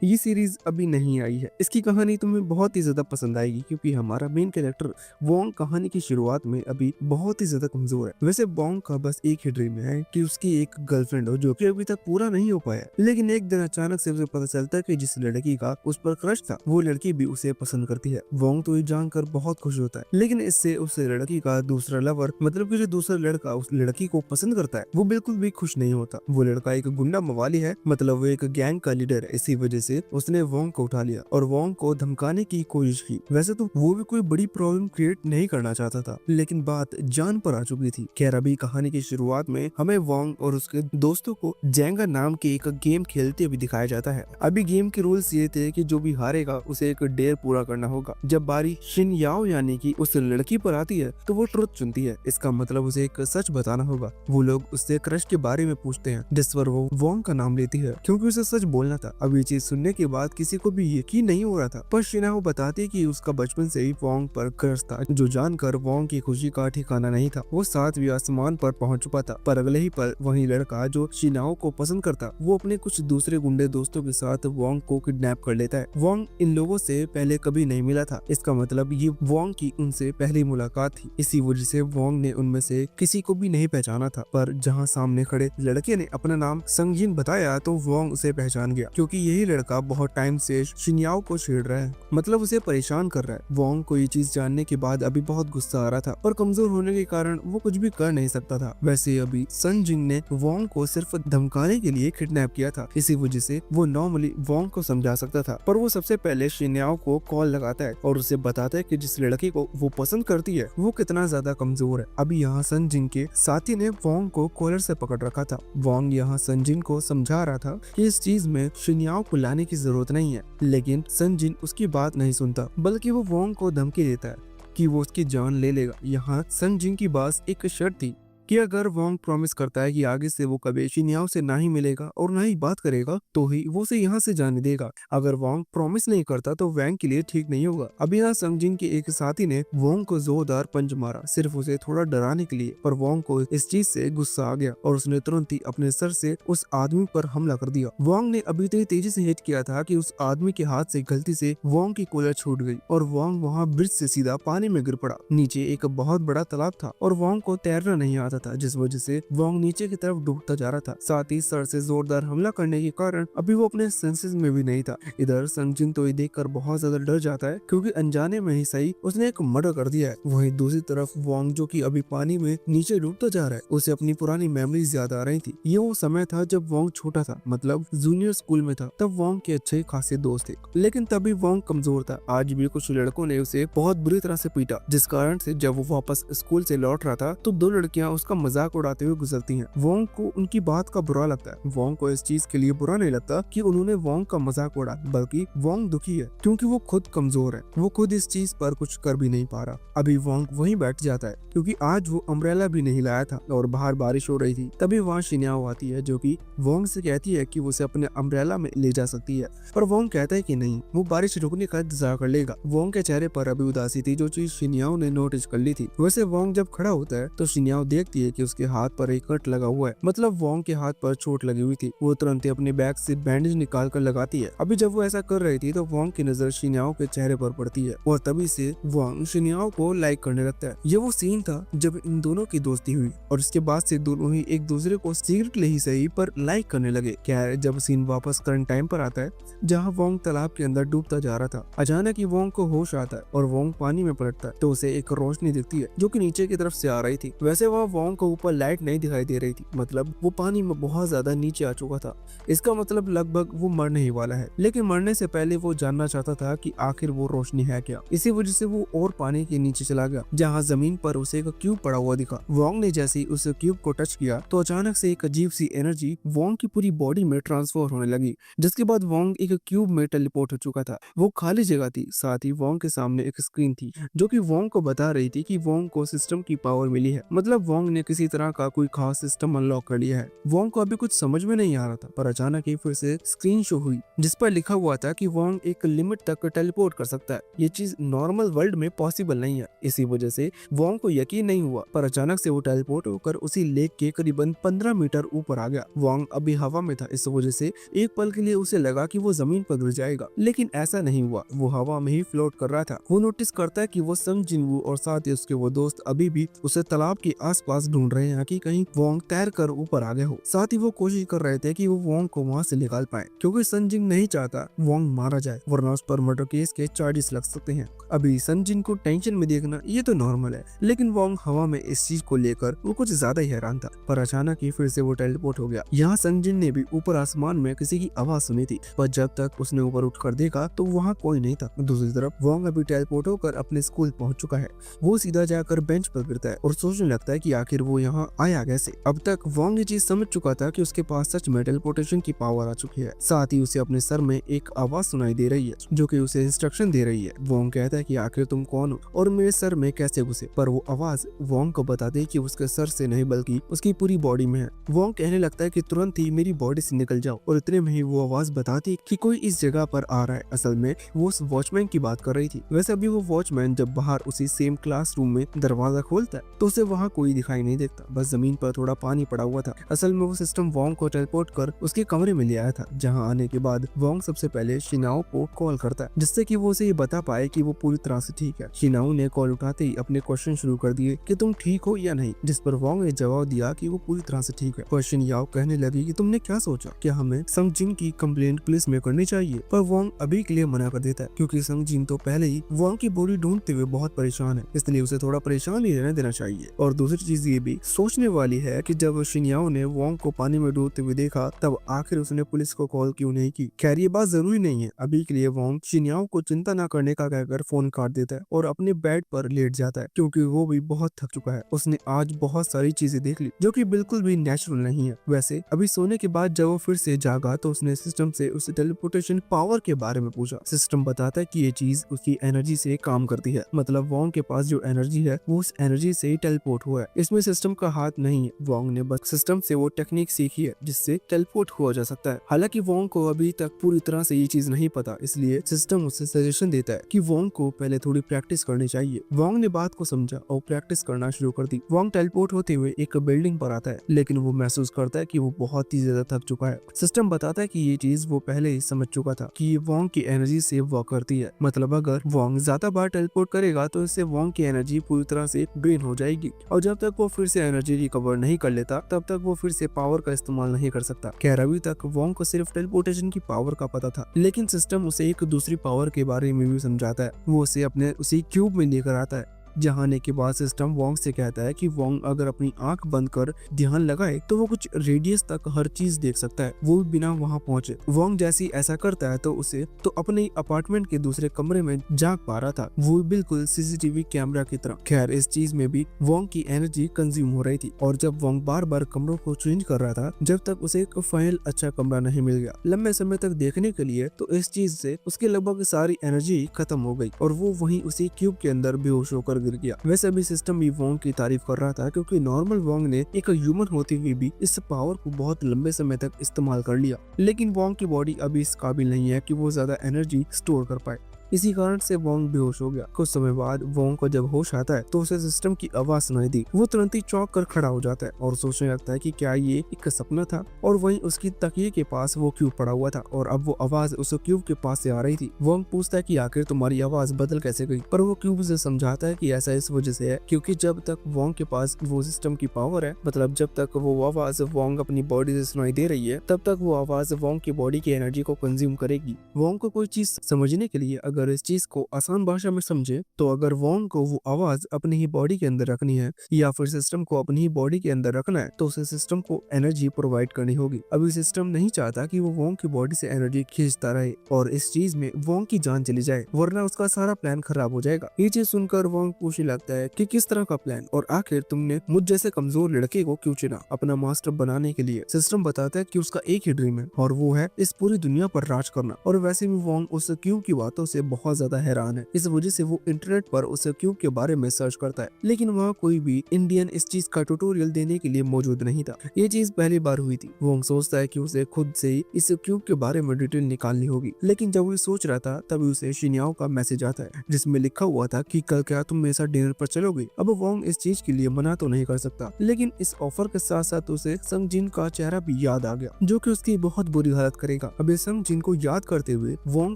ये सीरीज अभी नहीं आई है। इसकी कहानी तुम्हें बहुत ही ज्यादा पसंद आएगी क्योंकि हमारा मेन कैरेक्टर वोंग कहानी की शुरुआत में अभी बहुत ही ज्यादा कमजोर है। वैसे वोंग का बस एक ही ड्रीम है कि उसकी एक गर्लफ्रेंड हो जो कि अभी तक पूरा नहीं हो पाया। लेकिन एक दिन अचानक से उसे पता चलता है कि जिस लड़की का उस पर क्रश था वो लड़की भी उसे पसंद करती है। वोंग तो ये जानकर बहुत खुश होता है, लेकिन इससे उस लड़की का दूसरा लवर मतलब कि जो दूसरा लड़का उस लड़की को पसंद करता है वो बिल्कुल भी खुश नहीं होता। वो लड़का एक गुंडा मवाली है, मतलब वो एक गैंग का लीडर है। इसी वजह से उसने वोंग को उठा लिया और वोंग को धमकाने की कोशिश की। वैसे तो वो भी कोई बड़ी प्रॉब्लम क्रिएट नहीं करना चाहता था, लेकिन बात जान पर आ चुकी थी। खैर अभी कहानी की शुरुआत में हमें वोंग और उसके दोस्तों को जेंगा नाम के एक गेम खेलते हुए दिखाया जाता है। अभी गेम के रूल्स ये थे कि जो भी हारेगा उसे एक डेयर पूरा करना होगा। जब बारी शिन याओ यानी कि उस लड़की पर आती है तो वो ट्रुथ चुनती है। इसका मतलब उसे एक सच बताना होगा। वो लोग उससे क्रश के बारे में पूछते हैं, जिस पर वो वोंग का नाम लेती है क्योंकि उसे सच बोलना था। अब ये चीज सुनने के बाद किसी को भी यकीन नहीं हो रहा था, पर शिनाओ बताती है कि उसका बचपन से ही वोंग पर क्रश था, जो जानकर वोंग की खुशी का ठिकाना नहीं था। वो 7वें आसमान पर पहुंच चुका था, पर अगले ही पल वही लड़का जो शिनाओ को पसंद करता वो अपने कुछ दूसरे गुंडे दोस्तों के साथ वोंग को किडनैप कर लेता है। वोंग इन लोगों से पहले कभी नहीं मिला था, इसका मतलब ये वोंग की उनसे पहली मुलाकात थी। इसी वजह से वोंग ने उनमें से किसी को भी नहीं पहचाना था, पर जहाँ सामने खड़े लड़के ने अपना नाम संगजिन बताया तो वोंग उसे पहचान गया, क्योंकि यही लड़का बहुत टाइम से शिनयाओ को छेड़ रहा है, मतलब उसे परेशान कर रहा है। वोंग को ये चीज जानने के बाद अभी बहुत गुस्सा आ रहा था, और कमजोर होने के कारण वो कुछ भी कर नहीं सकता था। वैसे अभी संगजिन ने वोंग को सिर्फ धमकाने के लिए किडनैप किया था, इसी वजह से वो नॉर्मली वोंग को समझा सकता था। पर वो सबसे पहले शिनयाओ को कॉल लगाता है और उसे बताता है कि जिस लड़की को वो पसंद करती है वो कितना ज्यादा कमजोर है। अभी यहाँ संजिन के साथी ने वोंग को कॉलर से पकड़ रखा था। वोंग यहाँ संजिन को समझा रहा था कि इस चीज में शिनयाओ को लाने की जरूरत नहीं है, लेकिन संजिन उसकी बात नहीं सुनता, बल्कि वो वोंग को धमकी देता है कि वो उसकी जान ले लेगा। यहाँ संजिन की बात एक शर्त थी कि अगर वोंग प्रॉमिस करता है कि आगे से वो कभी शिनयाओ से ना ही मिलेगा और ना ही बात करेगा तो ही वो उसे यहाँ से जाने देगा। अगर वोंग प्रॉमिस नहीं करता तो वैंग के लिए ठीक नहीं होगा। अभी यहाँ संगजिन के एक साथी ने वोंग को जोरदार पंच मारा, सिर्फ उसे थोड़ा डराने के लिए, पर वोंग को इस चीज से गुस्सा आ गया और उसने तुरंत ही अपने सर से उस आदमी पर हमला कर दिया। वोंग ने अभी इतनी तेजी से हिट किया था कि उस आदमी के हाथ से गलती से वोंग की कॉलर छूट गई और वोंग वहाँ ब्रिज से सीधा पानी में गिर पड़ा। नीचे एक बहुत बड़ा तालाब था और वोंग को तैरना नहीं आता था, जिस वजह से वोंग नीचे की तरफ डूबता जा रहा था। साथ ही सर से जोरदार हमला करने के कारण अभी वो अपने सेंसेस में भी नहीं था। इधर संगजिन तो ये देखकर बहुत ज्यादा डर जाता है, क्योंकि अनजाने में ही सही उसने एक मर्डर कर दिया है। वहीं दूसरी तरफ वोंग जो कि अभी पानी में नीचे डूबता जा रहा है, उसे अपनी पुरानी मेमोरीज याद आ रही थी। ये वो समय था जब वोंग छोटा था, मतलब जूनियर स्कूल में था। तब वोंग के अच्छे खासे दोस्त थे, लेकिन तभी वोंग कमजोर था। आज भी कुछ लड़कों ने उसे बहुत बुरी तरह से पीटा, जिस कारण से जब वो वापस स्कूल से लौट रहा था तो 2 लड़कियां उसका मजाक उड़ाते हुए गुजरती हैं। वोंग को उनकी बात का बुरा लगता है। वोंग को इस चीज के लिए बुरा नहीं लगता कि उन्होंने वोंग का मजाक उड़ा, बल्कि वोंग दुखी है क्योंकि वो खुद कमजोर है। वो खुद इस चीज पर कुछ कर भी नहीं पा रहा। अभी वोंग वहीं बैठ जाता है क्योंकि आज वो अम्ब्रेला भी नहीं लाया था और बाहर बारिश हो रही थी। तभी वहाँ शिन्याओ आती है जो कि वोंग से कहती है कि वो उसे अपने अम्ब्रेला में ले जा सकती है, पर वोंग कहता है कि नहीं, वो बारिश रुकने का इंतजार कर लेगा। वोंग के चेहरे पर अभी उदासी थी, जो चीज शिन्याओ ने नोटिस कर ली थी। वैसे वोंग जब खड़ा होता है तो शिन्याओ देखती है कि उसके हाथ पर एक कट लगा हुआ है, मतलब वोंग के हाथ पर चोट लगी हुई थी। वो तुरंत ही अपने बैग से बैंडेज निकाल कर लगाती है। अभी जब वो ऐसा कर रही थी तो वोंग की नजर शिन्याओ के चेहरे पर पड़ती है और तभी से वोंग शिन्याओ को लाइक करने लगता है। ये वो सीन था जब इन दोनों की दोस्ती हुई और इसके बाद से दोनों ही एक दूसरे को सीक्रेटली ही सही पर लाइक करने लगे। क्या है, जब सीन वापस करंट टाइम पर आता है जहाँ वोंग तालाब के अंदर डूबता जा रहा था, अचानक ही वोंग को होश आता है और वोंग पानी में पलटता है तो उसे एक रोशनी दिखती है जो कि नीचे की तरफ से आ रही थी। वैसे वह वोंग को ऊपर लाइट नहीं दिखाई दे रही थी, मतलब वो पानी में बहुत ज्यादा नीचे आ चुका था। इसका मतलब लगभग वो मरने ही वाला है, लेकिन मरने से पहले वो जानना चाहता था कि आखिर वो रोशनी है क्या। इसी वजह से वो और पानी के नीचे चला गया जहाँ जमीन पर उसे एक क्यूब पड़ा हुआ दिखा। वोंग ने जैसे ही उस क्यूब को टच किया तो अचानक से एक अजीब सी एनर्जी वोंग की पूरी बॉडी में ट्रांसफर होने लगी, जिसके बाद वोंग एक क्यूब में टेलीपोर्ट हो चुका था। वो खाली जगह थी, साथ ही वोंग के सामने एक स्क्रीन थी जो कि वोंग को बता रही थी कि वोंग को सिस्टम की पावर मिली है। मतलब वोंग ने किसी तरह का कोई खास सिस्टम अनलॉक कर लिया है। वोंग को अभी कुछ समझ में नहीं आ रहा था, पर अचानक ही फिर से स्क्रीन शो हुई जिस पर लिखा हुआ था कि वोंग एक लिमिट तक टेलीपोर्ट कर सकता है। ये चीज नॉर्मल वर्ल्ड में पॉसिबल नहीं है। इसी वजह से वोंग को यकीन नहीं हुआ, पर अचानक से वो टेलीपोर्ट होकर उसी लेक के करीबन 15 मीटर ऊपर आ गया। वोंग अभी हवा में था, इस वजह से एक पल के लिए उसे लगा कि वो जमीन पर गिर जाएगा, लेकिन ऐसा नहीं हुआ। वो हवा में ही फ्लोट कर रहा था। वो नोटिस करता है कि वो संग जिनवू और साथ ही उसके वो दोस्त अभी भी उसे तालाब के आसपास ढूंढ रहे हैं कि कहीं वोंग तैर कर ऊपर आ गए हो। साथ ही वो कोशिश कर रहे थे कि वो वोंग को वहां से निकाल पाए, क्योंकि संजिन नहीं चाहता वोंग मारा जाए, वरना उस पर मर्डर केस के चार्जेस लग सकते हैं। अभी संजिन को टेंशन में देखना ये तो नॉर्मल है, लेकिन वोंग हवा में इस चीज को लेकर वो कुछ ज्यादा ही हैरान था। पर अचानक ही फिर से वो टेलीपोर्ट हो गया। यहाँ संजिन ने भी ऊपर आसमान में किसी की आवाज सुनी थी, पर जब तक उसने ऊपर उठकर देखा तो वहाँ कोई नहीं था। दूसरी तरफ वोंग अभी टेलीपोर्ट होकर अपने स्कूल पहुंच चुका है। वो सीधा जाकर बेंच पर गिरता है और सोचने लगता है कि आखिर वो यहाँ आया कैसे। अब तक वोंग ये चीज समझ चुका था कि उसके पास सच में टेलीपोर्टेशन की पावर आ चुकी है। साथ ही उसे अपने सर में एक आवाज सुनाई दे रही है जो कि उसे इंस्ट्रक्शन दे रही है। वोंग कहता है कि आखिर तुम कौन हो और मेरे सर में कैसे घुसे, पर वो आवाज वोंग को बताती है कि उसके सर से नहीं बल्कि उसकी पूरी बॉडी में है। वोंग कहने लगता है कि तुरंत ही मेरी बॉडी से निकल जाओ, और इतने में ही वो आवाज बताती है कि कोई इस जगह पर आ रहा है। असल में वो उस वॉचमैन की बात कर रही थी। वैसे अभी वो वॉचमैन जब बाहर उसी सेम क्लासरूम में दरवाजा खोलता है तो उसे वहाँ कोई दिखाई नहीं देता, बस जमीन पर थोड़ा पानी पड़ा हुआ था। असल में वो सिस्टम वोंग को टेलीपोर्ट कर उसके कमरे में ले आया था, जहाँ आने के बाद वोंग सबसे पहले शिनाओ को कॉल करता है, जिससे कि वो उसे ये बता पाए कि वो पूरी तरह से ठीक है। शिनाओ ने कॉल उठाते ही अपने क्वेश्चन शुरू कर दिए कि तुम ठीक हो या नहीं, जिस पर वोंग ने जवाब दिया कि वो पूरी तरह से ठीक है। पर शिनयाओ कहने लगी कि तुमने क्या सोचा, क्या हमें संगजिन की कंप्लेंट पुलिस में करनी चाहिए, पर वोंग अभी के लिए मना कर देता है, क्योंकि संगजिन तो पहले ही वोंग की बॉडी ढूंढते हुए बहुत परेशान है, इसलिए उसे थोड़ा परेशान ही रहने देना चाहिए। और दूसरी चीज ये भी सोचने वाली है कि जब शिनयाओ ने वोंग को पानी में डूबते हुए देखा तब आखिर उसने पुलिस को कॉल क्यों नहीं की। खैर ये बात जरूरी नहीं है। अभी के लिए वोंग शिनयाओ को चिंता न करने का कहकर फोन काट देता है और अपने बेड पर लेट जाता है, क्योंकि वो भी बहुत थक चुका है। उसने आज बहुत सारी चीजें देख ली जो कि बिल्कुल भी नेचुरल नहीं है। वैसे अभी सोने के बाद जब वो फिर से जागा तो उसने सिस्टम से उस टेलीपोर्टेशन पावर के बारे में पूछा। सिस्टम बताता है कि ये चीज उसकी एनर्जी से काम करती है, मतलब वोंग के पास जो एनर्जी है वो उस एनर्जी से ही टेलीपोर्ट हुआ है। इसमें सिस्टम का हाथ नहीं है। वोंग ने बस सिस्टम से वो टेक्निक सीखी है जिससे टेलीपोर्ट हुआ जा सकता है। हालांकि वोंग को अभी तक पूरी तरह से ये चीज नहीं पता, इसलिए सिस्टम उसे सजेशन देता है कि वोंग को पहले थोड़ी प्रैक्टिस करनी चाहिए। वोंग ने बात को समझा और प्रैक्टिस करना शुरू कर दी। वोंग टेलीपोर्ट होते हुए एक बिल्डिंग पर आता है, लेकिन वो महसूस करता है कि वो बहुत ही ज्यादा थक चुका है। सिस्टम बताता है कि ये चीज वो पहले ही समझ चुका था कि ये वोंग की एनर्जी से वर्क करती है, मतलब अगर वोंग ज्यादा बार टेलीपोर्ट करेगा तो इससे वोंग की एनर्जी पूरी तरह से ड्रेन हो जाएगी, और जब तक वो फिर से एनर्जी रिकवर नहीं कर लेता तब तक वो फिर से पावर का इस्तेमाल नहीं कर सकता। खैर अभी तक वोंग को सिर्फ टेलीपोर्टेशन की पावर का पता था, लेकिन सिस्टम उसे एक दूसरी पावर के बारे में भी समझाता है। वो उसे अपने उसी क्यूब में लेकर आता है, जहाँ आने के बाद सिस्टम वोंग से कहता है कि वोंग अगर अपनी आंख बंद कर ध्यान लगाए तो वो कुछ रेडियस तक हर चीज देख सकता है, वो भी बिना वहां पहुंचे। वोंग जैसे ऐसा करता है तो उसे तो अपने अपार्टमेंट के दूसरे कमरे में जाग पा रहा था, वो बिल्कुल सीसीटीवी कैमरा की तरह। खैर इस चीज में भी वोंग की एनर्जी कंज्यूम हो रही थी, और जब वोंग बार बार कमरों को चेंज कर रहा था जब तक उसे एक फाइनल अच्छा कमरा नहीं मिल गया लंबे समय तक देखने के लिए, तो इस चीज से उसकी लगभग सारी एनर्जी खत्म हो गई और वो वहीं उसी क्यूब के अंदर बेहोश होकर गिर गया। वैसे भी सिस्टम भी वोंग की तारीफ कर रहा था, क्योंकि नॉर्मल वोंग ने एक ह्यूमन होते हुए भी इस पावर को बहुत लंबे समय तक इस्तेमाल कर लिया, लेकिन वोंग की बॉडी अभी इस काबिल नहीं है कि वो ज्यादा एनर्जी स्टोर कर पाए। इसी कारण से वोंग बेहोश हो गया। कुछ समय बाद वोंग को जब होश आता है तो उसे सिस्टम की आवाज सुनाई दी। वो तुरंत ही चौंक कर खड़ा हो जाता है और सोचने लगता है कि क्या ये एक सपना था, और वहीं उसकी तकिए के पास वो क्यूब पड़ा हुआ था और अब वो आवाज उस क्यूब के पास से आ रही थी। वोंग पूछता है कि आखिर तुम्हारी आवाज बदल कैसे गई, पर वो क्यूब उसे समझाता है कि ऐसा इस वजह से है क्योंकि जब तक वोंग के पास वो सिस्टम की पावर है, मतलब जब तक वो आवाज वोंग अपनी बॉडी से सुनाई दे रही है तब तक वो आवाज वोंग की बॉडी की एनर्जी को कंज्यूम करेगी। वोंग को कोई चीज समझने के लिए अगर इस चीज को आसान भाषा में समझे तो अगर वोंग को वो आवाज अपनी ही बॉडी के अंदर रखनी है या फिर सिस्टम को अपनी ही बॉडी के अंदर रखना है तो उसे सिस्टम को एनर्जी प्रोवाइड करनी होगी। अभी सिस्टम नहीं चाहता कि वो वोंग की बॉडी से एनर्जी खींचता रहे और इस चीज में वोंग की जान चली जाए, वरना उसका सारा प्लान खराब हो जाएगा। ये चीज सुनकर वोंग पूछने लगता है कि किस तरह का प्लान, और आखिर तुमने मुझ जैसे कमजोर लड़के को क्यों चुना अपना मास्टर बनाने के लिए। सिस्टम बताता है कि उसका एक ही ड्रीम है और वो है इस पूरी दुनिया पर राज करना, और वैसे भी वोंग उस क्यों की बातों से बहुत ज्यादा हैरान है। इस वजह से वो इंटरनेट पर उस क्यूब के बारे में सर्च करता है, लेकिन वहाँ कोई भी इंडियन इस चीज का ट्यूटोरियल देने के लिए मौजूद नहीं था। ये चीज पहली बार हुई थी। वो सोचता है कि उसे खुद से ही इस क्यूब के बारे में डिटेल निकालनी होगी, लेकिन जब वो सोच रहा था तभी उसे शिन्याओ का मैसेज आता है जिसमें लिखा हुआ था कि कल क्या तुम मेरे साथ डिनर पर चलोगे। अब वोंग इस चीज के लिए मना तो नहीं कर सकता, लेकिन इस ऑफर के साथ साथ उसे संग जिन का चेहरा भी याद आ गया जो कि उसकी बहुत बुरी हालत करेगा। अब इस संग जिन को याद करते हुए वोंग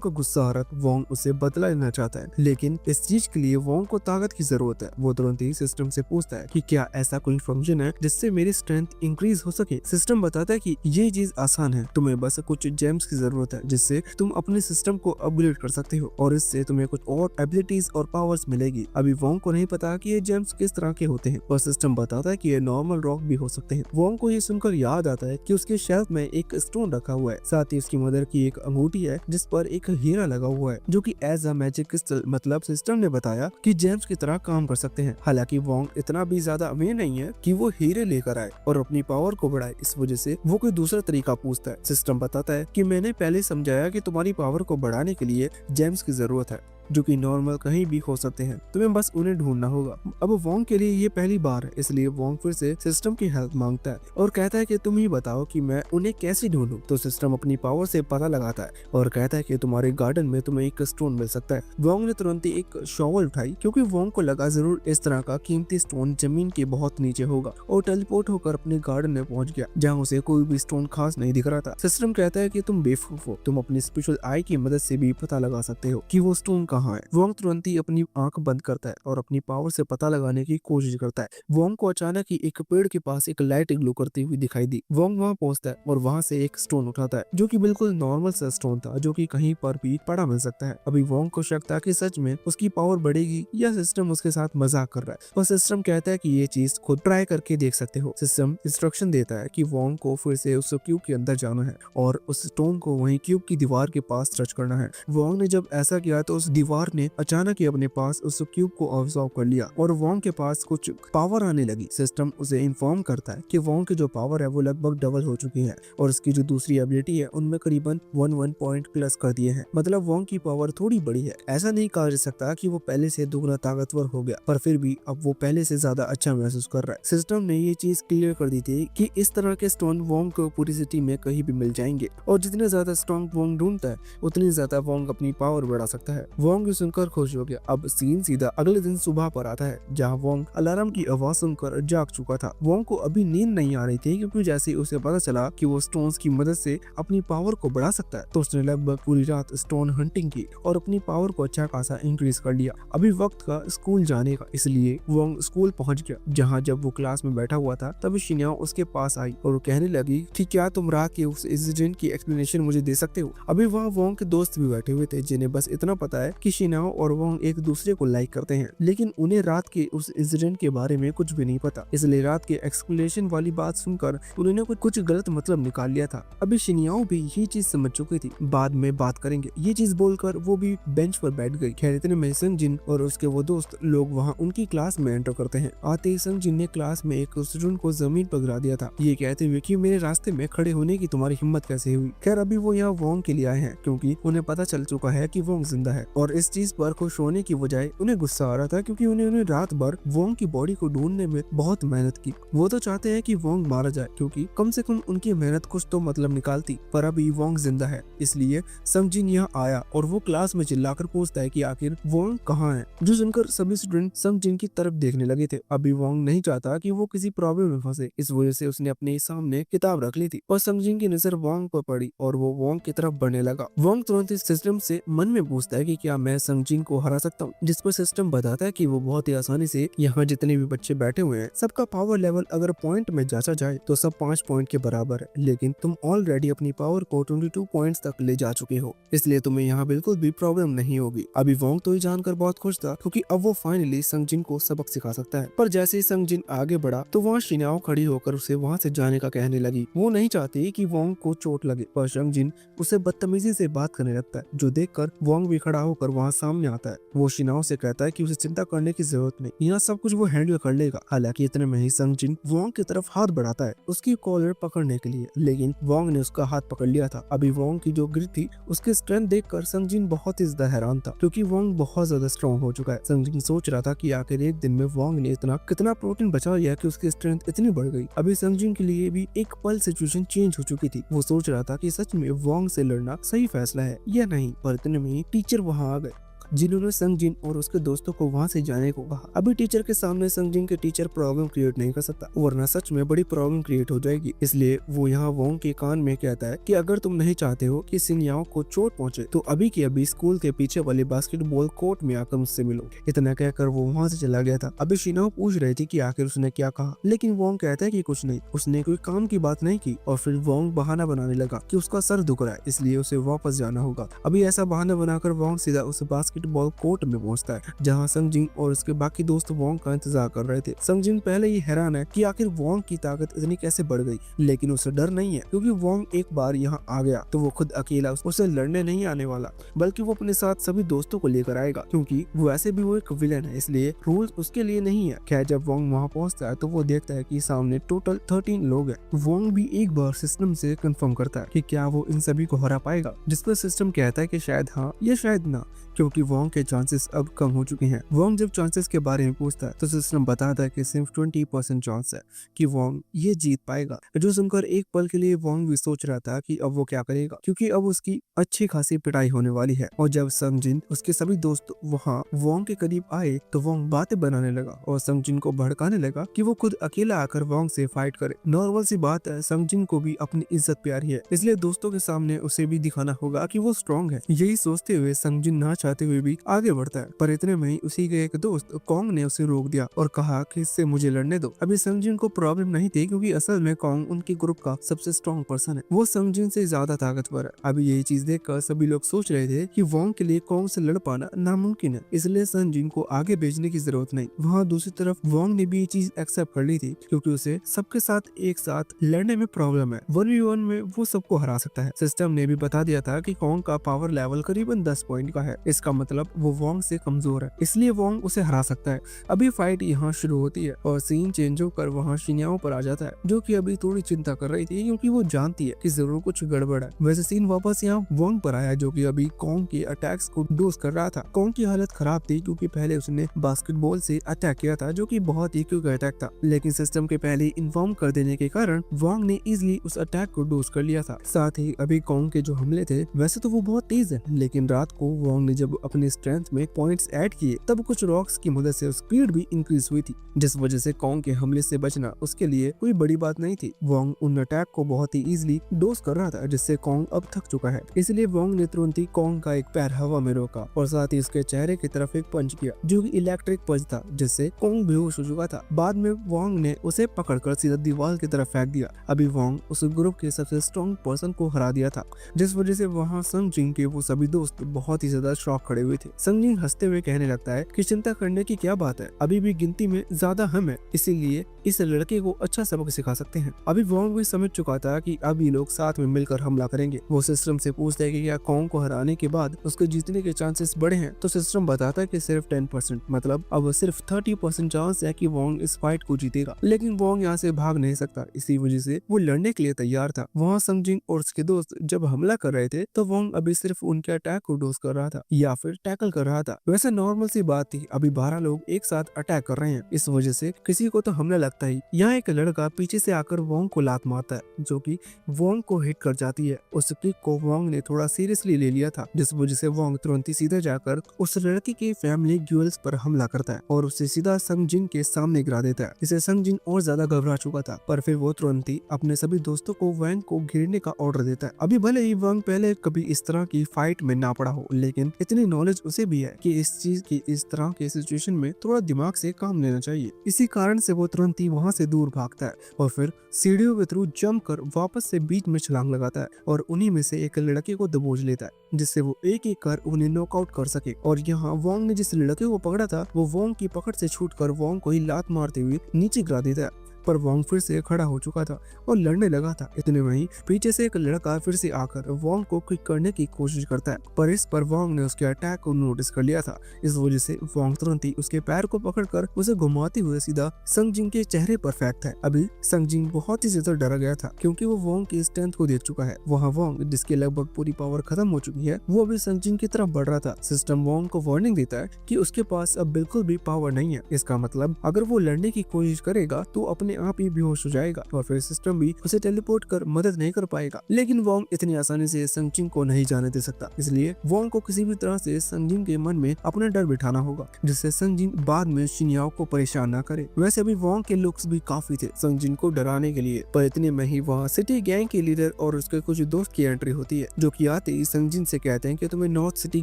का गुस्सा आ रहा, वोंग उसे बदला लेना चाहता है, लेकिन इस चीज के लिए वोंग को ताकत की जरूरत है। वो तुरंत ही सिस्टम से पूछता है कि क्या ऐसा कोई फंक्शन है जिससे मेरी स्ट्रेंथ इंक्रीज हो सके। सिस्टम बताता है कि ये चीज आसान है, तुम्हें बस कुछ जेम्स की जरूरत है जिससे तुम अपने सिस्टम को अपग्रेड कर सकते हो और इससे तुम्हें कुछ और एबिलिटीज और पावर्स मिलेगी। अभी वोंग को नहीं पता कि ये जेम्स किस तरह के होते हैं, और सिस्टम बताता है कि ये नॉर्मल रॉक भी हो सकते हैं। वोंग को ये सुनकर याद आता है कि उसके शेल्फ में एक स्टोन रखा हुआ है, साथ ही उसकी मदर की एक अंगूठी है जिस पर एक हीरा लगा हुआ है जो कि एज अ मैजिक क्रिस्टल, मतलब सिस्टम ने बताया कि जेम्स की तरह काम कर सकते हैं। हालांकि वोंग इतना भी ज्यादा अमीर नहीं है कि वो हीरे लेकर आए और अपनी पावर को बढ़ाए, इस वजह से वो कोई दूसरा तरीका पूछता है। सिस्टम बताता है कि मैंने पहले समझाया कि तुम्हारी पावर को बढ़ाने के लिए जेम्स की जरूरत है जो कि नॉर्मल कहीं भी हो सकते हैं, तुम्हें बस उन्हें ढूंढना होगा। अब वोंग के लिए ये पहली बार है, इसलिए वोंग फिर से सिस्टम की हेल्प मांगता है और कहता है कि तुम ही बताओ कि मैं उन्हें कैसे ढूंढूं। तो सिस्टम अपनी पावर से पता लगाता है और कहता है कि तुम्हारे गार्डन में तुम्हें एक स्टोन मिल सकता है। वोंग ने तुरंत ही एक शॉवल उठाई क्योंकि वोंग को लगा जरूर इस तरह का कीमती स्टोन जमीन के बहुत नीचे होगा, और टेलीपोर्ट होकर अपने गार्डन में पहुंच गया जहाँ उसे कोई भी स्टोन खास नहीं दिख रहा था। सिस्टम कहता है कि तुम बेवकूफ हो, तुम अपनी स्पेशल आई की मदद से भी पता लगा सकते हो कि वो स्टोन कहाँ है। वोंग तुरंत ही अपनी आंख बंद करता है और अपनी पावर से पता लगाने की कोशिश करता है। वोंग को अचानक ही एक पेड़ के पास एक लाइट ग्लो करती हुई दिखाई दी। वोंग वहां पहुंचता है और वहां से एक स्टोन उठाता है जो कि बिल्कुल नॉर्मल सा स्टोन था जो कि कहीं पर भी पड़ा मिल सकता है। अभी वोंग को शक था कि सच में उसकी पावर बढ़ेगी या सिस्टम उसके साथ मजाक कर रहा है, और सिस्टम कहता है कि ये चीज खुद ट्राई करके देख सकते हो। सिस्टम इंस्ट्रक्शन देता है कि वोंग को फिर से उस क्यूब के अंदर जाना है और उस स्टोन को वहीं क्यूब की दीवार के पास टच करना है। वोंग ने जब ऐसा किया तो उस दीवार ने अचानक ही अपने पास उस क्यूब को ऑब्जर्व कर लिया और वोंग के पास कुछ पावर आने लगी। सिस्टम उसे इन्फॉर्म करता है कि वोंग की जो पावर है वो लगभग डबल हो चुकी है और उसकी जो दूसरी एबिलिटी है उनमें करीबन 1 पॉइंट प्लस कर दिए हैं, मतलब वोंग की पावर थोड़ी बड़ी है। ऐसा नहीं कहा जा सकता कि वो पहले से दुगना ताकतवर हो गया, पर फिर भी अब वो पहले से ज्यादा अच्छा महसूस कर रहा है। सिस्टम ने ये चीज क्लियर कर दी थी कि इस तरह के स्टोन वोंग को पूरी सिटी में कहीं भी मिल जाएंगे, और जितने ज्यादा स्ट्रॉन्ग वोंग ढूंढता है उतनी ज्यादा वोंग अपनी पावर बढ़ा सकता है। वोंग भी सुनकर खुश हो गया। अब सीन सीधा अगले दिन सुबह पर आता है जहाँ वोंग अलार्म की आवाज सुनकर जाग चुका था। वोंग को अभी नींद नहीं आ रही थी क्योंकि जैसे ही उसे पता चला कि वो स्टोन्स की मदद से अपनी पावर को बढ़ा सकता है तो उसने लगभग पूरी रात स्टोन हंटिंग की और अपनी पावर को अच्छा खासा इंक्रीज कर लिया। अभी वक्त का स्कूल जाने का, इसलिए वोंग स्कूल पहुंच गया जहाँ जब वो क्लास में बैठा हुआ था तभी शिन्याओ उसके पास आई और वो कहने लगी कि क्या तुम रात के उस इंसिडेंट की एक्सप्लेनेशन मुझे दे सकते हो। अभी वहाँ वोंग के दोस्त भी बैठे हुए थे जिन्हें बस इतना पता है कि शिन्याओ और वोंग एक दूसरे को लाइक करते हैं, लेकिन उन्हें रात के उस इंसिडेंट के बारे में कुछ भी नहीं पता, इसलिए रात के एक्सप्लेनेशन वाली बात सुनकर उन्होंने कुछ गलत मतलब निकाल लिया था। अभी शिन्याओ भी ये चीज समझ चुकी थी, बाद में बात करेंगे ये चीज बोलकर वो भी बेंच पर बैठ गई। खैर इतने में संजिन और उसके वो दोस्त लोग वहाँ उनकी क्लास में एंटर करते हैं। आते ही संजिन ने क्लास में एक स्टूडेंट को जमीन पर गिरा दिया था, ये कहते हुए कि मेरे रास्ते में खड़े होने की तुम्हारी हिम्मत कैसे हुई। खैर अभी वो यहाँ वोंग के लिए आए हैं क्योंकि उन्हें पता चल चुका है कि वोंग जिंदा है, और इस चीज पर खुश होने की बजाय उन्हें गुस्सा आ रहा था क्योंकि उन्हें रात भर वोंग की बॉडी को ढूंढने में बहुत मेहनत की। वो तो चाहते हैं कि वोंग मारा जाए क्योंकि कम से कम उनकी मेहनत कुछ तो मतलब निकालती, पर अभी वोंग जिंदा है इसलिए संजिन यहाँ आया और वो क्लास में चिल्लाकर पूछता है कि आखिर वोंग कहाँ है, जो सुनकर सभी स्टूडेंट संजिन की तरफ देखने लगे थे। अभी वोंग नहीं चाहता कि वो किसी प्रॉब्लम में फंसे, इस वजह से उसने अपने सामने किताब रख ली थी और संजिन की नजर वोंग पर पड़ी और वो वोंग की तरफ बढ़ने लगा। वोंग तुरंत इस सिस्टम से मन में पूछता है कि क्या मैं संजिन को हरा सकता हूँ, जिस पर सिस्टम बताता है कि वो बहुत ही आसानी से यहाँ जितने भी बच्चे बैठे हुए हैं सबका पावर लेवल अगर पॉइंट में जांचा जाए तो सब 5 पॉइंट के बराबर है, लेकिन तुम ऑलरेडी अपनी पावर को 22 पॉइंट्स तक ले जा चुके हो, इसलिए तुम्हें यहाँ बिल्कुल भी प्रॉब्लम नहीं होगी। अभी वोंग तो ये जानकर बहुत खुश था क्योंकि अब वो फाइनली संजिन को सबक सिखा सकता है, पर जैसे ही संजिन आगे बढ़ा तो वहाँ शिन्याओ खड़ी होकर उसे वहाँ से जाने का कहने लगी। वो नहीं चाहती कि वोंग को चोट लगे, पर संजिन उसे बदतमीजी से बात करने लगता है, जो देखकर वोंग भी खड़ा होकर वहाँ सामने आता है। वो शिनाओ से कहता है कि उसे चिंता करने की जरूरत नहीं, यहाँ सब कुछ वो हैंडल कर लेगा। हालांकि इतने में ही संगजिन वोंग की तरफ हाथ बढ़ाता है उसकी कॉलर पकड़ने के लिए, लेकिन वोंग ने उसका हाथ पकड़ लिया था। अभी वोंग की जो ग्रिप थी उसकी स्ट्रेंथ देखकर संगजिन बहुत ही ज्यादा हैरान था, क्योंकि वोंग बहुत ज्यादा स्ट्रॉन्ग हो चुका है। संगजिन सोच रहा था कि आखिर एक दिन में वोंग ने इतना कितना प्रोटीन बचा लिया कि उसकी स्ट्रेंथ इतनी बढ़ गई। अभी संगजिन के लिए भी एक पल सिचुएशन चेंज हो चुकी थी। वो सोच रहा था कि सच में वोंग से लड़ना सही फैसला है या नहीं, पर इतने में ही टीचर वहाँ आ गए, जिन्होंने संगजिन और उसके दोस्तों को वहां से जाने को कहा। अभी टीचर के सामने संगजिन के टीचर प्रॉब्लम क्रिएट नहीं कर सकता, वरना सच में बड़ी प्रॉब्लम क्रिएट हो जाएगी। इसलिए वो यहाँ वोंग के कान में कहता है कि अगर तुम नहीं चाहते हो कि सिन्याओ को चोट पहुंचे तो अभी के अभी स्कूल के पीछे वाले बास्केटबॉल कोर्ट में आकर मुझसे मिलो। इतना कहकर वो वहाँ से चला गया था। अभी शिनाओ पूछ रही थी कि आखिर उसने क्या कहा, लेकिन वोंग कहता है कि कुछ नहीं, उसने कोई काम की बात नहीं की। और फिर वोंग बहाना बनाने लगा कि उसका सर दुख रहा है, इसलिए उसे वापस जाना होगा। अभी ऐसा बहाना बनाकर वोंग सीधा उस बास्केटबॉल कोर्ट में पहुंचता है, जहां संगजिन और उसके बाकी दोस्त वोंग का इंतजार कर रहे थे। संगजिन पहले ही हैरान है कि आखिर वोंग की ताकत इतनी कैसे बढ़ गई, लेकिन उसे डर नहीं है, क्योंकि वोंग एक बार यहाँ आ गया तो वो खुद अकेला उसे लड़ने नहीं आने वाला, बल्कि वो अपने साथ सभी दोस्तों को लेकर आएगा, क्योंकि वो ऐसे भी वो एक विलेन है, इसलिए रूल्स उसके लिए नहीं है। खैर, जब वोंग वहाँ पहुंचता है तो वो देखता है कि सामने टोटल 13 लोग हैं। वोंग भी एक बार सिस्टम से कंफर्म करता है कि क्या वो इन सभी को हरा पाएगा, जिस पर सिस्टम कहता है कि शायद हाँ या शायद ना, क्योंकि वोंग के चांसेस अब कम हो चुके हैं। वोंग जब चांसेस के बारे में पूछता है तो सिस्टम बताता है कि सिर्फ 20% चांस है कि वोंग ये जीत पाएगा। जो सुनकर एक पल के लिए वोंग भी सोच रहा था कि अब वो क्या करेगा, क्योंकि अब उसकी अच्छी खासी पिटाई होने वाली है। और जब संगजिन उसके सभी दोस्त वहाँ वोंग के करीब आए तो वोंग बातें बनाने लगा और संगजिन को भड़काने लगा कि वो खुद अकेला आकर वोंग से फाइट करे। नॉर्मल सी बात है, संगजिन को भी अपनी इज्जत प्यारी है, इसलिए दोस्तों के सामने उसे भी दिखाना होगा कि वो स्ट्रॉन्ग है। यही सोचते हुए संगजिन ना चाहते हुए भी आगे बढ़ता है, पर इतने में ही उसी के एक दोस्त कोंग ने उसे रोक दिया और कहा कि इससे मुझे लड़ने दो। अभी संगजिन को प्रॉब्लम नहीं थी, क्योंकि असल में कोंग उनके ग्रुप का सबसे स्ट्रॉन्ग पर्सन है, वो संगजिन से ज्यादा ताकतवर है। अभी यही चीज देखकर सभी लोग सोच रहे थे कि वोंग के लिए कोंग से लड़ पाना नामुमकिन है, इसलिए संगजिन को आगे भेजने की जरूरत नहीं। वहाँ दूसरी तरफ वोंग ने भी ये चीज एक्सेप्ट कर ली थी, क्योंकि उसे सबके साथ एक साथ लड़ने में प्रॉब्लम है। 1v1 में वो सबको हरा सकता है। सिस्टम ने भी बता दिया था कि कोंग का पावर लेवल करीबन 10 पॉइंट का है, इसका मतलब वो वोंग से कमजोर है, इसलिए वोंग उसे हरा सकता है। अभी फाइट यहाँ शुरू होती है और सीन चेंज होकर वहाँ शिन्याओ पर आ जाता है, जो कि अभी थोड़ी चिंता कर रही थी, क्योंकि वो जानती है कि जरूर कुछ गड़बड़ है। वैसे सीन वापस यहाँ वोंग पर आया, जो कि अभी कोंग के अटैक्स को डोज कर रहा था। कोंग की हालत खराब थी, क्योंकि पहले उसने बास्केटबॉल से अटैक किया था, जो कि बहुत ही क्विक अटैक था, लेकिन सिस्टम के पहले इन्फॉर्म कर देने के कारण वोंग ने इजिली उस अटैक को डोज कर लिया था। साथ ही अभी कोंग के जो हमले थे वैसे तो वो बहुत तेज है, लेकिन रात को वोंग ने जब अपने स्ट्रेंथ में पॉइंट्स ऐड किए तब कुछ रॉक्स की मदद से स्पीड भी इंक्रीज हुई थी, जिस वजह से कोंग के हमले से बचना उसके लिए कोई बड़ी बात नहीं थी। वोंग उन अटैक को बहुत ही इजीली डोज कर रहा था, जिससे कोंग अब थक चुका है, इसलिए वोंग ने तुरंत ही कोंग का एक पैर हवा में रोका और साथ ही उसके चेहरे की तरफ एक पंच किया, जो कि इलेक्ट्रिक पंच था, जिससे कोंग बेहोश हो चुका था। बाद में वोंग ने उसे पकड़कर सीधा दीवार की तरफ फेंक दिया। अभी वोंग उस ग्रुप के सबसे स्ट्रॉन्ग पर्सन को हरा दिया था, जिस वजह से वहाँ संगजिन के वो सभी दोस्त बहुत ही ज्यादा शॉक खड़े हुए थे। संगजिन हंसते हुए कहने लगता है कि चिंता करने की क्या बात है, अभी भी गिनती में ज्यादा हम है, इसीलिए इस लड़के को अच्छा सबक सिखा सकते हैं। अभी वोंग भी समझ चुका था कि अब ये लोग साथ में मिलकर हमला करेंगे। वो सिस्टम से पूछता है कि क्या कोंग को हराने के बाद उसके जीतने के चांसेस बढ़े हैं, तो सिस्टम बताता है कि सिर्फ 10%, मतलब अब सिर्फ 30% चांस है कि वोंग इस फाइट को जीतेगा। लेकिन वोंग यहाँ से भाग नहीं सकता, इसी वजह से वो लड़ने के लिए तैयार था। वहाँ संगजिन और उसके दोस्त जब हमला कर रहे थे तो वोंग अभी सिर्फ उनके अटैक को डोज कर रहा था या फिर टैकल कर रहा था। वैसे नॉर्मल सी बात थी, अभी 12 लोग एक साथ अटैक कर रहे हैं, इस वजह से किसी को तो हमला लगता ही। यहाँ एक लड़का पीछे से आकर वोंग को लात मारता है, जो कि वोंग को हिट कर जाती है। उस किक को वोंग ने थोड़ा सीरियसली ले लिया था, जिस वजह से वोंग तुरंत ही सीधे जाकर उस लड़के के फैमिली ज्वेल्स पर हमला करता है और उसे सीधा संगजिन के सामने गिरा देता है। इसे संगजिन और ज्यादा घबरा चुका था, पर फिर वो तुरंत ही अपने सभी दोस्तों को वोंग को घेरने का ऑर्डर देता है। अभी भले ही वोंग पहले कभी इस तरह की फाइट में ना पड़ा हो, लेकिन इतनी नॉलेज उसे भी है कि इस चीज की इस तरह के सिचुएशन में थोड़ा दिमाग से काम लेना चाहिए। इसी कारण से वो तुरंत ही वहाँ से दूर भागता है और फिर सीढ़ियों के थ्रू जंप कर वापस से बीच में छलांग लगाता है और उन्हीं में से एक लड़के को दबोच लेता है, जिससे वो एक एक कर उन्हें नॉकआउट कर सके। और यहाँ वोंग ने जिस लड़के को पकड़ा था वो वोंग की पकड़ से छूटकर वोंग को ही लात मारते हुए नीचे गिरा देता है। पर वोंग फिर से खड़ा हो चुका था और लड़ने लगा था। इतने में ही पीछे से एक लड़का फिर से आकर वोंग को क्विक करने की कोशिश करता है, पर इस पर वोंग ने उसके अटैक को नोटिस कर लिया था। इस वजह से वोंग तुरंत ही उसके पैर को पकड़कर उसे घुमाते हुए सीधा संग जिन के चेहरे पर फेंकता है। अभी संग जिन बहुत ही ज्यादा डरा गया था क्योंकि वो वोंग की स्ट्रेंथ को देख चुका है। वहाँ वोंग जिसकी लगभग पूरी पावर खत्म हो चुकी है, वो अभी संग जिन की तरफ बढ़ रहा था। सिस्टम वोंग को वार्निंग देता है कि उसके पास अब बिल्कुल भी पावर नहीं है। इसका मतलब अगर वो लड़ने की कोशिश करेगा तो अपने आप ही बेहोश हो जाएगा और फिर सिस्टम भी उसे टेलीपोर्ट कर मदद नहीं कर पाएगा। लेकिन वोंग इतनी आसानी से संग जिन को नहीं जाने दे सकता, इसलिए वोंग को किसी भी तरह से संग जिन के मन में अपना डर बिठाना होगा, जिससे संग जिन बाद में शिन्याओ को परेशान न करे। वैसे अभी वोंग के लुक्स भी काफी थे संग जिन को डराने के लिए, पर इतने में ही वहाँ सिटी गैंग के लीडर और उसके कुछ दोस्त की एंट्री होती है, जो कि आते ही संग जिन से कहते हैं कि तुम्हें नॉर्थ सिटी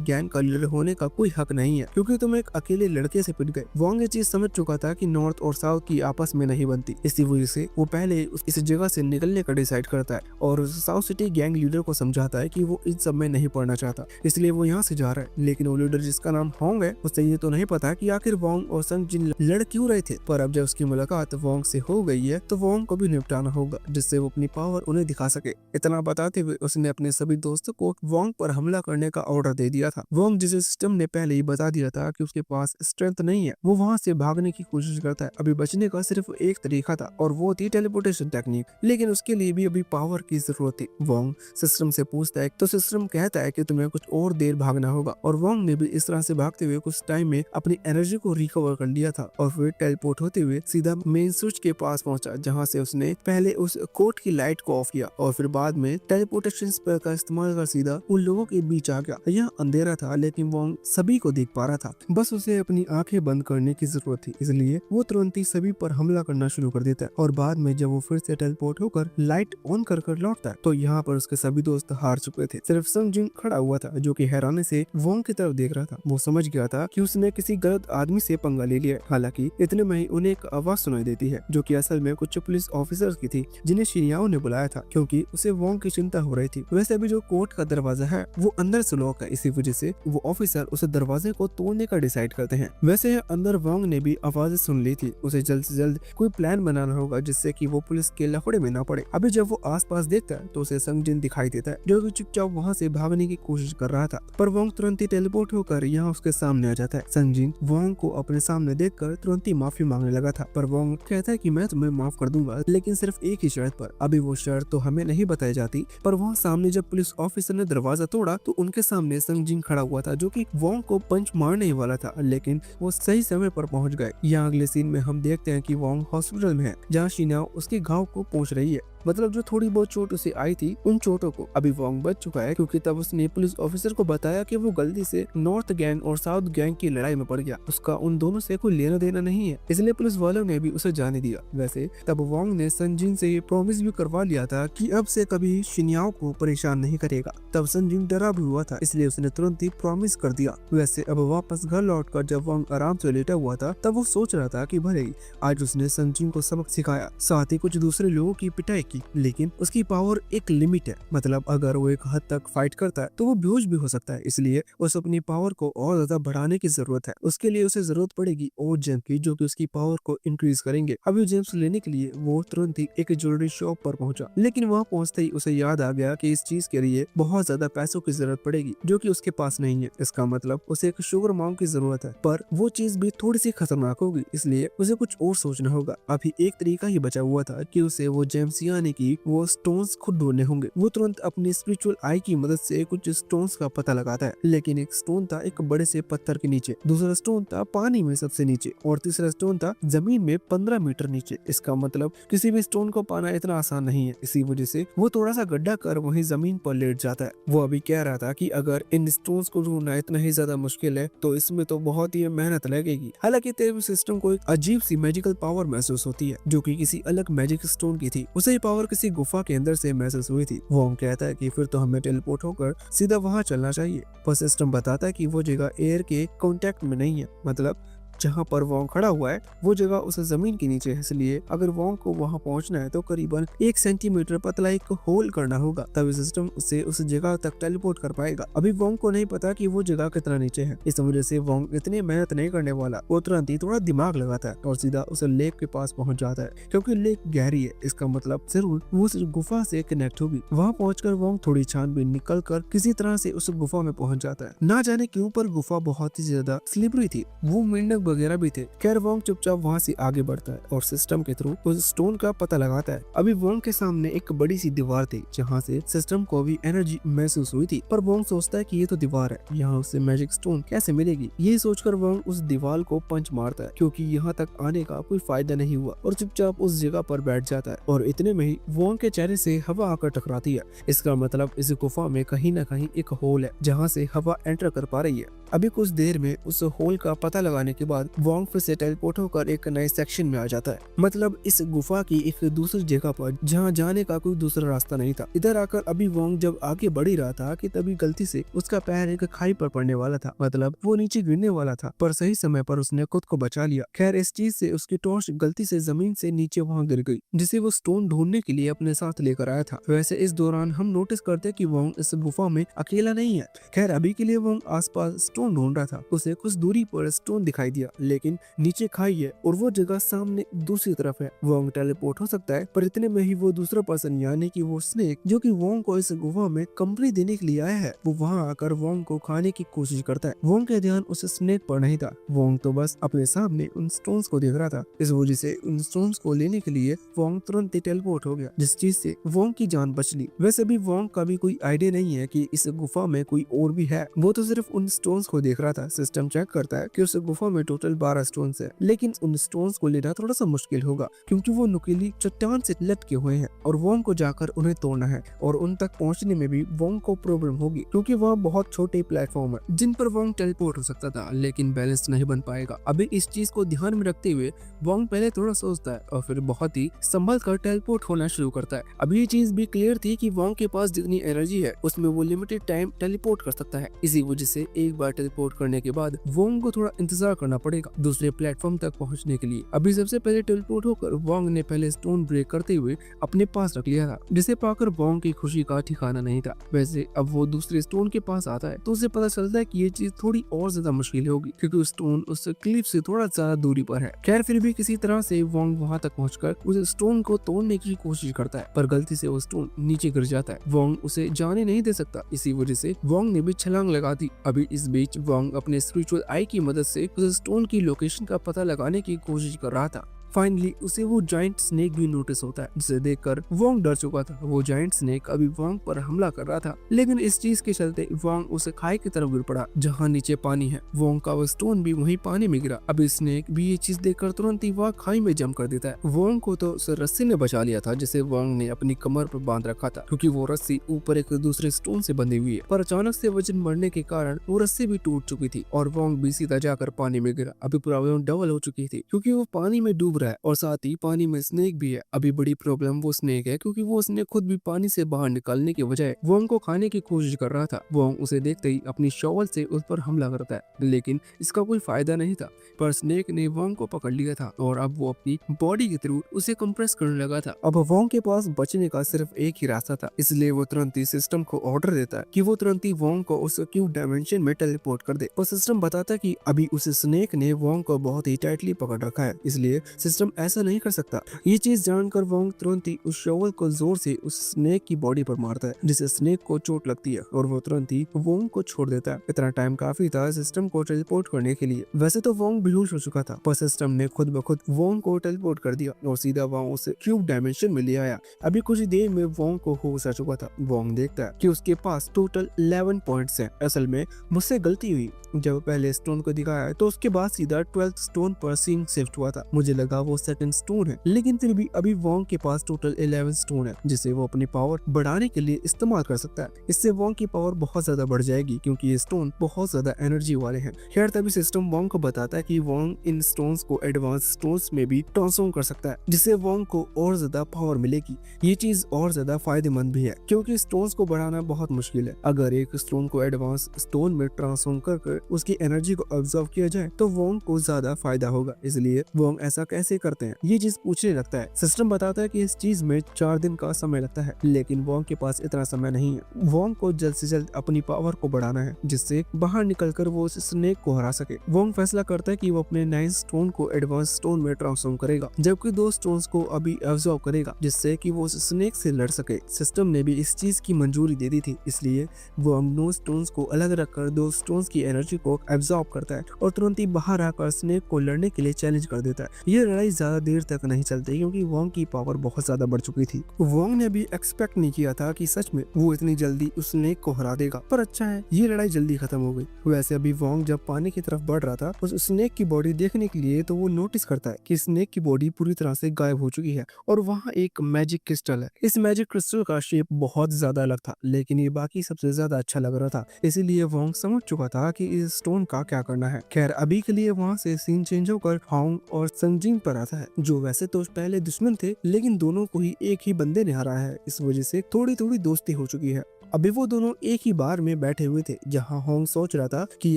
गैंग का लीडर होने का कोई हक नहीं है क्योंकि तुम एक अकेले लड़के से पिट गए। वोंग ये चीज समझ चुका था कि नॉर्थ और साउथ की आपस में नहीं बनती, इसी वजह से वो पहले इस जगह से निकलने का डिसाइड करता है और साउथ सिटी गैंग लीडर को समझाता है कि वो इन सब में नहीं पड़ना चाहता, इसलिए वो यहाँ से जा रहा है। लेकिन वो लीडर जिसका नाम होंग है, उसे ये तो नहीं पता कि आखिर वोंग और संग जिन लड़ क्यों रहे थे। पर अब जब उसकी मुलाकात वोंग से हो गई है तो वोंग को भी निपटाना होगा, जिससे वो अपनी पावर उन्हें दिखा सके। इतना बताते हुए उसने अपने सभी दोस्तों को वोंग पर हमला करने का ऑर्डर दे दिया था। वोंग जिसे सिस्टम ने पहले ही बता दिया था कि उसके पास स्ट्रेंथ नहीं है, वो वहाँ से भागने की कोशिश करता है। अभी बचने का सिर्फ एक तरीका था और वो थी टेलीपोर्टेशन टेक्निक, लेकिन उसके लिए भी अभी पावर की जरूरत थी। वोंग सिस्टम से पूछता है तो सिस्टम कहता है कि तुम्हें कुछ और देर भागना होगा और वोंग ने भी इस तरह से भागते हुए कुछ टाइम में अपनी एनर्जी को रिकवर कर लिया था और फिर टेलीपोर्ट होते हुए सीधा मेन स्विच के पास पहुंचा, जहां से उसने पहले उस कोर्ट की लाइट को ऑफ किया और फिर बाद में टेलीपोर्टेशन स्पेल का इस्तेमाल कर सीधा उन लोगों के बीच आ गया। यह अंधेरा था लेकिन वोंग सभी को देख पा रहा था, बस उसे अपनी आंखें बंद करने की जरूरत थी, इसलिए वो तुरंत ही सभी पर हमला करना शुरू कर देता है। और बाद में जब वो फिर से टेलीपोर्ट होकर लाइट ऑन कर लौटता है तो यहाँ पर उसके सभी दोस्त हार चुके थे। सिर्फ संग जिन खड़ा हुआ था जो कि हैरानी से वोंग की तरफ देख रहा था। वो समझ गया था कि उसने किसी गलत आदमी से पंगा ले लिया। हालांकि इतने में ही उन्हें एक आवाज सुनाई देती है जो कि असल में कुछ पुलिस ऑफिसर्स की थी, जिन्हें शिन्याओ ने बुलाया था क्योंकि उसे वोंग की चिंता हो रही थी। वैसे अभी जो कोर्ट का दरवाजा है वो अंदर से लॉक है, इसी वजह से वो ऑफिसर उसे दरवाजे को तोड़ने का डिसाइड करते हैं। वैसे अंदर वोंग ने भी आवाजें सुन ली थी, उसे जल्द से जल्द कोई प्लान बनाना होगा जिससे कि वो पुलिस के लफड़े में ना पड़े। अभी जब वो आसपास देखता है तो उसे संग जिन दिखाई देता है जो कि चुपचाप वहाँ से भागने की कोशिश कर रहा था, पर वोंग तुरंत ही टेलीपोर्ट होकर यहाँ उसके सामने आ जाता है। संग जिन वोंग को अपने सामने देखकर तुरंत ही माफी मांगने लगा था, पर वोंग कहता है कि मैं तुम्हें माफ कर दूंगा लेकिन सिर्फ एक ही शर्त पर। अभी वो शर्त तो हमें नहीं बताई जाती, पर वहाँ सामने जब पुलिस ऑफिसर ने दरवाजा तोड़ा तो उनके सामने संग जिन खड़ा हुआ था जो कि वोंग को पंच मारने ही वाला था, लेकिन वो सही समय पर पहुंच गए। यहाँ अगले सीन में हम देखते हैं कि वोंग हॉस्पिटल में है जहाँ शिन्याओ उसके घाव को पहुंच रही है, मतलब जो थोड़ी बहुत चोट उसे आई थी उन चोटों को। अभी वोंग बच चुका है क्योंकि तब उसने पुलिस ऑफिसर को बताया कि वो गलती से नॉर्थ गैंग और साउथ गैंग की लड़ाई में पड़ गया, उसका उन दोनों से कोई लेना देना नहीं है, इसलिए पुलिस वालों ने भी उसे जाने दिया। वैसे तब वोंग ने संग जिन से ये प्रॉमिस भी करवा लिया था कि अब से कभी शिन्याओ को परेशान नहीं करेगा। तब संग जिन डरा भी हुआ था, इसलिए उसने तुरंत ही प्रॉमिस कर दिया। वैसे अब वापस घर लौटकर जब वोंग आराम से लेटा हुआ था तब वो सोच रहा था कि भले ही आज उसने संग जिन को सबक सिखाया, साथ ही कुछ दूसरे लोगों की पिटाई की, लेकिन उसकी पावर एक लिमिट है, मतलब अगर वो एक हद तक फाइट करता है तो वो बेहोश भी हो सकता है, इसलिए उसे अपनी पावर को और ज्यादा बढ़ाने की जरूरत है। उसके लिए उसे जरूरत पड़ेगी और जेम की जो कि उसकी पावर को इंक्रीज करेंगे। अभी जेम्स लेने के लिए वो तुरंत ही एक ज्वेलरी शॉप पर पहुंचा, लेकिन वहाँ पहुंचते ही उसे याद आ गया कि इस चीज के लिए बहुत ज्यादा पैसों की जरूरत पड़ेगी जो कि उसके पास नहीं है। इसका मतलब उसे एक शुगर माउंट की जरूरत है, पर वो चीज भी थोड़ी सी खतरनाक होगी, इसलिए उसे कुछ और सोचना होगा। अभी एक तरीका ही बचा हुआ था कि उसे वो जेम्स यानी कि वो स्टोन्स खुद ढूंढने होंगे। वो तुरंत अपनी स्पिरिचुअल आई की मदद से कुछ स्टोन्स का पता लगाता है, लेकिन एक स्टोन था एक बड़े से पत्थर के नीचे, दूसरा स्टोन था पानी में सबसे नीचे और तीसरा स्टोन था जमीन में 15 मीटर नीचे। इसका मतलब किसी भी स्टोन को पाना इतना आसान नहीं है, इसी वजह से वो थोड़ा सा गड्ढा कर वहीं जमीन पर लेट जाता है। वो अभी कह रहा था कि अगर इन स्टोन्स को ढूंढना इतना ही ज्यादा मुश्किल है तो इसमें तो बहुत ही मेहनत लगेगी। हालांकि तेरे सिस्टम को एक अजीब सी मैजिकल पावर महसूस होती है जो कि किसी अलग मैजिक स्टोन की थी। उसे ये पावर किसी गुफा के अंदर से महसूस हुई थी। वो कहता है कि फिर तो हमें टेलीपोर्ट होकर सीधा वहां चलना चाहिए, पर सिस्टम बताता है कि वो जगह एयर के कांटेक्ट में नहीं है, मतलब जहाँ पर वोंग खड़ा हुआ है वो जगह उस जमीन के नीचे है, इसलिए अगर वोंग को वहाँ पहुँचना है तो करीबन 1 सेंटीमीटर पतला एक होल करना होगा, तभी सिस्टम उसे उस जगह तक टेलीपोर्ट कर पाएगा। अभी वोंग को नहीं पता कि वो जगह कितना नीचे है, इस वजह से वोंग इतनी मेहनत नहीं करने वाला। वो तुरंत ही थोड़ा दिमाग लगाता है और सीधा उस लेक के पास पहुंच जाता है, क्योंकि लेक गहरी है, इसका मतलब जरूर वो उस गुफा से कनेक्ट होगी। वहाँ पहुंचकर वोंग थोड़ी छानबीन निकल कर किसी तरह से उस गुफा में पहुंच जाता है। ना जाने क्यों पर गुफा बहुत ही ज्यादा स्लिपरी थी, वो मेंढक वगैरह भी थे। खैर वोंग चुपचाप वहाँ से आगे बढ़ता है और सिस्टम के थ्रू उस स्टोन का पता लगाता है। अभी वोंग के सामने एक बड़ी सी दीवार थी जहाँ से सिस्टम को भी एनर्जी महसूस हुई थी, पर वोंग सोचता है कि ये तो दीवार है, यहाँ उसे मैजिक स्टोन कैसे मिलेगी। ये सोचकर वोंग उस दीवार को पंच मारता है, क्योंकि यहाँ तक आने का कोई फायदा नहीं हुआ, और चुपचाप उस जगह पर बैठ जाता है। और इतने में ही वोंग के चेहरे से हवा आकर टकराती है। इसका मतलब इस गुफा में कहीं न कहीं एक होल है जहाँ से हवा एंटर कर पा रही है। अभी कुछ देर में उस होल का पता लगाने के बाद वोंग फिर से टेलीपोर्ट होकर एक नए सेक्शन में आ जाता है, मतलब इस गुफा की एक दूसरी जगह पर जहाँ जाने का कोई दूसरा रास्ता नहीं था। इधर आकर अभी वोंग जब आगे बढ़ ही रहा था कि तभी गलती से उसका पैर एक खाई पर पड़ने वाला था, मतलब वो नीचे गिरने वाला था, पर सही समय पर उसने खुद को बचा लिया। खैर इस चीज से उसकी टॉर्च गलती से जमीन से नीचे वहाँ गिर गई, जिसे वो स्टोन ढूंढने के लिए अपने साथ लेकर आया था। वैसे इस दौरान हम नोटिस करते कि वोंग इस गुफा में अकेला नहीं है। खैर अभी के लिए वोंग आसपास स्टोन ढूंढ रहा था, उसे कुछ दूरी पर स्टोन दिखाई दिया, लेकिन नीचे खाई है और वो जगह सामने दूसरी तरफ है। वोंग टेलीपोर्ट हो सकता है, पर इतने में ही वो दूसरा पर्सन यानी कि वो स्नेक जो कि वोंग को इस गुफा में कंपनी देने के लिए आया है, वो वहाँ आकर वोंग को खाने की कोशिश करता है। वोंग का ध्यान उस स्नेक पर नहीं था, वोंग तो बस अपने सामने उन स्टोन्स को देख रहा था। इस वजह से उन स्टोन्स को लेने के लिए वोंग तुरंत ही टेलीपोर्ट हो गया, जिस चीज से वोंग की जान बच ली। वैसे भी वोंग का भी कोई आइडिया नहीं है कि इस गुफा में कोई और भी है, वो तो सिर्फ उन स्टोन्स को देख रहा था। सिस्टम चेक करता है कि उस गुफा में टोटल 12 स्टोन्स है, लेकिन उन स्टोन्स को लेना थोड़ा सा मुश्किल होगा, क्योंकि वो नुकीली चट्टान से लटके हुए हैं और वोंग को जाकर उन्हें तोड़ना है, और उन तक पहुंचने में भी वोंग को प्रॉब्लम होगी, क्योंकि वहाँ बहुत छोटे प्लेटफॉर्म है जिन पर वोंग टेलीपोर्ट हो सकता था, लेकिन बैलेंस नहीं बन पाएगा। अभी इस चीज को ध्यान में रखते हुए वोंग पहले थोड़ा सोचता है और फिर बहुत ही संभल कर टेलीपोर्ट होना शुरू करता है। अभी ये चीज भी क्लियर थी कि वोंग के पास जितनी एनर्जी है उसमें वो लिमिटेड टाइम टेलीपोर्ट कर सकता है। इसी वजह से एक बार टेलीपोर्ट करने के बाद वोंग को थोड़ा इंतजार करना पड़ेगा दूसरे प्लेटफॉर्म तक पहुंचने के लिए। अभी सबसे पहले टेलीपोर्ट होकर वोंग ने पहले स्टोन ब्रेक करते हुए अपने पास रख लिया था, जिसे पाकर वोंग की खुशी का ठिकाना नहीं था। वैसे अब वो दूसरे स्टोन के पास आता है तो उसे पता चलता है कि ये चीज थोड़ी और ज्यादा मुश्किल होगी, क्योंकि स्टोन उस क्लिफ से थोड़ा ज्यादा दूरी पर है। खैर फिर भी किसी तरह से वोंग वहां तक पहुंचकर उस स्टोन को तोड़ने की कोशिश करता है, पर गलती से वो स्टोन नीचे गिर जाता है। वोंग उसे जाने नहीं दे सकता, इसी वजह से वोंग ने भी छलांग लगा दी। अभी इस बीच वोंग अपने स्पिरिचुअल आई की मदद से उस स्टोन की लोकेशन का पता लगाने की कोशिश कर रहा था। फाइनली उसे वो जाइंट स्नेक भी नोटिस होता है, जिसे देखकर वोंग डर चुका था। वो जाइंट स्नेक अभी वोंग पर हमला कर रहा था, लेकिन इस चीज के चलते वोंग उसे खाई की तरफ गिर पड़ा जहाँ नीचे पानी है। वोंग का वो स्टोन भी वहीं पानी में गिरा। अभी स्नेक भी ये चीज देखकर तुरंत ही वह खाई में जंप कर देता है। वोंग को तो उस रस्सी ने बचा लिया था जिसे वोंग ने अपनी कमर पर बांध रखा था, क्योंकि वो रस्सी ऊपर एक दूसरे स्टोन से बंधी हुई है, पर अचानक से वजन बढ़ने के कारण वो रस्सी भी टूट चुकी थी और वोंग भी सीधा जाकर पानी में गिरा। अभी प्रॉब्लम डबल हो चुकी थी, क्योंकि वो पानी में डूब रहा है और साथ ही पानी में स्नेक भी है। अभी बड़ी प्रॉब्लम वो स्नेक है, क्योंकि वो स्नेक खुद भी पानी से बाहर निकलने के बजाय वोंग को खाने की कोशिश कर रहा था। वोंग उसे देखते ही अपनी शॉवल से उस पर हमला करता है, लेकिन इसका कोई फायदा नहीं था, पर स्नेक ने वोंग को पकड़ लिया था और अब वो अपनी बॉडी के थ्रू उसे कंप्रेस करने लगा था। अब वोंग के पास बचने का सिर्फ एक ही रास्ता था, इसलिए वो तुरंत ही सिस्टम को ऑर्डर देता है कि वो तुरंत ही वोंग को उस क्यूब डायमेंशन में टेलीपोर्ट कर दे। पर सिस्टम बताता है कि अभी उस स्नेक ने वोंग को बहुत ही टाइटली पकड़ रखा है, इसलिए सिस्टम ऐसा नहीं कर सकता। ये चीज जानकर वोंग तुरंत ही उस शॉवल को जोर से उस स्नेक की बॉडी पर मारता है, जिससे स्नेक को चोट लगती है और वो तुरंत ही वोंग को छोड़ देता है। इतना टाइम काफी था सिस्टम को टेलीपोर्ट करने के लिए। वैसे तो वोंग बेहोश हो चुका था, पर सिस्टम ने खुद ब खुद वोंग को टेलीपोर्ट कर दिया और सीधा वोंग उसे क्यूब डायमेंशन में ले आया। अभी कुछ देर में वोंग को होश आ चुका था। वोंग देखता है कि उसके पास टोटल 11 पॉइंट्स हैं। असल में मुझसे गलती हुई, जब पहले स्टोन को दिखाया तो उसके बाद सीधा 12th स्टोन पर सीन शिफ्ट हुआ था। मुझे लगा था वो सेकंड स्टोन है, लेकिन फिर भी अभी वोंग के पास टोटल 11 स्टोन है जिसे वो अपनी पावर बढ़ाने के लिए इस्तेमाल कर सकता है। इससे वोंग की पावर बहुत ज्यादा बढ़ जाएगी क्योंकि ये स्टोन बहुत ज्यादा एनर्जी वाले हैं। खैर तभी सिस्टम वोंग को बताता है कि वोंग इन स्टोन्स को एडवांस स्टोन्स में भी ट्रांसफॉर्म कर सकता है, जिससे वोंग को और ज्यादा पावर मिलेगी। ये चीज और ज्यादा फायदेमंद भी है क्योंकि स्टोन्स को बढ़ाना बहुत मुश्किल है। अगर एक स्टोन को एडवांस स्टोन में ट्रांसफॉर्म कर उसकी एनर्जी को ऑब्जर्व किया जाए तो वोंग को ज्यादा फायदा होगा। इसलिए वोंग ऐसा कैसे करते हैं ये चीज पूछने लगता है। सिस्टम बताता है कि इस चीज में 4 दिन का समय लगता है, लेकिन वोंग के पास इतना समय नहीं है। वोंग को जल्द से जल्द अपनी पावर को बढ़ाना है जिससे बाहर निकलकर वो उस स्नेक को हरा सके। वोंग फैसला करता है कि वो अपने 9 स्टोन को एडवांस स्टोन में ट्रांसफॉर्म करेगा, जबकि 2 स्टोन्स को अभी ऑब्जर्व करेगा जिससे कि वो उस स्नेक से लड़ सके। सिस्टम ने भी इस चीज की मंजूरी दे दी थी, इसलिए वो 9 स्टोन्स को अलग रखकर 2 स्टोन्स की एनर्जी को एब्जॉर्ब करता है और तुरंत ही बाहर आकर स्नेक को लड़ने के लिए चैलेंज कर देता है। ये लड़ाई ज्यादा देर तक नहीं चलती क्योंकि वोंग की पावर बहुत ज्यादा बढ़ चुकी थी। वोंग ने भी एक्सपेक्ट नहीं किया था कि सच में वो इतनी जल्दी उस स्नेक को हरा देगा, पर अच्छा है ये लड़ाई जल्दी खत्म हो गई। वैसे अभी वोंग जब पानी की तरफ बढ़ रहा था उस स्नेक की बॉडी देखने के लिए, तो वो नोटिस करता है कि स्नेक की बॉडी पूरी तरह से गायब हो चुकी है और वहाँ एक मैजिक क्रिस्टल है। इस मैजिक क्रिस्टल का शेप बहुत ज्यादा अलग था, लेकिन ये बाकी सबसे ज्यादा अच्छा लग रहा था, इसीलिए वोंग समझ चुका था कि इस स्टोन का क्या करना है। खैर अभी के लिए वहाँ से सीन चेंज होकर होंग और संजिंग पर आता है, जो वैसे तो पहले दुश्मन थे लेकिन दोनों को ही एक ही बंदे ने हराया है। इस वजह से थोड़ी थोड़ी दोस्ती हो चुकी है। अभी वो दोनों एक ही बार में बैठे हुए थे जहां होंग सोच रहा था कि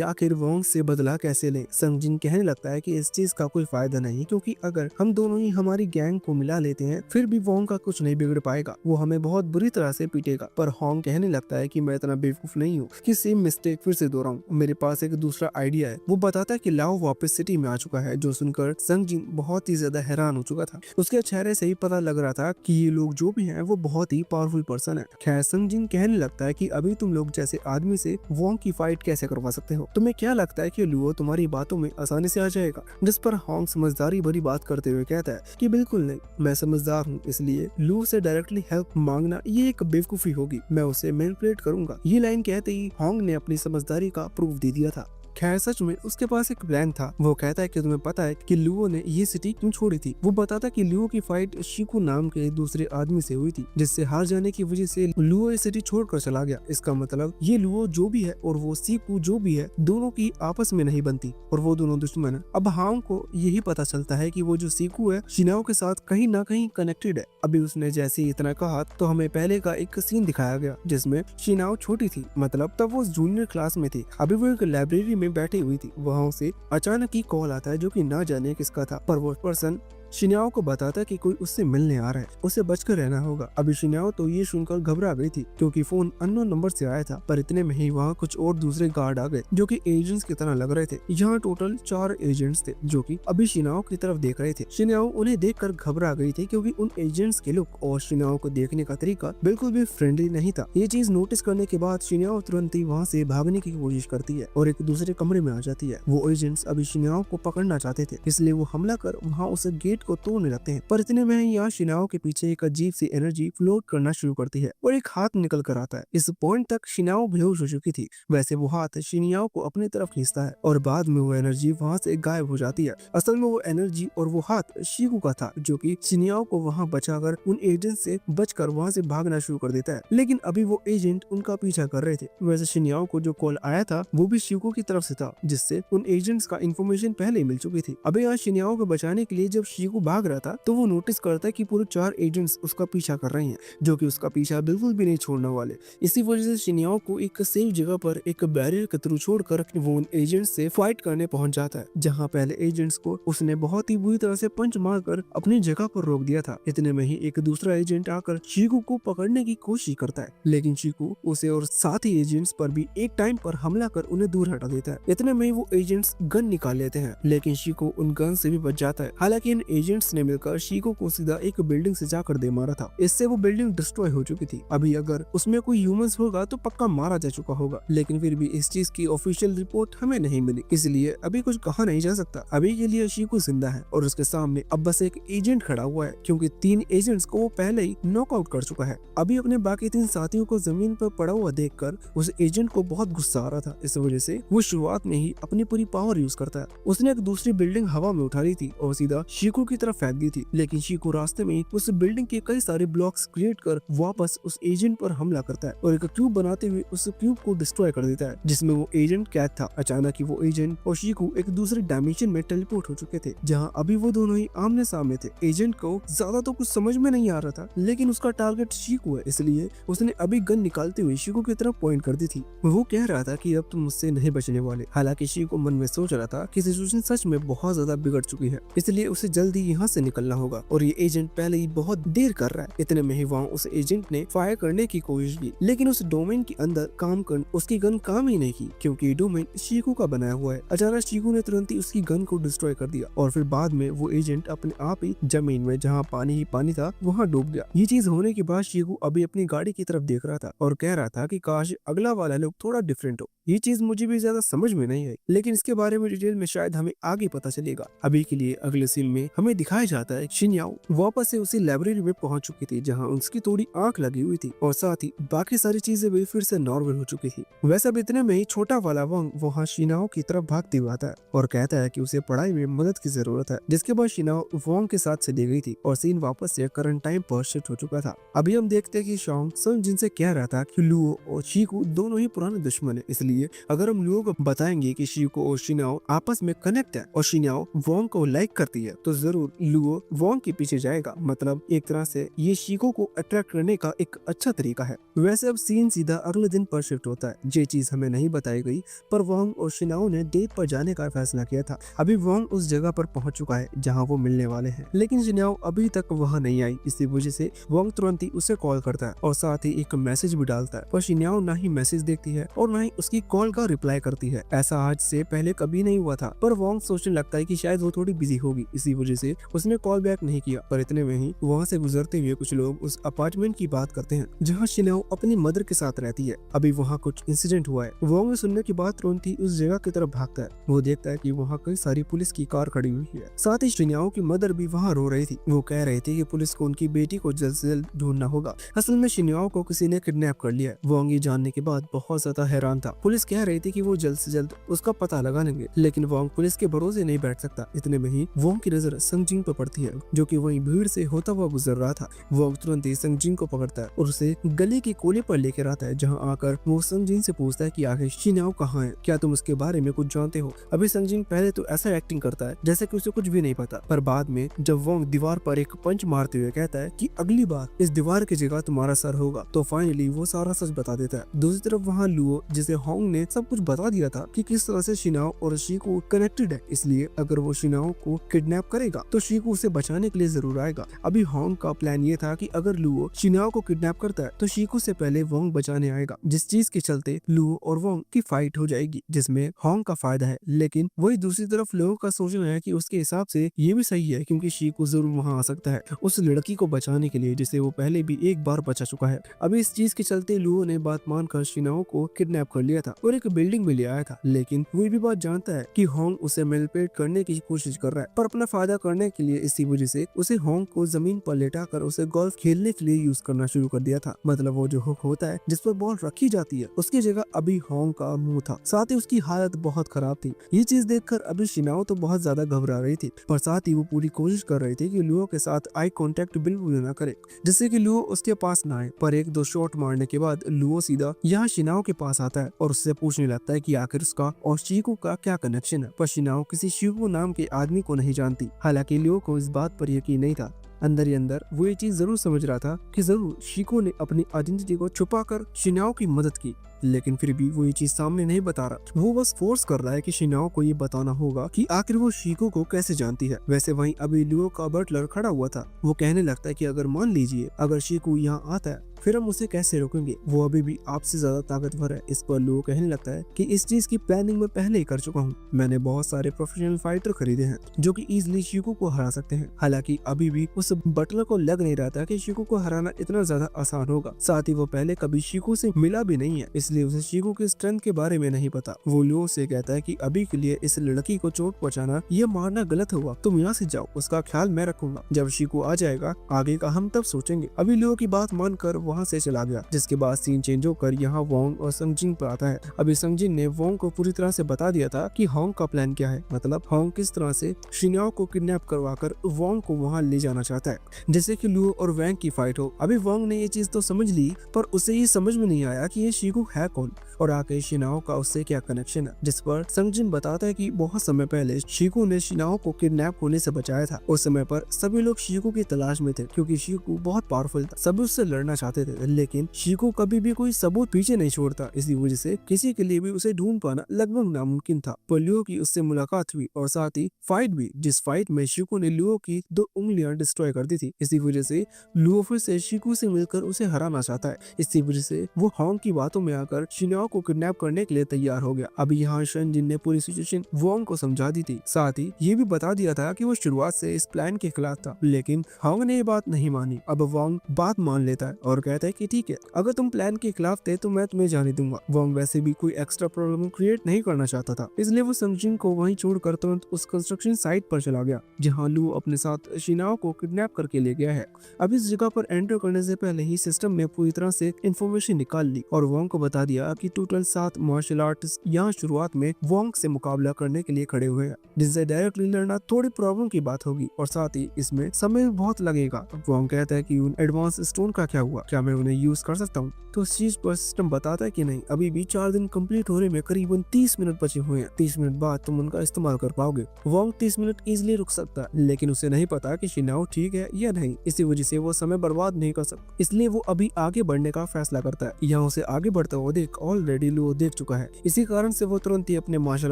आखिर वोंग से बदला कैसे लें। संजिन कहने लगता है कि इस चीज का कोई फायदा नहीं, क्योंकि अगर हम दोनों ही हमारी गैंग को मिला लेते हैं फिर भी वोंग का कुछ नहीं बिगड़ पाएगा, वो हमें बहुत बुरी तरह से पीटेगा। पर होंग कहने लगता है कि मैं इतना बेवकूफ नहीं हूँ कि सेम मिस्टेक फिर से दोहराऊं, मेरे पास एक दूसरा आइडिया है। वो बताता है कि लाओ वापस सिटी में आ चुका है, जो सुनकर संजिन बहुत ही ज्यादा हैरान हो चुका था। उसके चेहरे से ही पता लग रहा था कि ये लोग जो भी हैं वो बहुत ही पावरफुल पर्सन है। खैर संजिन कहने लगता है कि अभी तुम लोग जैसे आदमी से वोंग की फाइट कैसे करवा सकते हो? तुम्हें क्या लगता है कि लुओ तुम्हारी बातों में आसानी से आ जाएगा? जिस पर होंग समझदारी भरी बात करते हुए कहता है कि बिल्कुल नहीं, मैं समझदार हूँ, इसलिए लुओ से डायरेक्टली हेल्प मांगना ये एक बेवकूफी होगी, मैं उसे मैनिपुलेट करूंगा। ये लाइन कहते ही होंग ने अपनी समझदारी का प्रूफ दे दिया था। खैर सच में उसके पास एक प्लान था। वो कहता है कि तुम्हें पता है कि लुओ ने ये सिटी क्यों छोड़ी थी? वो बताता कि लुओ की फाइट शिकू नाम के दूसरे आदमी से हुई थी, जिससे हार जाने की वजह से लुओ ये सिटी छोड़कर चला गया। इसका मतलब ये लुओ जो भी है और वो शिकू जो भी है, दोनों की आपस में नहीं बनती और वो दोनों दुश्मन है। अब होंग को यही पता चलता है कि वो जो शिकू है शिनाओ के साथ कहीं ना कहीं कनेक्टेड है। अभी उसने जैसे ही इतना कहा तो हमें पहले का एक सीन दिखाया गया जिसमें शिनाओ छोटी थी, मतलब तब वो जूनियर क्लास में थी। अभी वो एक लाइब्रेरी में बैठी हुई थी, वहां से अचानक ही कॉल आता है जो कि ना जाने किसका था, पर वो पर्सन शिनाओ को बताता कि कोई उससे मिलने आ रहा है, उसे बचकर रहना होगा। अभी शिनाओ तो ये सुनकर घबरा गई थी क्योंकि फोन अननोन नंबर से आया था, पर इतने में ही वहाँ कुछ और दूसरे गार्ड आ गए जो कि एजेंट्स की तरह लग रहे थे। यहाँ टोटल 4 एजेंट्स थे जो कि अभी शिनाओ की तरफ देख रहे थे। शिनाओ उन्हें देखकर घबरा गई थी क्योंकि उन एजेंट्स के लुक और शिनाओ को देखने का तरीका बिल्कुल भी फ्रेंडली नहीं था। ये चीज नोटिस करने के बाद शिनाओ तुरंत ही वहाँ से भागने की कोशिश करती है और एक दूसरे कमरे में आ जाती है। वो एजेंट्स अभी शिनाओ को पकड़ना चाहते थे, इसलिए वो हमला कर वहाँ उस गेट को तोड़ने लगते हैं। पर इतने में यहाँ शिनाओ के पीछे एक अजीब सी एनर्जी फ्लोट करना शुरू करती है और एक हाथ निकल कर आता है। इस पॉइंट तक शिनाओ बेहोश हो चुकी थी, वैसे वो हाथ शिनाओ को अपनी तरफ खींचता है और बाद में वो एनर्जी वहाँ से गायब हो जाती है। असल में वो एनर्जी और वो हाथ शिकू का था जो कि शिनाओ को वहाँ बचाकर उन एजेंट से बचकर वहाँ से भागना शुरू कर देता है। लेकिन अभी वो एजेंट उनका पीछा कर रहे थे। वैसे शिनाओ को जो कॉल आया था वो भी शिकू की तरफ से था, जिससे उन एजेंट्स का इन्फॉर्मेशन पहले ही मिल चुकी थी। अभी यहाँ शिनाओ को बचाने के लिए जब शिकू भाग रहा था तो वो नोटिस करता है कि पूरे 4 एजेंट्स उसका पीछा कर रहे हैं, जो कि उसका पीछा बिल्कुल भी नहीं छोड़ने वाले। इसी वजह से शिनाओ को एक सेफ जगह पर एक बैरियर के थ्रू छोड़कर वो उन एजेंट्स से फाइट करने पहुंच जाता है, जहां पहले एजेंट्स को उसने बहुत ही बुरी तरह से पंच मारकर अपनी जगह पर रोक दिया था। इतने में ही एक दूसरा एजेंट आकर शिकू को पकड़ने की कोशिश करता है, लेकिन शिकू उसे और साथ ही एजेंट्स पर भी एक टाइम पर हमला कर उन्हें दूर हटा देता है। इतने में ही वो एजेंट्स गन निकाल लेते हैं, लेकिन शिकू उन गन से भी बच जाता है। हालांकि इन एजेंट्स ने मिलकर शिकू को सीधा एक बिल्डिंग से जाकर दे मारा था। इससे वो बिल्डिंग डिस्ट्रॉय हो चुकी थी। अभी अगर उसमें कोई ह्यूमंस होगा तो पक्का मारा जा चुका होगा, लेकिन फिर भी इस चीज की ऑफिशियल रिपोर्ट हमें नहीं मिली, इसलिए अभी कुछ कहा नहीं जा सकता। अभी के लिए शिकू जिंदा है और उसके सामने अब बस एक एजेंट खड़ा हुआ है, क्योंकि 3 एजेंट्स को वो पहले ही नॉकआउट कर चुका है। अभी अपने बाकी 3 साथियों को जमीन पर पड़ा हुआ देखकर उस एजेंट को बहुत गुस्सा आ रहा था। इस वजह से वो शुरुआत में ही अपनी पूरी पावर यूज करता है। उसने एक दूसरी बिल्डिंग हवा में उठा ली थी और सीधा शिकू की तरफ फेंक दी थी, लेकिन शीको रास्ते में उस बिल्डिंग के कई सारे ब्लॉक्स क्रिएट कर वापस उस एजेंट पर हमला करता है और एक क्यूब बनाते हुए उस क्यूब को डिस्ट्रॉय कर देता है जिसमें वो एजेंट कैद था। अचानक ही वो एजेंट और शीको एक दूसरे डायमेंशन में टेलीपोर्ट हो चुके थे, जहां अभी वो दोनों ही आमने सामने थे। एजेंट को ज्यादा तो कुछ समझ में नहीं आ रहा था, लेकिन उसका टारगेट शीको है, इसलिए उसने अभी गन निकालते हुए शीको की तरफ पॉइंट कर दी थी। वो कह रहा था कि अब तुम मुझसे नहीं बचने वाले। हालांकि शीको मन में सोच रहा था कि सिचुएशन सच में बहुत ज्यादा बिगड़ चुकी है, इसलिए उसे जल्दी यहाँ से निकलना होगा और ये एजेंट पहले ही बहुत देर कर रहा है। इतने में ही वहाँ उस एजेंट ने फायर करने की कोशिश की, लेकिन उस डोमेन के अंदर काम कर उसकी गन काम ही नहीं की, क्योंकि ये डोमेन शीको का बनाया हुआ है। अचानक शीको ने तुरंत ही उसकी गन को डिस्ट्रॉय कर दिया और फिर बाद में वो एजेंट अपने आप ही जमीन में, जहाँ पानी ही पानी था, वहाँ डूब गया। ये चीज होने के बाद शीको अभी अपनी गाड़ी की तरफ देख रहा था और कह रहा था कि काश अगला वाला लोग थोड़ा डिफरेंट हो। ये चीज मुझे भी ज्यादा समझ में नहीं आई, लेकिन इसके बारे में डिटेल में शायद हमें आगे पता चलेगा। अभी के लिए अगले सीन में हमें दिखाया जाता है शिन्याओ वापस से उसी लाइब्रेरी में पहुंच चुकी थी, जहां उसकी थोड़ी आंख लगी हुई थी और साथ ही बाकी सारी चीजें भी फिर से नॉर्मल हो चुकी थी। वैसे अब इतने में ही छोटा वाला वंग वहाँ शिनाओ की तरफ भागते हुआ आता है और कहता है कि उसे पढ़ाई में मदद की जरूरत है, जिसके बाद शिनाओ वोंग के साथ चली गई थी और सीन वापस से करंट टाइम पर शिफ्ट हो चुका था। अभी हम देखते हैं कि शॉन्ग सन जिनसे कह रहा था कि लुओ और शीको दोनों ही पुराने दुश्मन है, इसलिए अगर हम लुओ को बताएंगे कि शीको और शिनाओ आपस में कनेक्ट है और शिनाओ वोंग को लाइक करती है, तो जरूर लुओ वोंग के पीछे जाएगा। मतलब एक तरह से ये शीको को अट्रैक्ट करने का एक अच्छा तरीका है। वैसे अब सीन सीधा अगले दिन पर शिफ्ट होता है। ये चीज हमें नहीं बताई गई, पर वोंग और शिनाओ ने डेट पर जाने का फैसला किया था। अभी वोंग उस जगह पर पहुंच चुका है जहां वो मिलने वाले हैं, लेकिन शिनाओ अभी तक वहां नहीं आई। इसी वजह से वोंग तुरंत ही उसे कॉल करता है और साथ ही एक मैसेज भी डालता है, पर शिनाओ ना ही मैसेज देखती है और ना ही उसकी कॉल का रिप्लाई करती है। ऐसा आज से पहले कभी नहीं हुआ था, पर वोंग सोचने लगता है कि शायद वो थोड़ी बिजी होगी, इसी वजह से उसने कॉल बैक नहीं किया। पर इतने में ही वहाँ से गुजरते हुए कुछ लोग उस अपार्टमेंट की बात करते हैं जहाँ शिनाओ अपनी मदर के साथ रहती है। अभी वहाँ कुछ इंसिडेंट हुआ है। वोंग ने सुनने के बाद तुरंत ही उस जगह की तरफ भागता है। वो देखता है कि वहाँ कई सारी पुलिस की कार खड़ी हुई है, साथ ही शिनाओ की मदर भी वहाँ रो रही थी। वो कह रही थी कि पुलिस को उनकी बेटी को जल्द से जल्द ढूंढना होगा। असल में शिनाओ को किसी ने किडनैप कर लिया है। वोंग ये जानने के बाद बहुत ज्यादा हैरान था। पुलिस कह रही थी कि वो जल्द से जल्द उसका पता लगा लेंगे, लेकिन वोंग पुलिस के भरोसे नहीं बैठ सकता। इतने में ही वोंग की नजर संगजिन पर पड़ती है, जो कि वहीं भीड़ से होता हुआ गुजर रहा था। वोंग तुरंत ही संगजिन को पकड़ता है और उसे गली के कोने पर लेकर आता है, जहां आकर वो संगजिन से पूछता है कि आखिर शिनाओ कहाँ है, क्या तुम उसके बारे में कुछ जानते हो। अभी संगजिन पहले तो ऐसा एक्टिंग करता है जैसे कि उसे कुछ भी नहीं पता, पर बाद में जब वोंग दीवार पर एक पंच मारते हुए कहता है कि अगली बार इस दीवार की जगह तुम्हारा सर होगा, तो फाइनली वो सारा सच बता देता है। दूसरी तरफ वहाँ लुओ, जिसे होंग ने सब कुछ बता दिया था कि किस तरह से शिनाओ और शीको कनेक्टेड है, इसलिए अगर वो शिनाओ को किडनैप करेगा तो शीको उसे बचाने के लिए जरूर आएगा। अभी होंग का प्लान ये था कि अगर लुओ शिनाओ को किडनैप करता है तो शीको से पहले वोंग बचाने आएगा, जिस चीज के चलते लुओ और वोंग की फाइट हो जाएगी, जिसमें होंग का फायदा है। लेकिन वही दूसरी तरफ लोगों का सोचना है कि उसके हिसाब से ये भी सही है, क्योंकि शीको जरूर वहाँ आ सकता है उस लड़की को बचाने के लिए, जिसे वो पहले भी एक बार बचा चुका है। अभी इस चीज के चलते लुओ ने बात मानकर शिनाओ को किडनैप कर लिया था और एक बिल्डिंग में ले आया था, लेकिन वो भी बात जानता है कि होंग उसे मैनिपुलेट करने की कोशिश कर रहा है, पर अपना फायदा करने के लिए। इसी वजह से उसे होंग को जमीन पर लेटाकर उसे गोल्फ खेलने के लिए यूज करना शुरू कर दिया था। मतलब वो जो हुक होता है जिस पर बॉल रखी जाती है, उसकी जगह अभी होंग का मुंह था। साथ ही उसकी हालत बहुत खराब थी। ये चीज देखकर अभी शिनाओ तो बहुत ज्यादा घबरा रही थी, पर साथ ही वो पूरी कोशिश कर रही थी कि लुओ के साथ आई कांटेक्ट बिल्कुल न करे, जिससे कि लुओ उसके पास ना आए। पर एक दो शॉट मारने के बाद लुओ सीधा यहाँ शिनाओ के पास आता है और उससे पूछने लगता है कि आखिर उसका और शीको का क्या कनेक्शन है। पर शिनाओ किसी शीको नाम के आदमी को नहीं जानती। हालांकि लुओ को इस बात पर यकीन नहीं था। अंदर ही अंदर वो ये चीज जरूर समझ रहा था कि जरूर शीको ने अपनी आइडेंटिटी को छुपाकर शिनाओ की मदद की, लेकिन फिर भी वो ये चीज सामने नहीं बता रहा। वो बस फोर्स कर रहा है कि शिनाओ को ये बताना होगा कि आखिर वो शीको को कैसे जानती है। वैसे वहीं अभी लुओ का बटलर खड़ा हुआ था। वो कहने लगता है कि अगर मान लीजिए अगर शीको यहाँ आता है, फिर हम उसे कैसे रोकेंगे, वो अभी भी आपसे ज्यादा ताकतवर है। इस पर लुओ कहने लगता है कि इस चीज की प्लानिंग मैं पहले ही कर चुका हूँ। मैंने बहुत सारे प्रोफेशनल फाइटर खरीदे हैं जो कि इजिली शीको को हरा सकते हैं। हालांकि अभी भी उस उस बटलर को लग नहीं रहा था कि शिकू को हराना इतना ज्यादा आसान होगा। साथ ही वो पहले कभी शिकू से मिला भी नहीं है, इसलिए उसे शिकू की स्ट्रेंथ के बारे में नहीं पता। वो लियो से कहता है कि अभी के लिए इस लड़की को चोट पहुंचाना, ये मारना गलत हुआ, तुम यहाँ से जाओ, उसका ख्याल मैं रखूंगा। जब शिकू आ जाएगा आगे का हम तब सोचेंगे। अभी लियो की बात मानकर वहाँ से चला गया, जिसके बाद सीन चेंज होकर यहाँ वोंग और संगजिन पर आता है। अभी संगजिन ने वोंग को पूरी तरह से बता दिया था कि होंग का प्लान क्या है, मतलब होंग किस तरह से शिन्याओ को किडनैप करवाकर वोंग को वहाँ ले जाना चाहता है, जैसे कि लियो और वैंग की फाइट हो। अभी वोंग ने ये चीज तो समझ ली, पर उसे ये समझ में नहीं आया कि ये शिकू है कौन और आके शिनाओ का उससे क्या कनेक्शन है। जिस पर संगजिन बताता है कि बहुत समय पहले शिकू ने शिनाओ को किडनैप होने से बचाया था। उस समय पर सभी लोग शिकू की तलाश में थे, क्योंकि शिकू बहुत पावरफुल था, सभी उससे लड़ना चाहते थे, लेकिन शिकू कभी भी कोई सबूत पीछे नहीं छोड़ता। इसी वजह से किसी के लिए भी उसे ढूंढ पाना लगभग नामुमकिन था। पर लियो की उससे मुलाकात हुई और साथ ही फाइट भी, जिस फाइट में शिकू ने लियो की 2 उंगलियां डिस्ट्रॉय कर दी थी। इसी वजह से लियो फिर से शिकू से मिलकर उसे हराना चाहता है। इसी वजह से वो होंग की बातों में आकर शिनाओ को किडनैप करने के लिए तैयार हो गया। अभी यहाँ संगजिन ने पूरी सिचुएशन वोंग को समझा दी थी, साथ ही ये भी बता दिया था कि वो शुरुआत से इस प्लान के खिलाफ था, लेकिन होंग ने ये बात नहीं मानी। अब वोंग बात मान लेता है और कहता है कि ठीक है, अगर तुम प्लान के खिलाफ थे तो मैं तुम्हें जाने दूंगा। वोंग वैसे भी कोई एक्स्ट्रा प्रॉब्लम क्रिएट नहीं करना चाहता था, इसलिए वो संगजिन को वहीं छोड़कर तुरंत उस कंस्ट्रक्शन साइट पर चला गया, जहाँ लू अपने साथ शिनाओ को किडनैप करके ले गया है। अब इस जगह पर एंटर करने से पहले ही सिस्टम ने पूरी तरह से इंफॉर्मेशन निकाल ली और वोंग को बता दिया कि टोटल 7 मार्शल आर्टिस्ट यहाँ शुरुआत में वोंग से मुकाबला करने के लिए खड़े हुए हैं, जिससे डायरेक्टली लड़ना थोड़ी प्रॉब्लम की बात होगी और साथ ही इसमें समय भी बहुत लगेगा। वोंग कहता है कि उन एडवांस स्टोन का क्या हुआ, क्या मैं उन्हें यूज कर सकता हूँ? तो इस चीज पर सिस्टम बताता है कि नहीं, अभी भी 4 दिन कंप्लीट होने में करीबन 30 मिनट बचे हुए हैं, 30 मिनट बाद तुम उनका इस्तेमाल कर पाओगे। वोंग 30 मिनट इजिली रुक सकता है, लेकिन उसे नहीं पता कि शिनाओ ठीक है या नहीं, इसी वजह से वो समय बर्बाद नहीं कर सकता, इसलिए वो अभी आगे बढ़ने का फैसला करता है। यहाँ उसे आगे बढ़ता हुआ देख ऑलरेडी लुओ देख चुका है, इसी कारण से वो तुरंत ही अपने मार्शल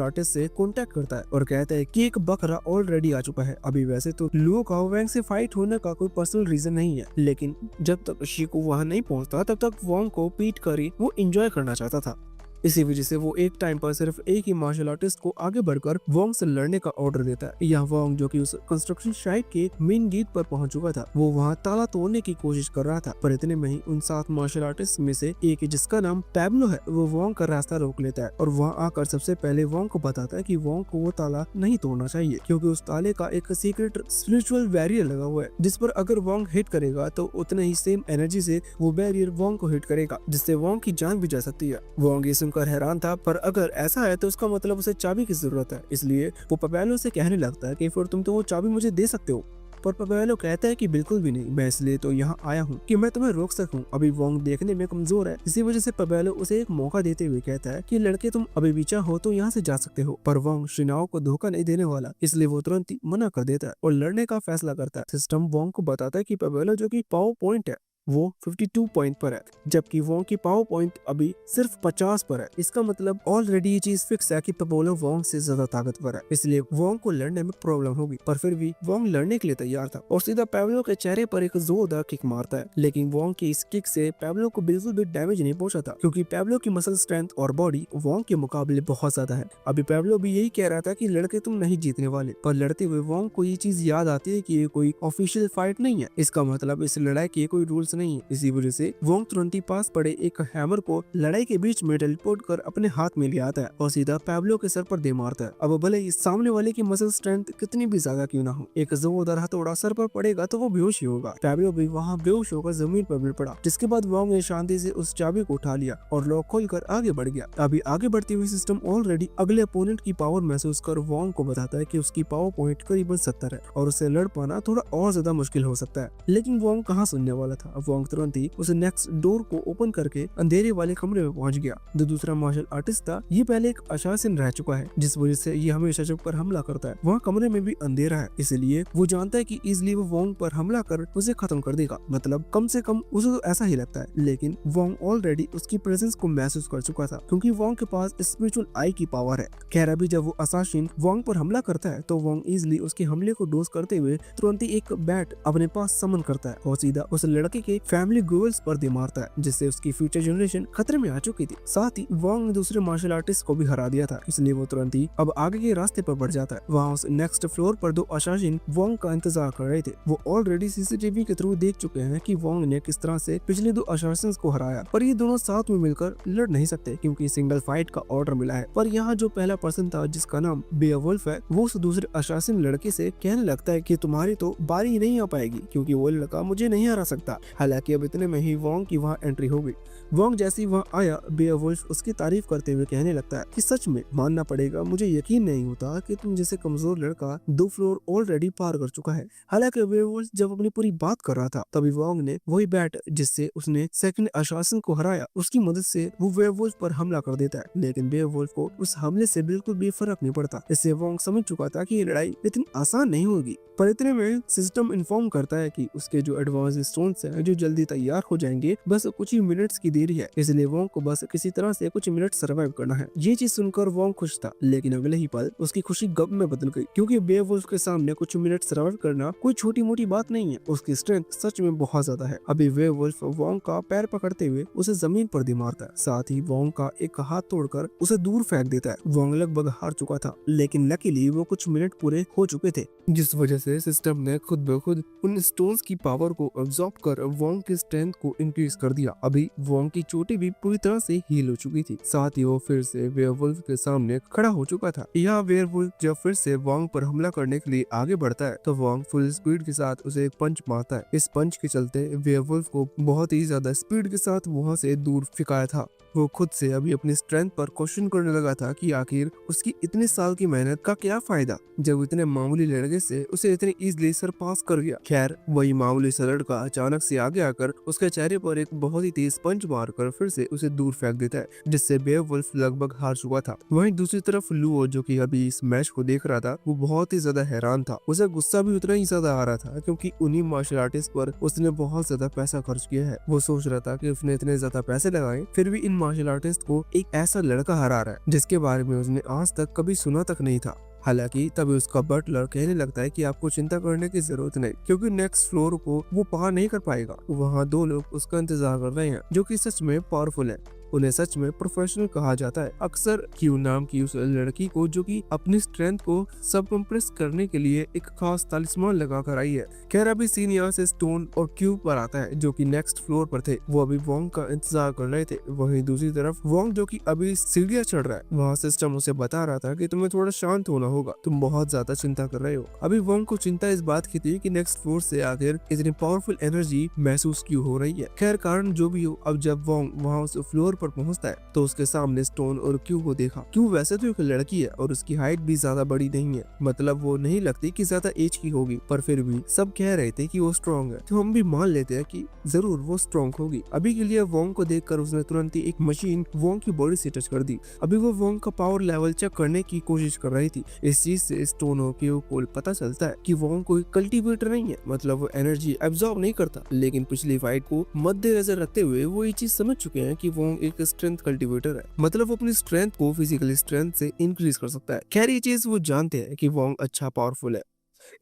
आर्टिस्ट से कांटेक्ट करता है और कहता है कि एक बकरा ऑलरेडी आ चुका है। अभी वैसे तो लुओ का वोंग से फाइट होने का कोई पर्सनल रीजन नहीं है, लेकिन जब तक शिकू वहाँ नहीं पहुँचता तब तक वोंग को पीट कर ही वो एंजॉय करना चाहता था। इसी वजह से वो एक टाइम पर सिर्फ एक ही मार्शल आर्टिस्ट को आगे बढ़कर वोंग से लड़ने का ऑर्डर देता है। यहाँ वोंग, जो कि उस कंस्ट्रक्शन साइट के मेन गेट पर पहुंच चुका था, वो वहाँ ताला तोड़ने की कोशिश कर रहा था, पर इतने में ही उन 7 मार्शल आर्टिस्ट में से एक, जिसका नाम पैब्लो है, वो वोंग का रास्ता रोक लेता है और वहाँ आकर सबसे पहले वोंग को बताता है कि वोंग को वो ताला नहीं तोड़ना चाहिए, क्योंकि उस ताले का एक सीक्रेट स्पिरिचुअल बैरियर लगा हुआ है, जिस पर अगर वोंग हिट करेगा तो उतने ही सेम एनर्जी से वो बैरियर वोंग को हिट करेगा, जिससे वोंग की जान भी जा सकती है। वोंग ये सुनकर हैरान था, पर अगर ऐसा है तो उसका मतलब उसे चाबी की जरूरत है, इसलिए वो पपेलो से कहने लगता है कि फिर तुम तो वो चाबी मुझे दे सकते हो। पर पपेलो कहता है कि बिल्कुल भी नहीं, मैं इसलिए तो यहाँ आया हूँ कि मैं तुम्हें रोक सकूं। अभी वोंग देखने में कमजोर है, इसी वजह से पपेलो उसे एक मौका देते हुए कहता है कि लड़के तुम अभी भी चाहो तो यहाँ से जा सकते हो। पर वोंग शिनाओ को धोखा नहीं देने वाला, इसलिए वो तुरंत ही मना कर देता है और लड़ने का फैसला करता है। सिस्टम वोंग को बताता है कि पपेलो, जो कि पावर पॉइंट है, वो 52 पॉइंट पर है, जबकि वोंग की पावर पॉइंट अभी सिर्फ 50 पर है। इसका मतलब ऑलरेडी ये चीज फिक्स है कि पपेलो वोंग से ज्यादा ताकतवर है, इसलिए वोंग को लड़ने में प्रॉब्लम होगी। पर फिर भी वोंग लड़ने के लिए तैयार था और सीधा पैब्लो के चेहरे पर एक जोरदार किक मारता है, लेकिन वोंग की इस किक से पैब्लो को बिल्कुल भी डैमेज नहीं पहुंचा था, क्योंकि पैब्लो की मसल स्ट्रेंथ और बॉडी वोंग के मुकाबले बहुत ज्यादा है। अभी पैब्लो भी यही कह रहा था कि लड़के तुम नहीं जीतने वाले, पर लड़ते हुए वोंग को ये चीज याद आती है कि ये कोई ऑफिशियल फाइट नहीं है, इसका मतलब इस लड़ाई के कोई रूल्स नहीं है। इसी वजह से वोंग तुरंत ही पास पड़े एक हैमर को लड़ाई के बीच में टेलीपोर्ट कर अपने हाथ में ले आता है और सीधा पैब्लो के सर पर दे मारता है। अब भले ही सामने वाले की मसल स्ट्रेंथ कितनी भी ज्यादा क्यों ना हो, एक जोरदार हथौड़ा सर पर पड़ेगा तो वो बेहोश ही होगा। पैब्लो भी वहाँ बेहोश होकर जमीन पर गिर पड़ा, जिसके बाद वोंग ने शांति से उस चाबी को उठा लिया और लॉक खोलकर आगे बढ़ गया। अभी आगे बढ़ती हुई सिस्टम ऑलरेडी अगले अपोनेंट की पावर महसूस कर वोंग को बताता है कि उसकी पावर पॉइंट करीबन 70 है और उसे लड़ पाना थोड़ा और ज्यादा मुश्किल हो सकता है, लेकिन वोंग कहाँ सुनने वाला था। वोंग तुरंत ही उस नेक्स्ट डोर को ओपन करके अंधेरे वाले कमरे में पहुंच गया। जो दूसरा मार्शल आर्टिस्ट था, ये पहले एक असासिन रह चुका है, जिस वजह से ये हमेशा छुप कर हमला करता है। वहाँ कमरे में भी अंधेरा है, इसलिए वो जानता है कि इजिली वो वोंग पर हमला कर उसे खत्म कर देगा, मतलब कम से कम उसे तो ऐसा ही लगता है। लेकिन वोंग ऑलरेडी उसकी प्रेजेंस को महसूस कर चुका था, क्योंकि वोंग के पास स्पिरिचुअल आई की पावर है। खैर अभी जब वो असासिन वोंग पर हमला करता है तो वोंग इजिली उसके हमले को डोज करते हुए तुरंत ही एक बैट अपने पास समन करता है और सीधा उस लड़के के फैमिली गोल्स पर दे मारता है, जिससे उसकी फ्यूचर जनरेशन खतरे में आ चुकी थी। साथ ही वोंग ने दूसरे मार्शल आर्टिस्ट को भी हरा दिया था, इसलिए वो तुरंत ही अब आगे के रास्ते पर बढ़ जाता है। वहाँ उस नेक्स्ट फ्लोर पर दो असासिन वोंग का इंतजार कर रहे थे। वो ऑलरेडी सीसीटीवी के थ्रू देख चुके हैं कि वोंग ने किस तरह से पिछले दो असासिन्स को हराया, पर ये दोनों साथ में मिलकर लड़ नहीं सकते क्योंकि सिंगल फाइट का ऑर्डर मिला है। पर यहाँ जो पहला पर्सन था जिसका नाम बेवुल्फ है, वो उस दूसरे असासिन लड़के से कहने लगता है कि तुम्हारी तो बारी नहीं आ पाएगी क्योंकि वो लड़का मुझे नहीं हरा सकता। हालांकि अब इतने में ही वोंग की वहाँ एंट्री हो गई। वोंग जैसे ही वहाँ आया, बेवुल्फ उसकी तारीफ करते हुए कहने लगता है कि सच में मानना पड़ेगा, मुझे यकीन नहीं होता कि तुम जैसे कमजोर लड़का 2 फ्लोर ऑलरेडी पार कर चुका है। हालांकि बेवुल्फ जब अपनी पूरी बात कर रहा था, तभी वोंग ने वही बैट जिससे उसने सेकंड असासिन को हराया, उसकी मदद से वो बेवुल्फ पर हमला कर देता है। लेकिन बेवुल्फ को उस हमले से बिल्कुल भी फर्क नहीं पड़ता। इससे वोंग समझ चुका था कि ये लड़ाई इतनी आसान नहीं होगी। पर इतने में सिस्टम इन्फॉर्म करता है कि उसके जो एडवांस स्टोन्स हैं जो जल्दी तैयार हो जाएंगे, बस कुछ ही मिनट्स की देरी है, इसलिए वोंग को बस किसी तरह से कुछ मिनट सर्वाइव करना है। ये चीज सुनकर वोंग खुश था, लेकिन अगले ही पल उसकी खुशी गम में बदल गई क्योंकि बेवुल्फ के सामने कुछ मिनट सर्वाइव करना कोई छोटी मोटी बात नहीं है। उसकी स्ट्रेंथ सच में बहुत ज्यादा है। अभी बेवुल्फ वोंग का पैर पकड़ते हुए उसे जमीन पर दे मारता है, साथ ही वोंग का एक हाथ तोड़कर उसे दूर फेंक देता है। वोंग लगभग हार चुका था, लेकिन लकीली वो कुछ मिनट पूरे हो चुके थे, जिस वजह से सिस्टम ने खुद ब खुद उन स्टोन्स की पावर को अब्सॉर्ब कर वोंग की स्ट्रेंथ को इंक्रीज कर दिया। अभी वोंग की चोटी भी पूरी तरह से हील हो चुकी थी, साथ ही वो फिर से वेयरवुल्फ के सामने खड़ा हो चुका था। यहाँ वेयरवुल्फ जब फिर से वोंग पर हमला करने के लिए आगे बढ़ता है, तो वोंग फुल स्पीड के साथ उसे एक पंच मारता है। इस पंच के चलते वेयरवुल्फ को बहुत ही ज्यादा स्पीड के साथ वहां से दूर फेंकाया था। वो खुद से अभी अपनी स्ट्रेंथ पर क्वेश्चन करने लगा था कि आखिर उसकी इतने साल की मेहनत का क्या फायदा जब इतने मामूली लड़के से उसे इतनी इजीली सरपास कर गया। खैर, वही मामूली सा लड़का अचानक से आगे आकर उसके चेहरे पर एक बहुत ही तेज पंच मारकर फिर से उसे दूर फेंक देता है, जिससे बेवुल्फ लगभग हार चुका था। वहीं दूसरी तरफ लुओ, जो कि अभी इस मैच को देख रहा था, वो बहुत ही ज्यादा हैरान था। उसे गुस्सा भी उतना ही ज्यादा आ रहा था क्योंकि उन्हीं मार्शल आर्टिस्ट पर उसने बहुत ज्यादा पैसा खर्च किया है। वो सोच रहा था कि उसने इतने ज्यादा पैसे लगाए, फिर भी इन मार्शल आर्टिस्ट को एक ऐसा लड़का हरा रहा है जिसके बारे में उसने आज तक कभी सुना तक नहीं था। हालांकि तभी उसका बटलर कहने लगता है कि आपको चिंता करने की जरूरत नहीं क्योंकि नेक्स्ट फ्लोर को वो पार नहीं कर पाएगा। वहाँ 2 लोग उसका इंतजार कर रहे हैं जो कि सच में पावरफुल है। उन्हें सच में प्रोफेशनल कहा जाता है। अक्सर क्यू नाम की उस लड़की को जो कि अपनी स्ट्रेंथ को सब कंप्रेस करने के लिए एक खास तालिस्मान लगा कर आई है। खैर, अभी सीन यहाँ से स्टोन और क्यू पर आता है जो कि नेक्स्ट फ्लोर पर थे। वो अभी वोंग का इंतजार कर रहे थे। वहीं दूसरी तरफ वोंग, जो कि अभी सीढ़ियाँ चढ़ रहा है, वहाँ सिस्टम उसे बता रहा था कि तुम्हें थोड़ा शांत होना होगा, तुम बहुत ज्यादा चिंता कर रहे हो। अभी वोंग को चिंता इस बात की थी कि नेक्स्ट फ्लोर से आखिर इतनी पावरफुल एनर्जी महसूस क्यों हो रही है। खैर, कारण जो भी हो, अब जब वोंग वहाँ उस फ्लोर पर पहुंचता है तो उसके सामने स्टोन और क्यू को देखा। क्यू वैसे तो एक लड़की है और उसकी हाइट भी ज्यादा बड़ी नहीं है, मतलब वो नहीं लगती कि ज्यादा एज की होगी, पर फिर भी सब कह रहे थे कि वो स्ट्रॉन्ग है, तो हम भी मान लेते हैं कि जरूर वो स्ट्रॉन्ग होगी। अभी के लिए वोंग को देखकर उसने तुरंत ही एक मशीन वोंग की बॉडी से टच कर दी। अभी वो वोंग का पावर लेवल चेक करने की कोशिश कर रही थी। इस चीज से स्टोन और क्यू को पता चलता है कि वोंग कोई कल्टीवेटर नहीं है, मतलब वो एनर्जी एब्जॉर्ब नहीं करता। लेकिन पिछली फाइट को मद्देनजर रखते हुए वो ये चीज समझ चुके हैं कि वोंग एक स्ट्रेंथ कल्टीवेटर है, मतलब वो अपनी स्ट्रेंथ को फिजिकल स्ट्रेंथ से इंक्रीज कर सकता है। खैर, ये चीज वो जानते हैं कि वोंग अच्छा पावरफुल है,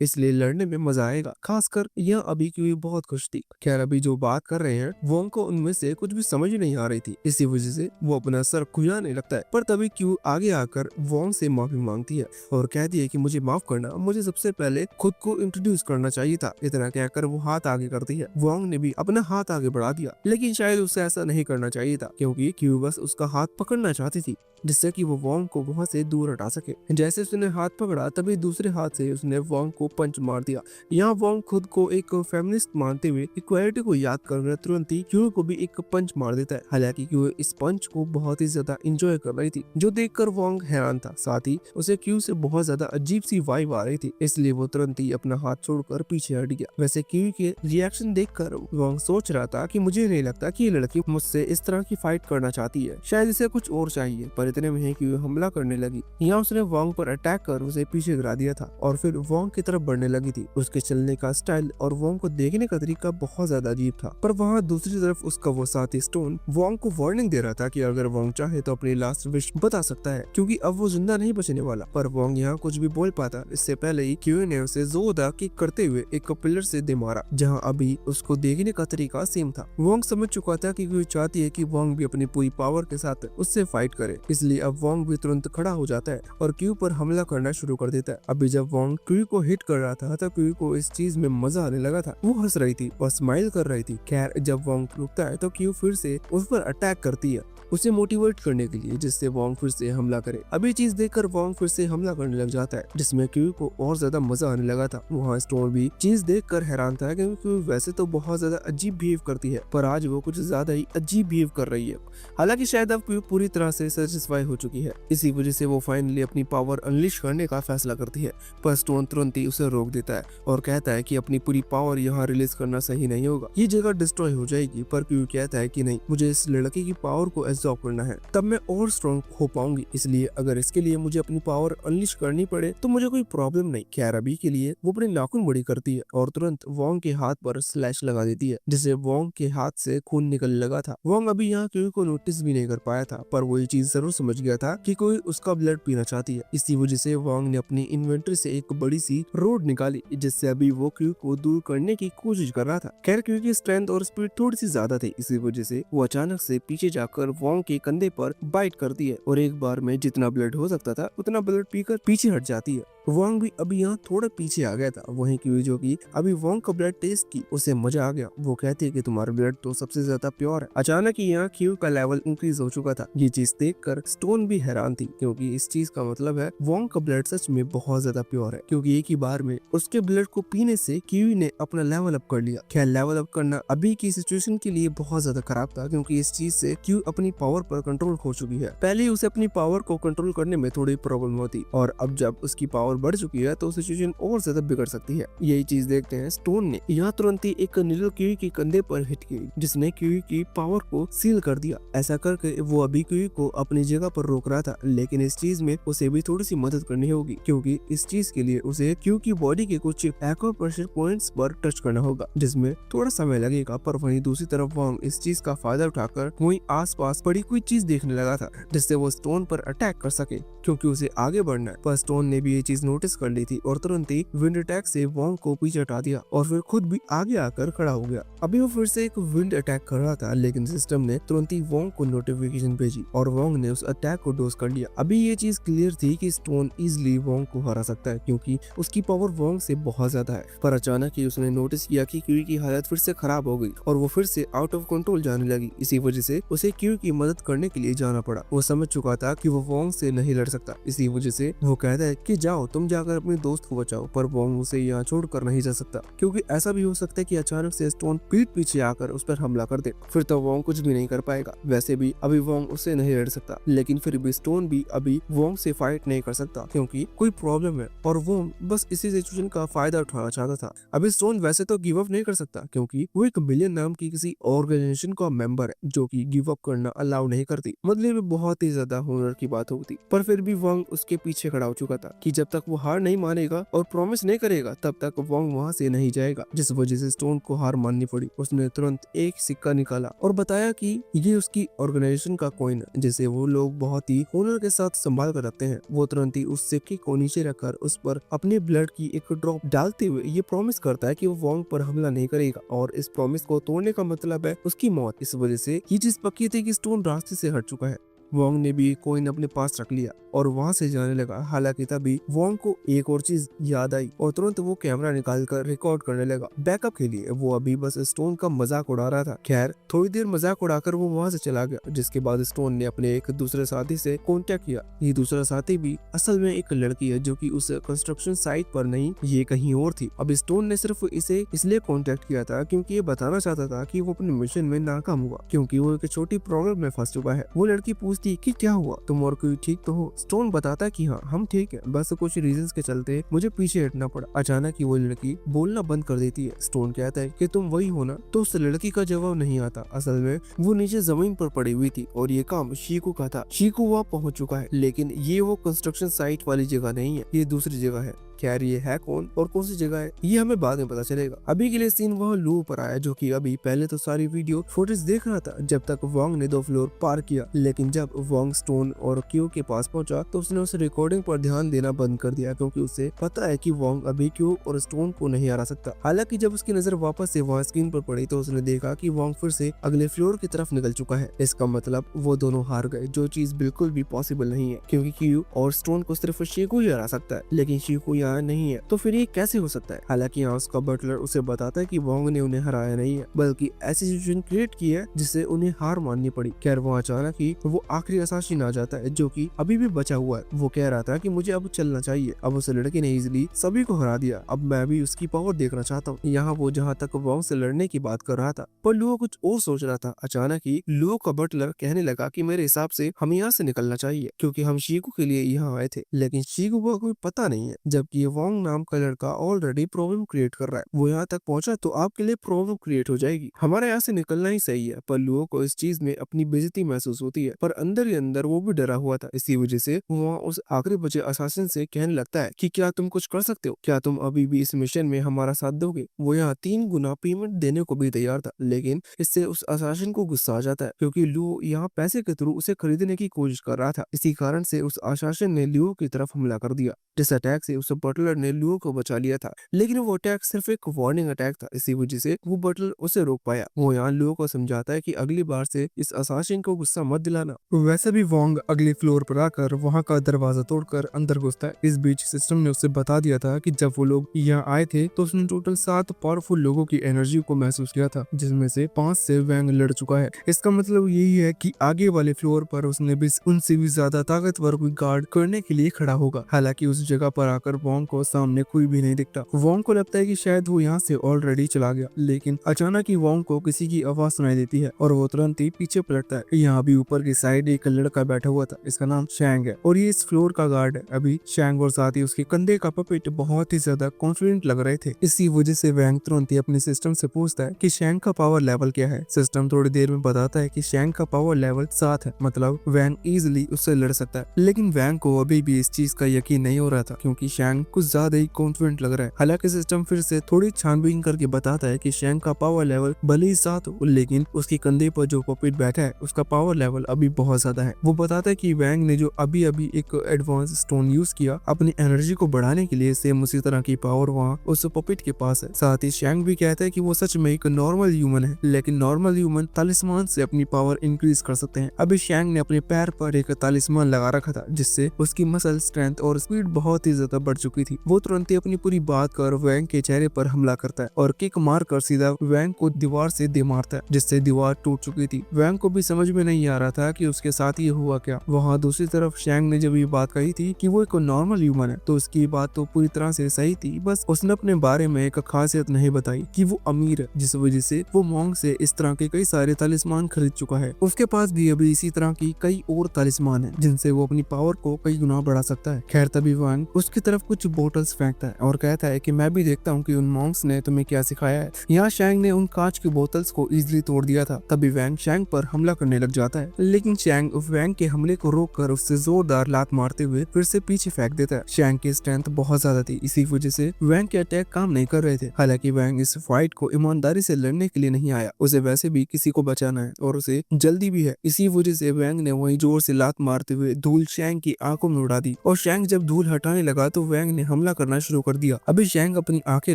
इसलिए लड़ने में मजा आएगा। खासकर यह अभी क्यू बहुत खुश थी। खैर, अभी जो बात कर रहे हैं वोंग को उनमें से कुछ भी समझ नहीं आ रही थी, इसी वजह से वो अपना सर खुजाने लगता है। पर तभी क्यू आगे आकर वोंग से माफी मांगती है और कहती है कि मुझे माफ करना, मुझे सबसे पहले खुद को इंट्रोड्यूस करना चाहिए था। इतना कहकर वो हाथ आगे करती है। वोंग ने भी अपना हाथ आगे बढ़ा दिया, लेकिन शायद उसे ऐसा नहीं करना चाहिए था क्योंकि क्यू बस उसका हाथ पकड़ना चाहती थी जिससे कि वो वोंग को वहां से दूर हटा सके। जैसे उसने हाथ पकड़ा, तभी दूसरे हाथ से उसने वोंग को पंच मार दिया। यहाँ वोंग खुद को एक फेमिनिस्ट मानते हुए इक्वालिटी को याद कर तुरंत ही क्यू को भी एक पंच मार देता है। हालांकि क्यू इस पंच को बहुत ही ज्यादा एंजॉय कर रही थी, जो देखकर वोंग हैरान था। साथ ही उसे क्यू से बहुत ज्यादा अजीब सी वाइब आ रही थी, इसलिए वो तुरंत ही अपना हाथ छोड़कर पीछे हट गया। वैसे क्यू के रिएक्शन देखकर वोंग सोच रहा था कि मुझे नहीं लगता कि ये लड़की मुझसे इस तरह की फाइट करना चाहती है, शायद इसे कुछ और चाहिए। पर और इतने में ही क्यू हमला करने लगी। यहाँ उसने वोंग पर अटैक कर उसे पीछे गिरा दिया था और फिर वोंग की तरफ बढ़ने लगी थी। उसके चलने का स्टाइल और वोंग को देखने का तरीका बहुत ज्यादा अजीब था। पर वहाँ दूसरी तरफ उसका वो साथी स्टोन वोंग को वार्निंग दे रहा था कि अगर वोंग चाहे तो अपनी लास्ट विश बता सकता है, क्योंकि अब वो जिंदा नहीं बचने वाला। पर वोंग यहाँ कुछ भी बोल पाता इससे पहले ही क्यू ने उसे जोरदार किक करते हुए एक पिलर से दे मारा, जहाँ अभी उसको देखने का तरीका सेम था। वोंग समझ चुका था कि क्यू चाहती है कि वोंग भी अपनी पूरी पावर के साथ उससे फाइट करे, इसलिए अब वोंग भी तुरंत खड़ा हो जाता है और क्यू पर हमला करना शुरू कर देता है। अभी जब वोंग क्यू को हिट कर रहा था तो क्यू को इस चीज में मजा आने लगा था। वो हंस रही थी और स्माइल कर रही थी। खैर जब वोंग रुकता है तो क्यू फिर से उस पर अटैक करती है उसे मोटिवेट करने के लिए, जिससे वोंग फिर से हमला करे। अभी चीज देखकर वोंग फिर से हमला करने लग जाता है, जिसमें क्यू को और ज्यादा मजा आने लगा था। वहाँ स्टोन भी चीज देखकर हैरान था क्योंकि क्यू वैसे तो बहुत ज्यादा अजीब बिहेव करती है, पर आज वो कुछ ज्यादा ही अजीब बिहेव कर रही है। हालांकि शायद अब क्यू पूरी तरह से सेटिस्फाई हो चुकी है, इसी वजह से वो फाइनली अपनी पावर अनलिश करने का फैसला करती है। पर स्टोन तुरंत ही उसे रोक देता है और कहता है कि अपनी पूरी पावर यहाँ रिलीज करना सही नहीं होगा, ये जगह डिस्ट्रॉय हो जाएगी। पर क्यू कहता है कि नहीं, मुझे इस लड़के की पावर को एब्जॉर्ब करना है, तब मैं और स्ट्रॉन्ग हो पाऊंगी, इसलिए अगर इसके लिए मुझे अपनी पावर अनलिश करनी पड़े तो मुझे कोई प्रॉब्लम नहीं। खैर अभी के लिए वो अपने नाखून बड़ी करती है और तुरंत वोंग के हाथ पर स्लैश लगा देती है, जिससे वोंग के हाथ से खून निकलने लगा था। वोंग अभी यहाँ क्यू को नोटिस भी नहीं कर पाया था, पर वो ये चीज जरूर समझ गया था कि कोई उसका ब्लड पीना चाहती है। इसी वजह से वोंग ने अपनी इन्वेंटरी से एक बड़ी सी रोड निकाली, जिससे अभी वो क्यू को दूर करने की कोशिश कर रहा था। खैर क्यू की स्ट्रेंथ और स्पीड थोड़ी सी ज्यादा थी, इसी वजह से वो अचानक से पीछे जाकर वोंग के कंधे पर बाइट करती है और एक बार में जितना ब्लड हो सकता था उतना ब्लड पीकर पीछे हट जाती है। वोंग भी अभी यहाँ थोड़ा पीछे आ गया था। वहीं क्यू जो कि अभी वोंग का ब्लड टेस्ट की उसे मजा आ गया। वो कहती है कि तुम्हारा ब्लड तो सबसे ज्यादा प्योर है। अचानक ही यहाँ क्यू का लेवल इंक्रीज हो चुका था। ये चीज देखकर स्टोन भी हैरान थी, क्योंकि इस चीज का मतलब है वोंग का ब्लड सच में बहुत ज्यादा प्योर है, क्योंकि एक ही बार में उसके ब्लड को पीने से क्यू ने अपना लेवल अप कर लिया। खैर लेवल अप करना अभी की सिचुएशन के लिए बहुत ज्यादा खराब था, क्योंकि इस चीज से क्यू अपनी पावर पर कंट्रोल खो चुकी है। पहले उसे अपनी पावर को कंट्रोल करने में थोड़ी प्रॉब्लम होती, और अब जब उसकी पावर बढ़ चुकी है तो सिचुएशन और ज्यादा बिगड़ सकती है। यही चीज देखते हैं स्टोन ने यहाँ तुरंत ही एक नीडल क्यू के कंधे पर हिट की, जिसने क्यू की पावर को सील कर दिया। ऐसा करके वो अभी क्यू को अपनी जगह पर रोक रहा था, लेकिन इस चीज में उसे भी थोड़ी सी मदद करनी होगी, क्योंकि इस चीज के लिए उसे क्यू की बॉडी के कुछ एक्यूप्रेशर पॉइंट्स पर टच करना होगा, जिसमें थोड़ा समय लगेगा। पर वहीं दूसरी तरफ वोंग इस चीज का फायदा उठाकर वहीं आसपास पड़ी कोई चीज देखने लगा था, जिससे वो स्टोन पर अटैक कर सके, क्योंकि उसे आगे बढ़ना है। पर स्टोन ने भी ये चीज नोटिस कर ली थी और तुरंत ही विंड अटैक से वोंग को पीछे हटा दिया और फिर खुद भी आगे आकर खड़ा हो गया। अभी वो फिर से एक विंड अटैक कर रहा था, लेकिन सिस्टम ने तुरंत ही वोंग को नोटिफिकेशन भेजी और वोंग ने उस अटैक को डोज कर लिया। अभी ये चीज क्लियर थी कि स्टोन इजिली वोंग को हरा सकता है, क्योंकि उसकी पावर वोंग से बहुत ज्यादा है। पर अचानक ही उसने नोटिस किया कि क्यू की हालत फिर से खराब हो गई और वो फिर से आउट ऑफ कंट्रोल जाने लगी। इसी वजह से उसे क्यू की मदद करने के लिए जाना पड़ा। वो समझ चुका था कि वो वोंग से नहीं लड़ सकता, इसी वजह से वो कहता है कि जाओ तुम जाकर अपने दोस्त को बचाओ। पर वोंग उसे यहाँ छोड़कर नहीं जा सकता, क्योंकि ऐसा भी हो सकता है कि अचानक से स्टोन पीठ पीछे आकर उस पर हमला कर दे, फिर तो वोंग कुछ भी नहीं कर पाएगा। वैसे भी अभी वोंग उससे नहीं लड़ सकता, लेकिन फिर भी स्टोन भी अभी वोंग से फाइट नहीं कर सकता, क्योंकि कोई प्रॉब्लम है और वोंग बस इसी सिचुएशन का फायदा उठाना चाहता था। अभी स्टोन वैसे तो गिव अप नहीं कर सकता, क्योंकि वो एक मिलियन नाम की किसी ऑर्गेनाइजेशन का मेंबर है जो कि गिव अप करना अलाउ नहीं करती। मतलब में बहुत ही ज्यादा हुनर की बात होती। पर फिर भी वोंग उसके पीछे खड़ा हो चुका था कि जब तक वो हार नहीं मानेगा और प्रॉमिस नहीं करेगा तब तक वोंग वहां से नहीं जाएगा, जिस वजह से स्टोन को हार माननी पड़ी। उसने तुरंत एक सिक्का निकाला और बताया कि ये उसकी ऑर्गेनाइजेशन का कॉइन है, जिसे वो लोग बहुत ही हुनर के साथ संभाल कर रखते हैं। वो तुरंत ही उस सिक्के को नीचे रखकर उस पर अपने ब्लड की एक ड्रॉप डालते हुए ये प्रॉमिस करता है कि वो वोंग पर हमला नहीं करेगा, और इस प्रॉमिस को तोड़ने का मतलब है उसकी मौत। इस वजह से ये चीज पक्की थी कि स्टोन रास्ते से हट चुका है। वोंग ने भी कॉइन अपने पास रख लिया और वहां से जाने लगा। हालांकि तभी वोंग को एक और चीज याद आई और तुरंत वो कैमरा निकालकर रिकॉर्ड करने लगा बैकअप के लिए। वो अभी बस स्टोन का मजाक उड़ा रहा था। खैर थोड़ी देर मजाक उड़ाकर वो वहां से चला गया, जिसके बाद स्टोन ने अपने एक दूसरे साथी से कांटेक्ट किया। ये दूसरा साथी भी असल में एक लड़की है जो कि उस कंस्ट्रक्शन साइट पर नहीं, ये कहीं और थी। अब स्टोन ने सिर्फ इसे इसलिए कांटेक्ट किया था क्योंकि ये बताना चाहता था कि वो अपने मिशन में नाकाम हुआ, क्योंकि वो एक छोटी प्रॉब्लम में फंस चुका है। वो लड़की पूछती पूछती है कि क्या हुआ, तुम और कोई ठीक तो हो। स्टोन बताता है कि हाँ हम ठीक है, बस कुछ रीजंस के चलते मुझे पीछे हटना पड़ा। अचानक ही वो लड़की बोलना बंद कर देती है। स्टोन कहता है कि तुम वही हो ना। तो उस लड़की का जवाब नहीं आता। असल में वो नीचे जमीन पर पड़ी हुई थी और ये काम शीकू का था। शीकू वहाँ पहुंच चुका है, लेकिन ये वो कंस्ट्रक्शन साइट वाली जगह नहीं है, ये दूसरी जगह है। खैर ये है कौन और कौन सी जगह है ये हमें बाद में पता चलेगा। अभी के लिए सीन वह लू पर आया, जो कि अभी पहले तो सारी वीडियो फुटेज देख रहा था जब तक वोंग ने 2 फ्लोर पार किया, लेकिन जब वोंग स्टोन और क्यू के पास पहुंचा तो उसने उस रिकॉर्डिंग पर ध्यान देना बंद कर दिया, क्योंकि उसे पता है कि वोंग अभी क्यू और स्टोन को नहीं हरा सकता। हालांकि जब उसकी नजर वापस से वहाँ स्क्रीन पर पड़ी तो उसने देखा कि वोंग फिर से अगले फ्लोर की तरफ निकल चुका है। इसका मतलब वो दोनों हार गए, जो चीज बिल्कुल भी पॉसिबल नहीं है, क्योंकि क्यू और स्टोन को सिर्फ शीकू ही हरा सकता है, लेकिन शीकू यहाँ नहीं है, तो फिर ये कैसे हो सकता है। हालांकि यहाँ उसका बटलर उसे बताता है कि वोंग ने उन्हें हराया नहीं है, बल्कि ऐसी सिचुएशन क्रिएट की है जिससे उन्हें हार माननी पड़ी। खैर वो अचानक ही वो आखिरी असासिन आ जाता है, जो कि अभी भी बचा हुआ है। वो कह रहा था कि मुझे अब चलना चाहिए। अब उस लड़के ने इजिली सभी को हरा दिया, अब मैं भी उसकी पावर देखना चाहता हूँ। यहाँ वो जहाँ तक वोंग से लड़ने की बात कर रहा था, पर लुओ कुछ और सोच रहा था। अचानक ही लुओ का बटलर कहने लगा कि मेरे हिसाब से हमें यहाँ से निकलना चाहिए, क्योंकि हम शीकू के लिए यहाँ आए थे। लेकिन शीकू को कोई पता नहीं है, जबकि ये वोंग नाम का लड़का ऑलरेडी प्रॉब्लम क्रिएट कर रहा है। वो यहाँ तक पहुंचा तो आपके लिए प्रॉब्लम क्रिएट हो जाएगी, हमारे यहाँ से निकलना ही सही है। पर लुओ को इस चीज में अपनी बेइज्जती महसूस होती है, पर अंदर ही अंदर वो भी डरा हुआ था। इसी वजह से वो उस आखिरी बचे असासिन से कहने लगता है कि क्या तुम कुछ कर सकते हो, क्या तुम अभी भी इस मिशन में हमारा साथ दोगे। वो यहाँ 3 गुना पेमेंट देने को भी तैयार था, लेकिन इससे उस असासिन को गुस्सा आ जाता है, क्योंकि लुओ यहाँ पैसे के थ्रू उसे खरीदने की कोशिश कर रहा था। इसी कारण से उस असासिन ने लुओ की तरफ हमला कर दिया, जिस अटैक से उस बटलर ने लुओ को बचा लिया था। लेकिन वो अटैक सिर्फ एक वार्निंग अटैक था, इसी वजह से वो बटलर उसे रोक पाया। वो यहाँ लुओ को समझाता है कि अगली बार से इस असासिन को गुस्सा मत दिलाना। वैसे भी वोंग अगले फ्लोर पर आकर वहाँ का दरवाजा तोड़कर अंदर घुसता है। इस बीच सिस्टम ने उसे बता दिया था कि जब वो लोग यहाँ आए थे तो उसने टोटल 7 पावरफुल लोगों की एनर्जी को महसूस किया था, जिसमें से 5 से वैंग लड़ चुका है। इसका मतलब यही है कि आगे वाले फ्लोर पर उसने भी उनसे भी ज्यादा ताकतवर कोई गार्ड करने के लिए खड़ा होगा। हालांकि उस जगह पर आकर वोंग को सामने कोई भी नहीं दिखता। वोंग को लगता है कि शायद वो यहाँ से ऑलरेडी चला गया, लेकिन अचानक ही वोंग को किसी की आवाज सुनाई देती है और वो तुरंत ही पीछे पलटता है। यहाँ भी ऊपर की साइड एक लड़का बैठा हुआ था, इसका नाम शैंग है और ये इस फ्लोर का गार्ड है। अभी शैंग और साथ ही उसके कंधे का पपेट बहुत ही ज्यादा कॉन्फिडेंट लग रहे थे। इसी वजह से वैंग तुरंत ही अपने सिस्टम से पूछता है कि शैंग का पावर लेवल क्या है। सिस्टम थोड़ी देर में बताता है कि शैंग का पावर लेवल 7 है, मतलब वैंग इजिली उससे लड़ सकता है। लेकिन वैंग को अभी भी इस चीज का यकीन नहीं हो रहा था, क्योंकि शैंग कुछ ज्यादा ही कॉन्फिडेंट लग रहा है। हालांकि सिस्टम फिर से थोड़ी छानबीन करके बताता है कि शैंग का पावर लेवल भले ही 7 हो, लेकिन उसके कंधे पर जो पपेट बैठा है उसका पावर लेवल अभी बहुत ज्यादा है। वो बताता है कि वैंग ने जो अभी अभी एक एडवांस स्टोन यूज किया अपनी एनर्जी को बढ़ाने के लिए, सेम उसी तरह की पावर वहाँ उस पपेट के पास है। साथ ही शैंग भी कहता है कि वो सच में एक नॉर्मल ह्यूमन है, लेकिन नॉर्मल ह्यूमन तालिस्मान से अपनी पावर इंक्रीज कर सकते हैं। अभी शैंग ने अपने पैर पर एक तालिस्मान लगा रखा था, जिससे उसकी मसल स्ट्रेंथ और स्पीड बहुत ही ज्यादा बढ़ चुकी थी। वो तुरंत ही अपनी पूरी बात कर वैंग के चेहरे पर हमला करता है और किक मार कर सीधा वैंग को दीवार से दे मारता है, जिससे दीवार टूट चुकी थी। वैंग को भी समझ में नहीं आ रहा था कि उसके साथ ये हुआ क्या। वहाँ दूसरी तरफ शैंग ने जब ये बात कही थी कि वो एक नॉर्मल ह्यूमन है, तो उसकी बात तो पूरी तरह से सही थी, बस उसने अपने बारे में एक खासियत नहीं बताई कि वो अमीर है, जिस वजह से वो वोंग से इस तरह के कई सारे तालिस्मान खरीद चुका है। उसके पास भी अभी इसी तरह की कई और तालिस्मान है, जिनसे वो अपनी पावर को कई गुना बढ़ा सकता है। खैर तभी वैंग उसकी तरफ कुछ बोतल्स फेंकता है और कहता है कि मैं भी देखता हूँ कि उन मॉन्क्स ने तुम्हें क्या सिखाया है। यहाँ शैंग ने उन कांच की बोतल्स को इजिली तोड़ दिया था। तभी वैंग शैंग पर हमला करने लग जाता है, लेकिन शैंग वैंग के हमले को रोककर उससे जोरदार लात मारते हुए फिर से पीछे फेंक देता है। शैंग की स्ट्रेंथ बहुत ज्यादा थी, इसी वजह से वैंग के अटैक काम नहीं कर रहे थे। हालांकि वैंग इस फाइट को ईमानदारी से लड़ने के लिए नहीं आया, उसे वैसे भी किसी को बचाना है और उसे जल्दी भी है। इसी वजह से वैंग ने वही जोर से लात मारते हुए धूल शैंग की आंखों में उड़ा दी और शैंग जब धूल हटाने लगा तो वैंग ने हमला करना शुरू कर दिया। अभी शैंग अपनी आंखें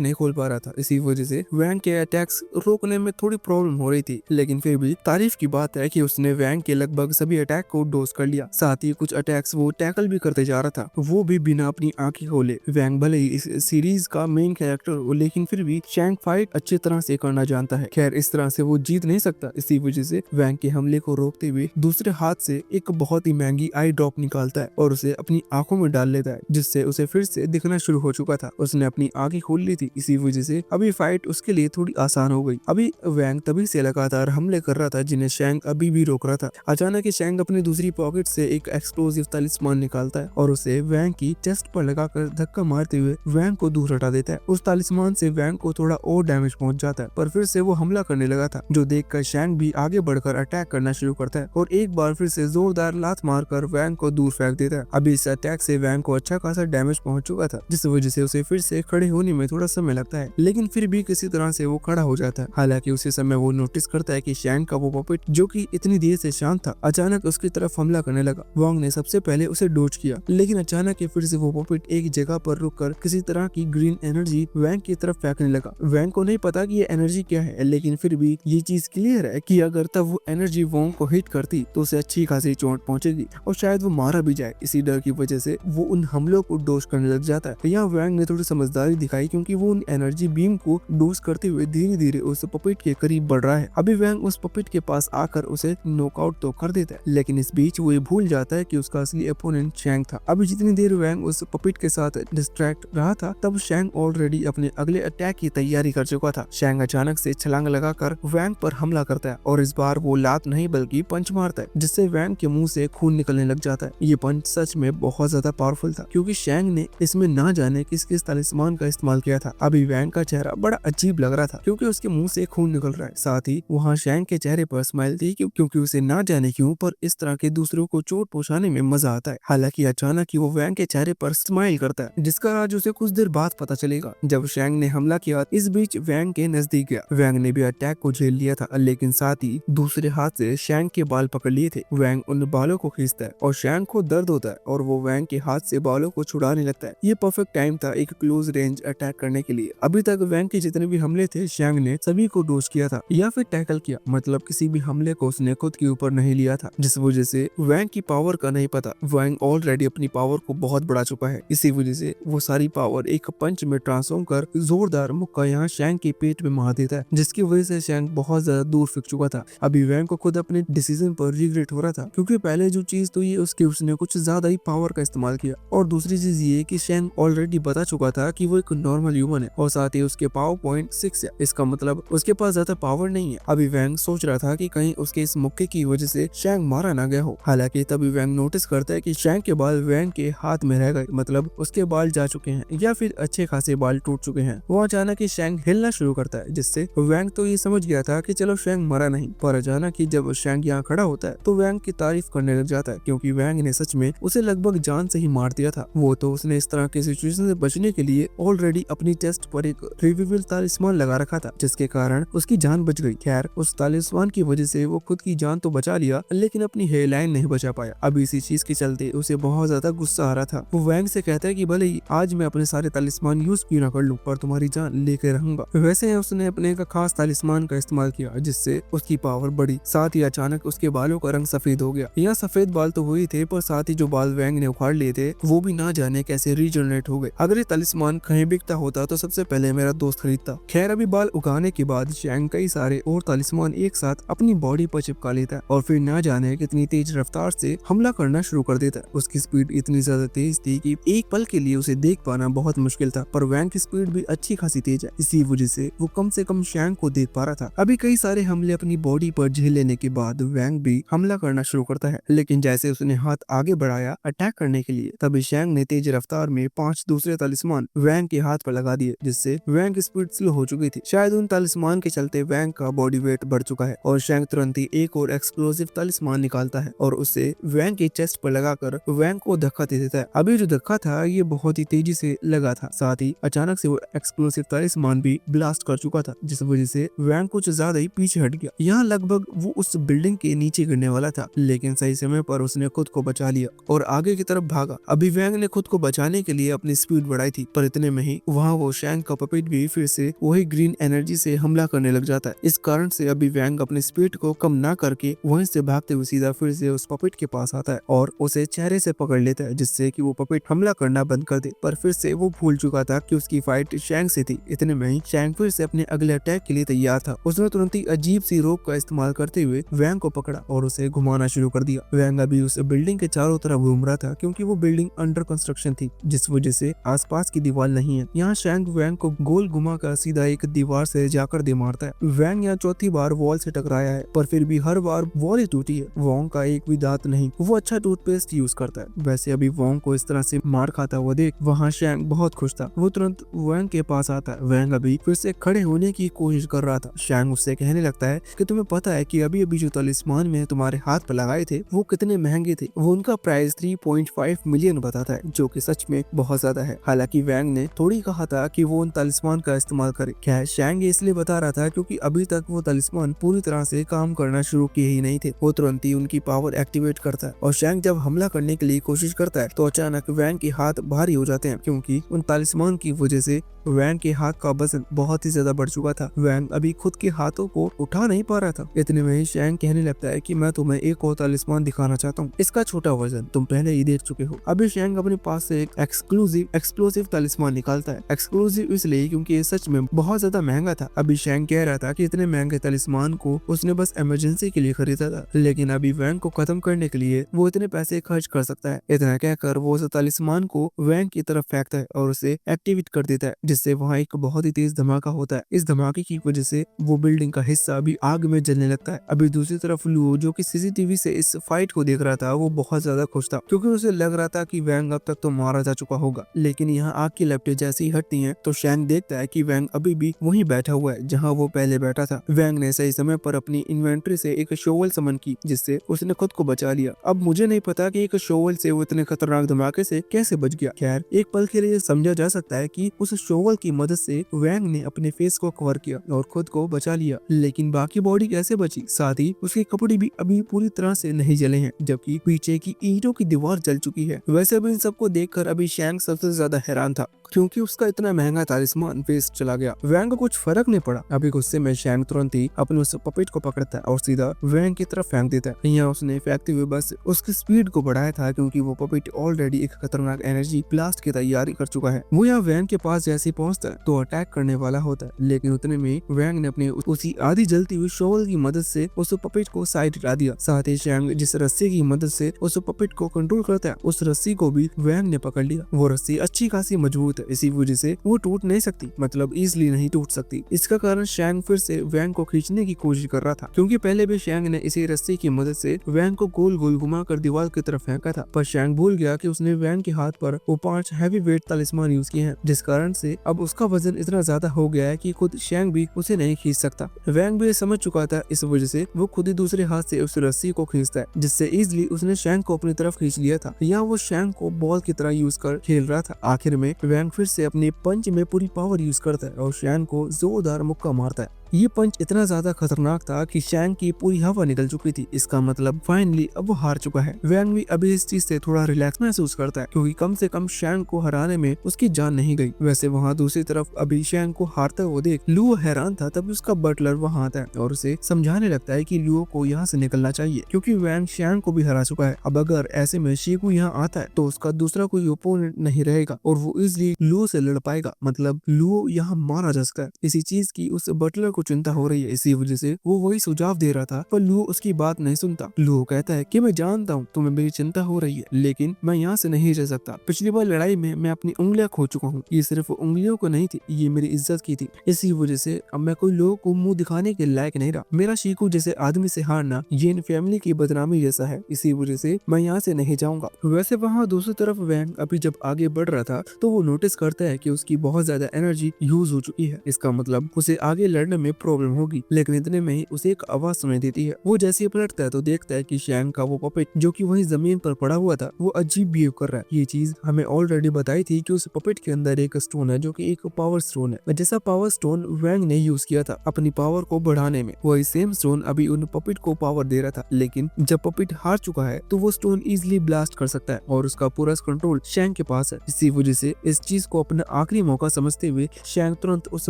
नहीं खोल पा रहा था, इसी वजह से वैंग के अटैक्स रोकने में थोड़ी प्रॉब्लम हो रही थी। लेकिन फिर भी तारीफ की बात है कि उसने वैंग के लगभग सभी अटैक को डोज कर लिया। साथ ही कुछ अटैक्स वो टैकल भी करते जा रहा था, वो भी बिना अपनी आंखें खोले। वैंग भले ही इस सीरीज का मेन कैरेक्टर हो, लेकिन फिर भी शैंग फाइट अच्छी तरह से करना जानता है। खैर इस तरह से वो जीत नहीं सकता, इसी वजह से वैंग के हमले को रोकते हुए दूसरे हाथ से एक बहुत ही महंगी आई ड्रॉप निकालता है और उसे अपनी आंखों में डाल लेता है, जिससे उसे फिर से उसे दिखना शुरू हो चुका था। उसने अपनी आंखें खोल ली थी, इसी वजह से अभी फाइट उसके लिए थोड़ी आसान हो गई। अभी वैंग तभी से लगातार हमले कर रहा था जिन्हें शैंक अभी भी रोक रहा था। अचानक ही शैंक अपनी दूसरी पॉकेट से एक एक्सप्लोसिव तालिस्मान निकालता है और उसे वैंग की चेस्ट पर लगाकर धक्का मारते हुए वैंग को दूर हटा देता है। उस तालिस्मान से वैंग को थोड़ा और डैमेज पहुंच जाता है, पर फिर से वो हमला करने लगा था, जो देखकर शैंक भी आगे बढ़कर अटैक करना शुरू करता है और एक बार फिर से जोरदार लात मारकर वैंग को दूर फेंक देता है। अभी इस अटैक से वैंग को अच्छा खासा डैमेज पहुंच चुका था, जिस वजह से उसे फिर से खड़े होने में थोड़ा समय लगता है, लेकिन फिर भी किसी तरह से वो खड़ा हो जाता है। हालांकि उसी समय वो नोटिस करता है कि शैंक का वो पपेट, जो कि इतनी देर से शांत था, अचानक उसकी तरफ हमला करने लगा। वॉन्ग ने सबसे पहले उसे डोज किया, लेकिन अचानक ही फिर से वो पपेट एक जगह पर रुककर किसी तरह की ग्रीन एनर्जी वैंग की तरफ फेंकने लगा। वैंग को नहीं पता कि ये एनर्जी क्या है, लेकिन फिर भी ये चीज क्लियर है कि अगर तब वो एनर्जी वॉन्ग को हिट करती तो उसे अच्छी खासी चोट पहुंचेगी और शायद वो मारा भी जाए। इसी डर की वजह से वो उन हमलों को डोज करने लग जाता है। यहाँ वैंग ने थोड़ी समझदारी दिखाई, क्योंकि वो उन एनर्जी बीम को डोज करते हुए धीरे धीरे उस पपेट के करीब बढ़ रहा है। अभी वैंग उस पपेट के पास आकर उसे नॉकआउट तो कर देता है, लेकिन इस बीच वो ये भूल जाता है कि उसका असली अपोनेंट शैंक था। अभी जितनी देर वैंग उस पपेट के साथ डिस्ट्रैक्ट रहा था, तब शैंक ऑलरेडी अपने अगले अटैक की तैयारी कर चुका था। शैंक अचानक से छलांग लगाकर वैंग पर हमला करता है और इस बार वो लात नहीं बल्कि पंच मारता है, जिससे वैंग के मुंह से खून निकलने लग जाता है। ये पंच सच में बहुत ज्यादा पावरफुल था, क्योंकि शैंक ने इसमें ना जाने किस किस तालिस्मान का इस्तेमाल किया था। अभी वैंग का चेहरा बड़ा अजीब लग रहा था, क्योंकि उसके मुंह से खून निकल रहा है। साथ ही वहाँ शैंक के चेहरे पर स्माइल थी, क्योंकि उसे ना जाने क्यों पर इस तरह के दूसरों को चोट पहुंचाने में मजा आता है। हालांकि अचानक ही वो वैंग के चेहरे पर स्माइल करता है, जिसका राज उसे कुछ देर बाद पता चलेगा जब शैंक ने हमला किया। इस बीच वैंग के नजदीक गया। वैंग ने भी अटैक को झेल लिया था, लेकिन साथ ही दूसरे हाथ से शैंक के बाल पकड़ लिए थे। वैंग उन बालों को खींचता है और शैंक को दर्द होता है और वो वैंग के हाथ से बालों को छुड़ाने लगता है। ये परफेक्ट टाइम था एक क्लोज रेंज अटैक करने के लिए। अभी तक वैंग के जितने भी हमले थे शैंक ने सभी को डोज किया था या फिर टैकल किया, मतलब किसी भी हमले को उसने खुद के ऊपर नहीं लिया था, जिस वजह से वैंग की पावर का नहीं पता। वैंग ऑलरेडी अपनी पावर को बहुत बढ़ा चुका है, इसी वजह से वो सारी पावर एक पंच में ट्रांसफॉर्म कर जोरदार मुक्का यहाँ शैंक के पेट में मार देता है, जिसकी वजह से शैंक बहुत ज्यादा दूर फेंक चुका था। अभी वैंग को खुद अपने डिसीजन पर रिग्रेट हो रहा था, क्योंकि पहले जो चीज तो ये उसने कुछ ज्यादा ही पावर का इस्तेमाल किया, और दूसरी चीज ये कि शैंक ऑलरेडी बता चुका था कि वो एक नॉर्मल ह्यूमन है और साथ ही उसके पावर पॉइंट 6 है। इसका मतलब उसके पास ज्यादा पावर नहीं है। अभी वैंग सोच रहा था कि कहीं उसके इस मुक्के की वजह से शैंक मारा ना गया हो। हालांकि तभी वैंग नोटिस करता है कि शैंक के बाल वैंग के हाथ में रह गए, मतलब उसके बाल जा चुके हैं या फिर अच्छे खासे बाल टूट चुके हैं। वो अचानक ही शैंक हिलना शुरू करता है, जिससे वैंग तो ये समझ गया था कि चलो शैंक मरा नहीं, पर अचानक ही जब शैंक यहाँ खड़ा होता है तो वैंग की तारीफ करने लग जाता है, क्योंकि वैंग ने सच में उसे लगभग जान से ही मार दिया था। वो तो उसने इस तरह की सिचुएशन से बचने के लिए ऑलरेडी अपनी चेस्ट पर एक रिवील तालिस्मान लगा रखा था, जिसके कारण उसकी जान बच गई। खैर, उस तालिस्मान की वजह से वो खुद की जान तो बचा लिया, लेकिन अपनी हेयर लाइन नहीं बचा पाया। अब इसी चीज के चलते उसे बहुत ज्यादा गुस्सा आ रहा था। वो वैंग से कहता है कि भले ही आज मैं अपने सारे तालिस्मान यूज क्यों ना कर लूं, पर तुम्हारी जान लेके रहूंगा। वैसे उसने अपने एक खास तालिस्मान का इस्तेमाल किया, जिससे उसकी पावर बढ़ी। साथ ही अचानक उसके बालों का रंग सफेद हो गया। यहाँ सफेद बाल तो हुए थे, पर साथ ही जो बाल वैंग ने उखाड़ लिए थे वो भी ना जाने कैसे रीजनरेट हो गए। अगर ये तालिस्मान कहीं बिकता होता तो सबसे पहले मेरा दोस्त खरीदता। खैर, अभी बाल उगाने के बाद शैंक कई सारे और तालिस्मान एक साथ अपनी बॉडी पर चिपका लेता है और फिर ना जाने कितनी तेज रफ्तार से हमला करना शुरू कर देता है। उसकी स्पीड इतनी ज्यादा तेज थी कि एक पल के लिए उसे देख पाना बहुत मुश्किल था, पर वैंग की स्पीड भी अच्छी खासी तेज है, इसी वजह से वो कम से कम शैंक को देख पा रहा था। अभी कई सारे हमले अपनी बॉडी पर झेल लेने के बाद वैंग भी हमला करना शुरू करता है, लेकिन जैसे उसने हाथ आगे बढ़ाया अटैक करने के लिए, तभी शैंक ने तेज रफ्तार में 5 दूसरे तालिस्मान वैंग के हाथ पर लगा दिए, जिससे वैंग की स्पीड स्लो हो चुकी थी। शायद उन तालिस्मान के चलते वैंग का बॉडी वेट बढ़ चुका है और शैंक तुरंत ही एक और एक्सप्लोसिव तालिस्मान निकालता है और उसे वैंग की चेस्ट पर लगाकर वैंग को धक्का दे देता है। अभी जो धक्का था ये बहुत ही तेजी से लगा था, साथ ही अचानक से वो एक्सप्लोसिव तालिस्मान भी ब्लास्ट कर चुका था, जिस वजह से वैंग कुछ ज्यादा ही पीछे हट गया। यहाँ लगभग वो उस बिल्डिंग के नीचे गिरने वाला था, लेकिन सही समय पर उसने खुद को बचा लिया और आगे की तरफ भागा। अभी वैंग ने खुद को बचाने के लिए अपनी स्पीड बढ़ाई थी, पर इतने में ही वहाँ वो शैंक का पपेट भी फिर से वही ग्रीन एनर्जी से हमला करने लग जाता है। इस कारण से अभी वैंग अपनी स्पीड को कम ना करके वहीं से भागते हुए सीधा फिर से उस पपेट के पास आता है और उसे चेहरे से पकड़ लेता है, जिससे कि वो पपेट हमला करना बंद कर दे। पर फिर से वो भूल चुका था कि उसकी फाइट शैंक से थी। इतने में ही शैंक फिर से अपने अगले अटैक के लिए तैयार था। उसने तुरंत ही अजीब सी रोप का इस्तेमाल करते हुए वैंग को पकड़ा और उसे घुमाना शुरू कर दिया। वैंग अभी उस बिल्डिंग के चारों तरफ घूम रहा था, क्योंकि वो बिल्डिंग अंडर कंस्ट्रक्शन थी, जिस वजह से आसपास की दीवार नहीं है। यहाँ शैंग वैंग को गोल घुमा कर सीधा एक दीवार से जाकर दे मारता है। वैंग यहाँ चौथी बार वॉल से टकराया है, पर फिर भी हर बार वॉल ही टूटी है। वोंग का एक भी दांत नहीं, वो अच्छा टूथपेस्ट यूज करता है। वैसे अभी वोंग को इस तरह से मार खाता हुआ देख वहाँ शैंग बहुत खुश था। वो तुरंत वैंग के पास आता है। वैंग अभी फिर से खड़े होने की कोशिश कर रहा था। शैंग उससे कहने लगता है कि तुम्हें पता है कि अभी अभी जो तलिस्मान में तुम्हारे हाथ पर लगाए थे वो कितने महंगे थे। वो उनका प्राइस 3.5 मिलियन बताता है, जो कि सच में बहुत ज्यादा है। हालांकि वैंग ने थोड़ी कहा था कि वो उन तलिस्मान का इस्तेमाल करे। खैर शैंग ये इसलिए बता रहा था क्योंकि अभी तक वो तलिस्मान पूरी तरह से काम करना शुरू किए ही नहीं थे। वो तुरंत ही उनकी पावर एक्टिवेट करता है और शैंग जब हमला करने के लिए कोशिश करता है तो अचानक वैंग के हाथ भारी हो जाते हैं, क्योंकि उन तालिस्मान की वजह से वैंग के हाथ का वजन बहुत ही ज्यादा बढ़ चुका था। वैंग अभी खुद के हाथों को उठा नहीं पा रहा था। इतने में ही शैंग कहने लगता है कि मैं तुम्हें एक और तालिस्मान दिखाना चाहता हूँ, इसका छोटा वजन तुम पहले ही देख चुके हो। अभी शैंग अपने पास से एक एक्सक्लूसिव एक्सप्लोसिव तालिस्मान निकालता है। एक्सक्लूसिव इसलिए क्योंकि ये सच में बहुत ज्यादा महंगा था। अभी शैंग कह रहा था कि इतने महंगे तालिस्मान को उसने बस इमरजेंसी के लिए खरीदा था, लेकिन अभी वैंग को खत्म करने के लिए वो इतने पैसे खर्च कर सकता है। इतना कहकर वो उस तालिस्मान को वैंग की तरफ फेंकता है और उसे एक्टिवेट कर देता है, जिससे वहाँ एक बहुत ही तेज धमाका होता है। इस धमाके की वजह से वो बिल्डिंग का हिस्सा अभी आग में जलने लगता है। अभी दूसरी तरफ लुओ, जो कि सीसीटीवी से इस फाइट को देख रहा था, वो बहुत ज्यादा खुश था क्योंकि उसे लग रहा था कि वैंग अब तक तो मारा जा चुका होगा। लेकिन यहाँ आग की लपटें जैसे ही हटती हैं तो शैंग देखता है कि वैंग अभी भी वहीं बैठा हुआ है जहाँ वो पहले बैठा था। वैंग ने सही समय पर अपनी इन्वेंट्री से एक शोवल समन की, जिससे उसने खुद को बचा लिया। अब मुझे नहीं पता कि एक शोवल से वो इतने खतरनाक धमाके से कैसे बच गया। खैर एक पल के लिए समझा जा सकता है कि उस शोवल की मदद से वैंग ने अपने फेस को कवर किया और खुद को बचा लिया, लेकिन बाकी बॉडी कैसे बची? साथ ही उसके कपड़े भी अभी पूरी तरह से नहीं जले हैं, जबकि पीछे की ईंटों की दीवार जल चुकी है। वैसे भी इन सबको देखकर अभी शैंग सबसे ज्यादा हैरान था, क्योंकि उसका इतना महंगा तालिस्मान वेस्ट चला गया। वैंग को कुछ फर्क नहीं पड़ा। अभी गुस्से में शैंग तुरंत ही अपने उस पपेट को पकड़ता है और सीधा वैंग की तरफ फेंक देता है। यहाँ उसने फेंकते हुए बस उसकी स्पीड को बढ़ाया था, क्योंकि वो पपेट ऑलरेडी एक खतरनाक एनर्जी ब्लास्ट की तैयारी कर चुका है। वो यहाँ वैंग के पास जैसे पहुंचता है तो अटैक करने वाला होता है, लेकिन उतने में वैंग ने अपने उसी आधी जलती हुई शोवल की मदद से उस पपेट को साइड हटा दिया। साथ ही शैंग जिस रस्सी की मदद से उस पपेट को कंट्रोल करता है, उस रस्सी को भी वैंग ने पकड़ लिया। वो रस्सी अच्छी खासी मजबूत है, इसी वजह से वो टूट नहीं सकती, मतलब इजिली नहीं टूट सकती। इसका कारण शैंग फिर से वैंग को खींचने की कोशिश कर रहा था, क्योंकि पहले भी शैंग ने इसी रस्सी की मदद से वैंग को गोल गोल घुमाकर दीवार की तरफ फेंका था, पर शैंग भूल गया कि उसने वैंग के हाथ पर वो 5 हैवी वेट तालिस्मान यूज किए हैं, जिस कारण से अब उसका वजन इतना ज्यादा हो गया है कि खुद शैंग भी उसे नहीं खींच सकता। वैंग भी समझ चुका था, इस वजह से वो खुद ही दूसरे हाथ से उस रस्सी को खींचता है, जिससे इजिली उसने शैंग को अपनी तरफ खींच लिया था। यहाँ वो शैंग को बॉल की तरह यूज कर खेल रहा था। आखिर में वैंग फिर से अपने पंच में पूरी पावर यूज करता है और शैंग को जोरदार मुक्का मारता है। ये पंच इतना ज्यादा खतरनाक था कि शैंग की पूरी हवा निकल चुकी थी। इसका मतलब फाइनली अब वो हार चुका है। वैंग भी अभी इस चीज से थोड़ा रिलैक्स महसूस करता है, क्योंकि कम से कम शैंग को हराने में उसकी जान नहीं गई। वैसे वहाँ दूसरी तरफ अभी शैंग को हारता हुआ देख लुओ हैरान था। तभी उसका बटलर वहाँ आता है और उसे समझाने लगता है कि लुओ को यहाँ से निकलना चाहिए, क्योंकि वैंग शैंग को भी हरा चुका है। अब अगर ऐसे में शीकू यहाँ आता है तो उसका दूसरा कोई ओपोनेंट नहीं रहेगा और वो इजिली लुओ से लड़ पाएगा, मतलब लुओ यहाँ मारा जा सकता है। इसी चीज की उस बटलर को चिंता हो रही है, इसी वजह से वो वही सुझाव दे रहा था, पर लुओ उसकी बात नहीं सुनता। लुओ कहता है कि मैं जानता हूँ तुम्हें मेरी चिंता हो रही है, लेकिन मैं यहाँ से नहीं रह सकता। पिछली बार लड़ाई में मैं अपनी उंगलियां खो चुका हूँ। ये सिर्फ उंगलियों को नहीं थी, ये मेरी इज्जत की थी। इसी वजह से अब मैं कोई लोगों को मुंह दिखाने के लायक नहीं रहा। मेरा शीकू जैसे आदमी से हारना ये इन फैमिली की बदनामी जैसा है, इसी वजह से मैं यहाँ से नहीं जाऊंगा। वैसे वहाँ दूसरी तरफ वैंग अभी जब आगे बढ़ रहा था तो वो नोटिस करता है कि उसकी बहुत ज्यादा एनर्जी यूज हो चुकी है। इसका मतलब उसे आगे लड़ने में प्रॉब्लम होगी। लेकिन इतने में ही उसे एक आवाज सुनाई देती है। वो जैसे ही पलटता है तो देखता है कि शैंग का वो पपेट जो कि वहीं जमीन पर पड़ा हुआ था वो अजीब बिहेव कर रहा है। ये चीज हमें ऑलरेडी बताई थी कि उस पपेट के अंदर एक स्टोन है जो कि एक पावर स्टोन है, जैसा पावर स्टोन वैंग ने यूज किया था अपनी पावर को बढ़ाने में। वही सेम स्टोन अभी उन पपेट को पावर दे रहा था, लेकिन जब पपेट हार चुका है तो वो स्टोन इजिली ब्लास्ट कर सकता है और उसका पूरा कंट्रोल शैंग के पास है। इसी वजह से इस चीज को अपना आखिरी मौका समझते हुए शैंग तुरंत उस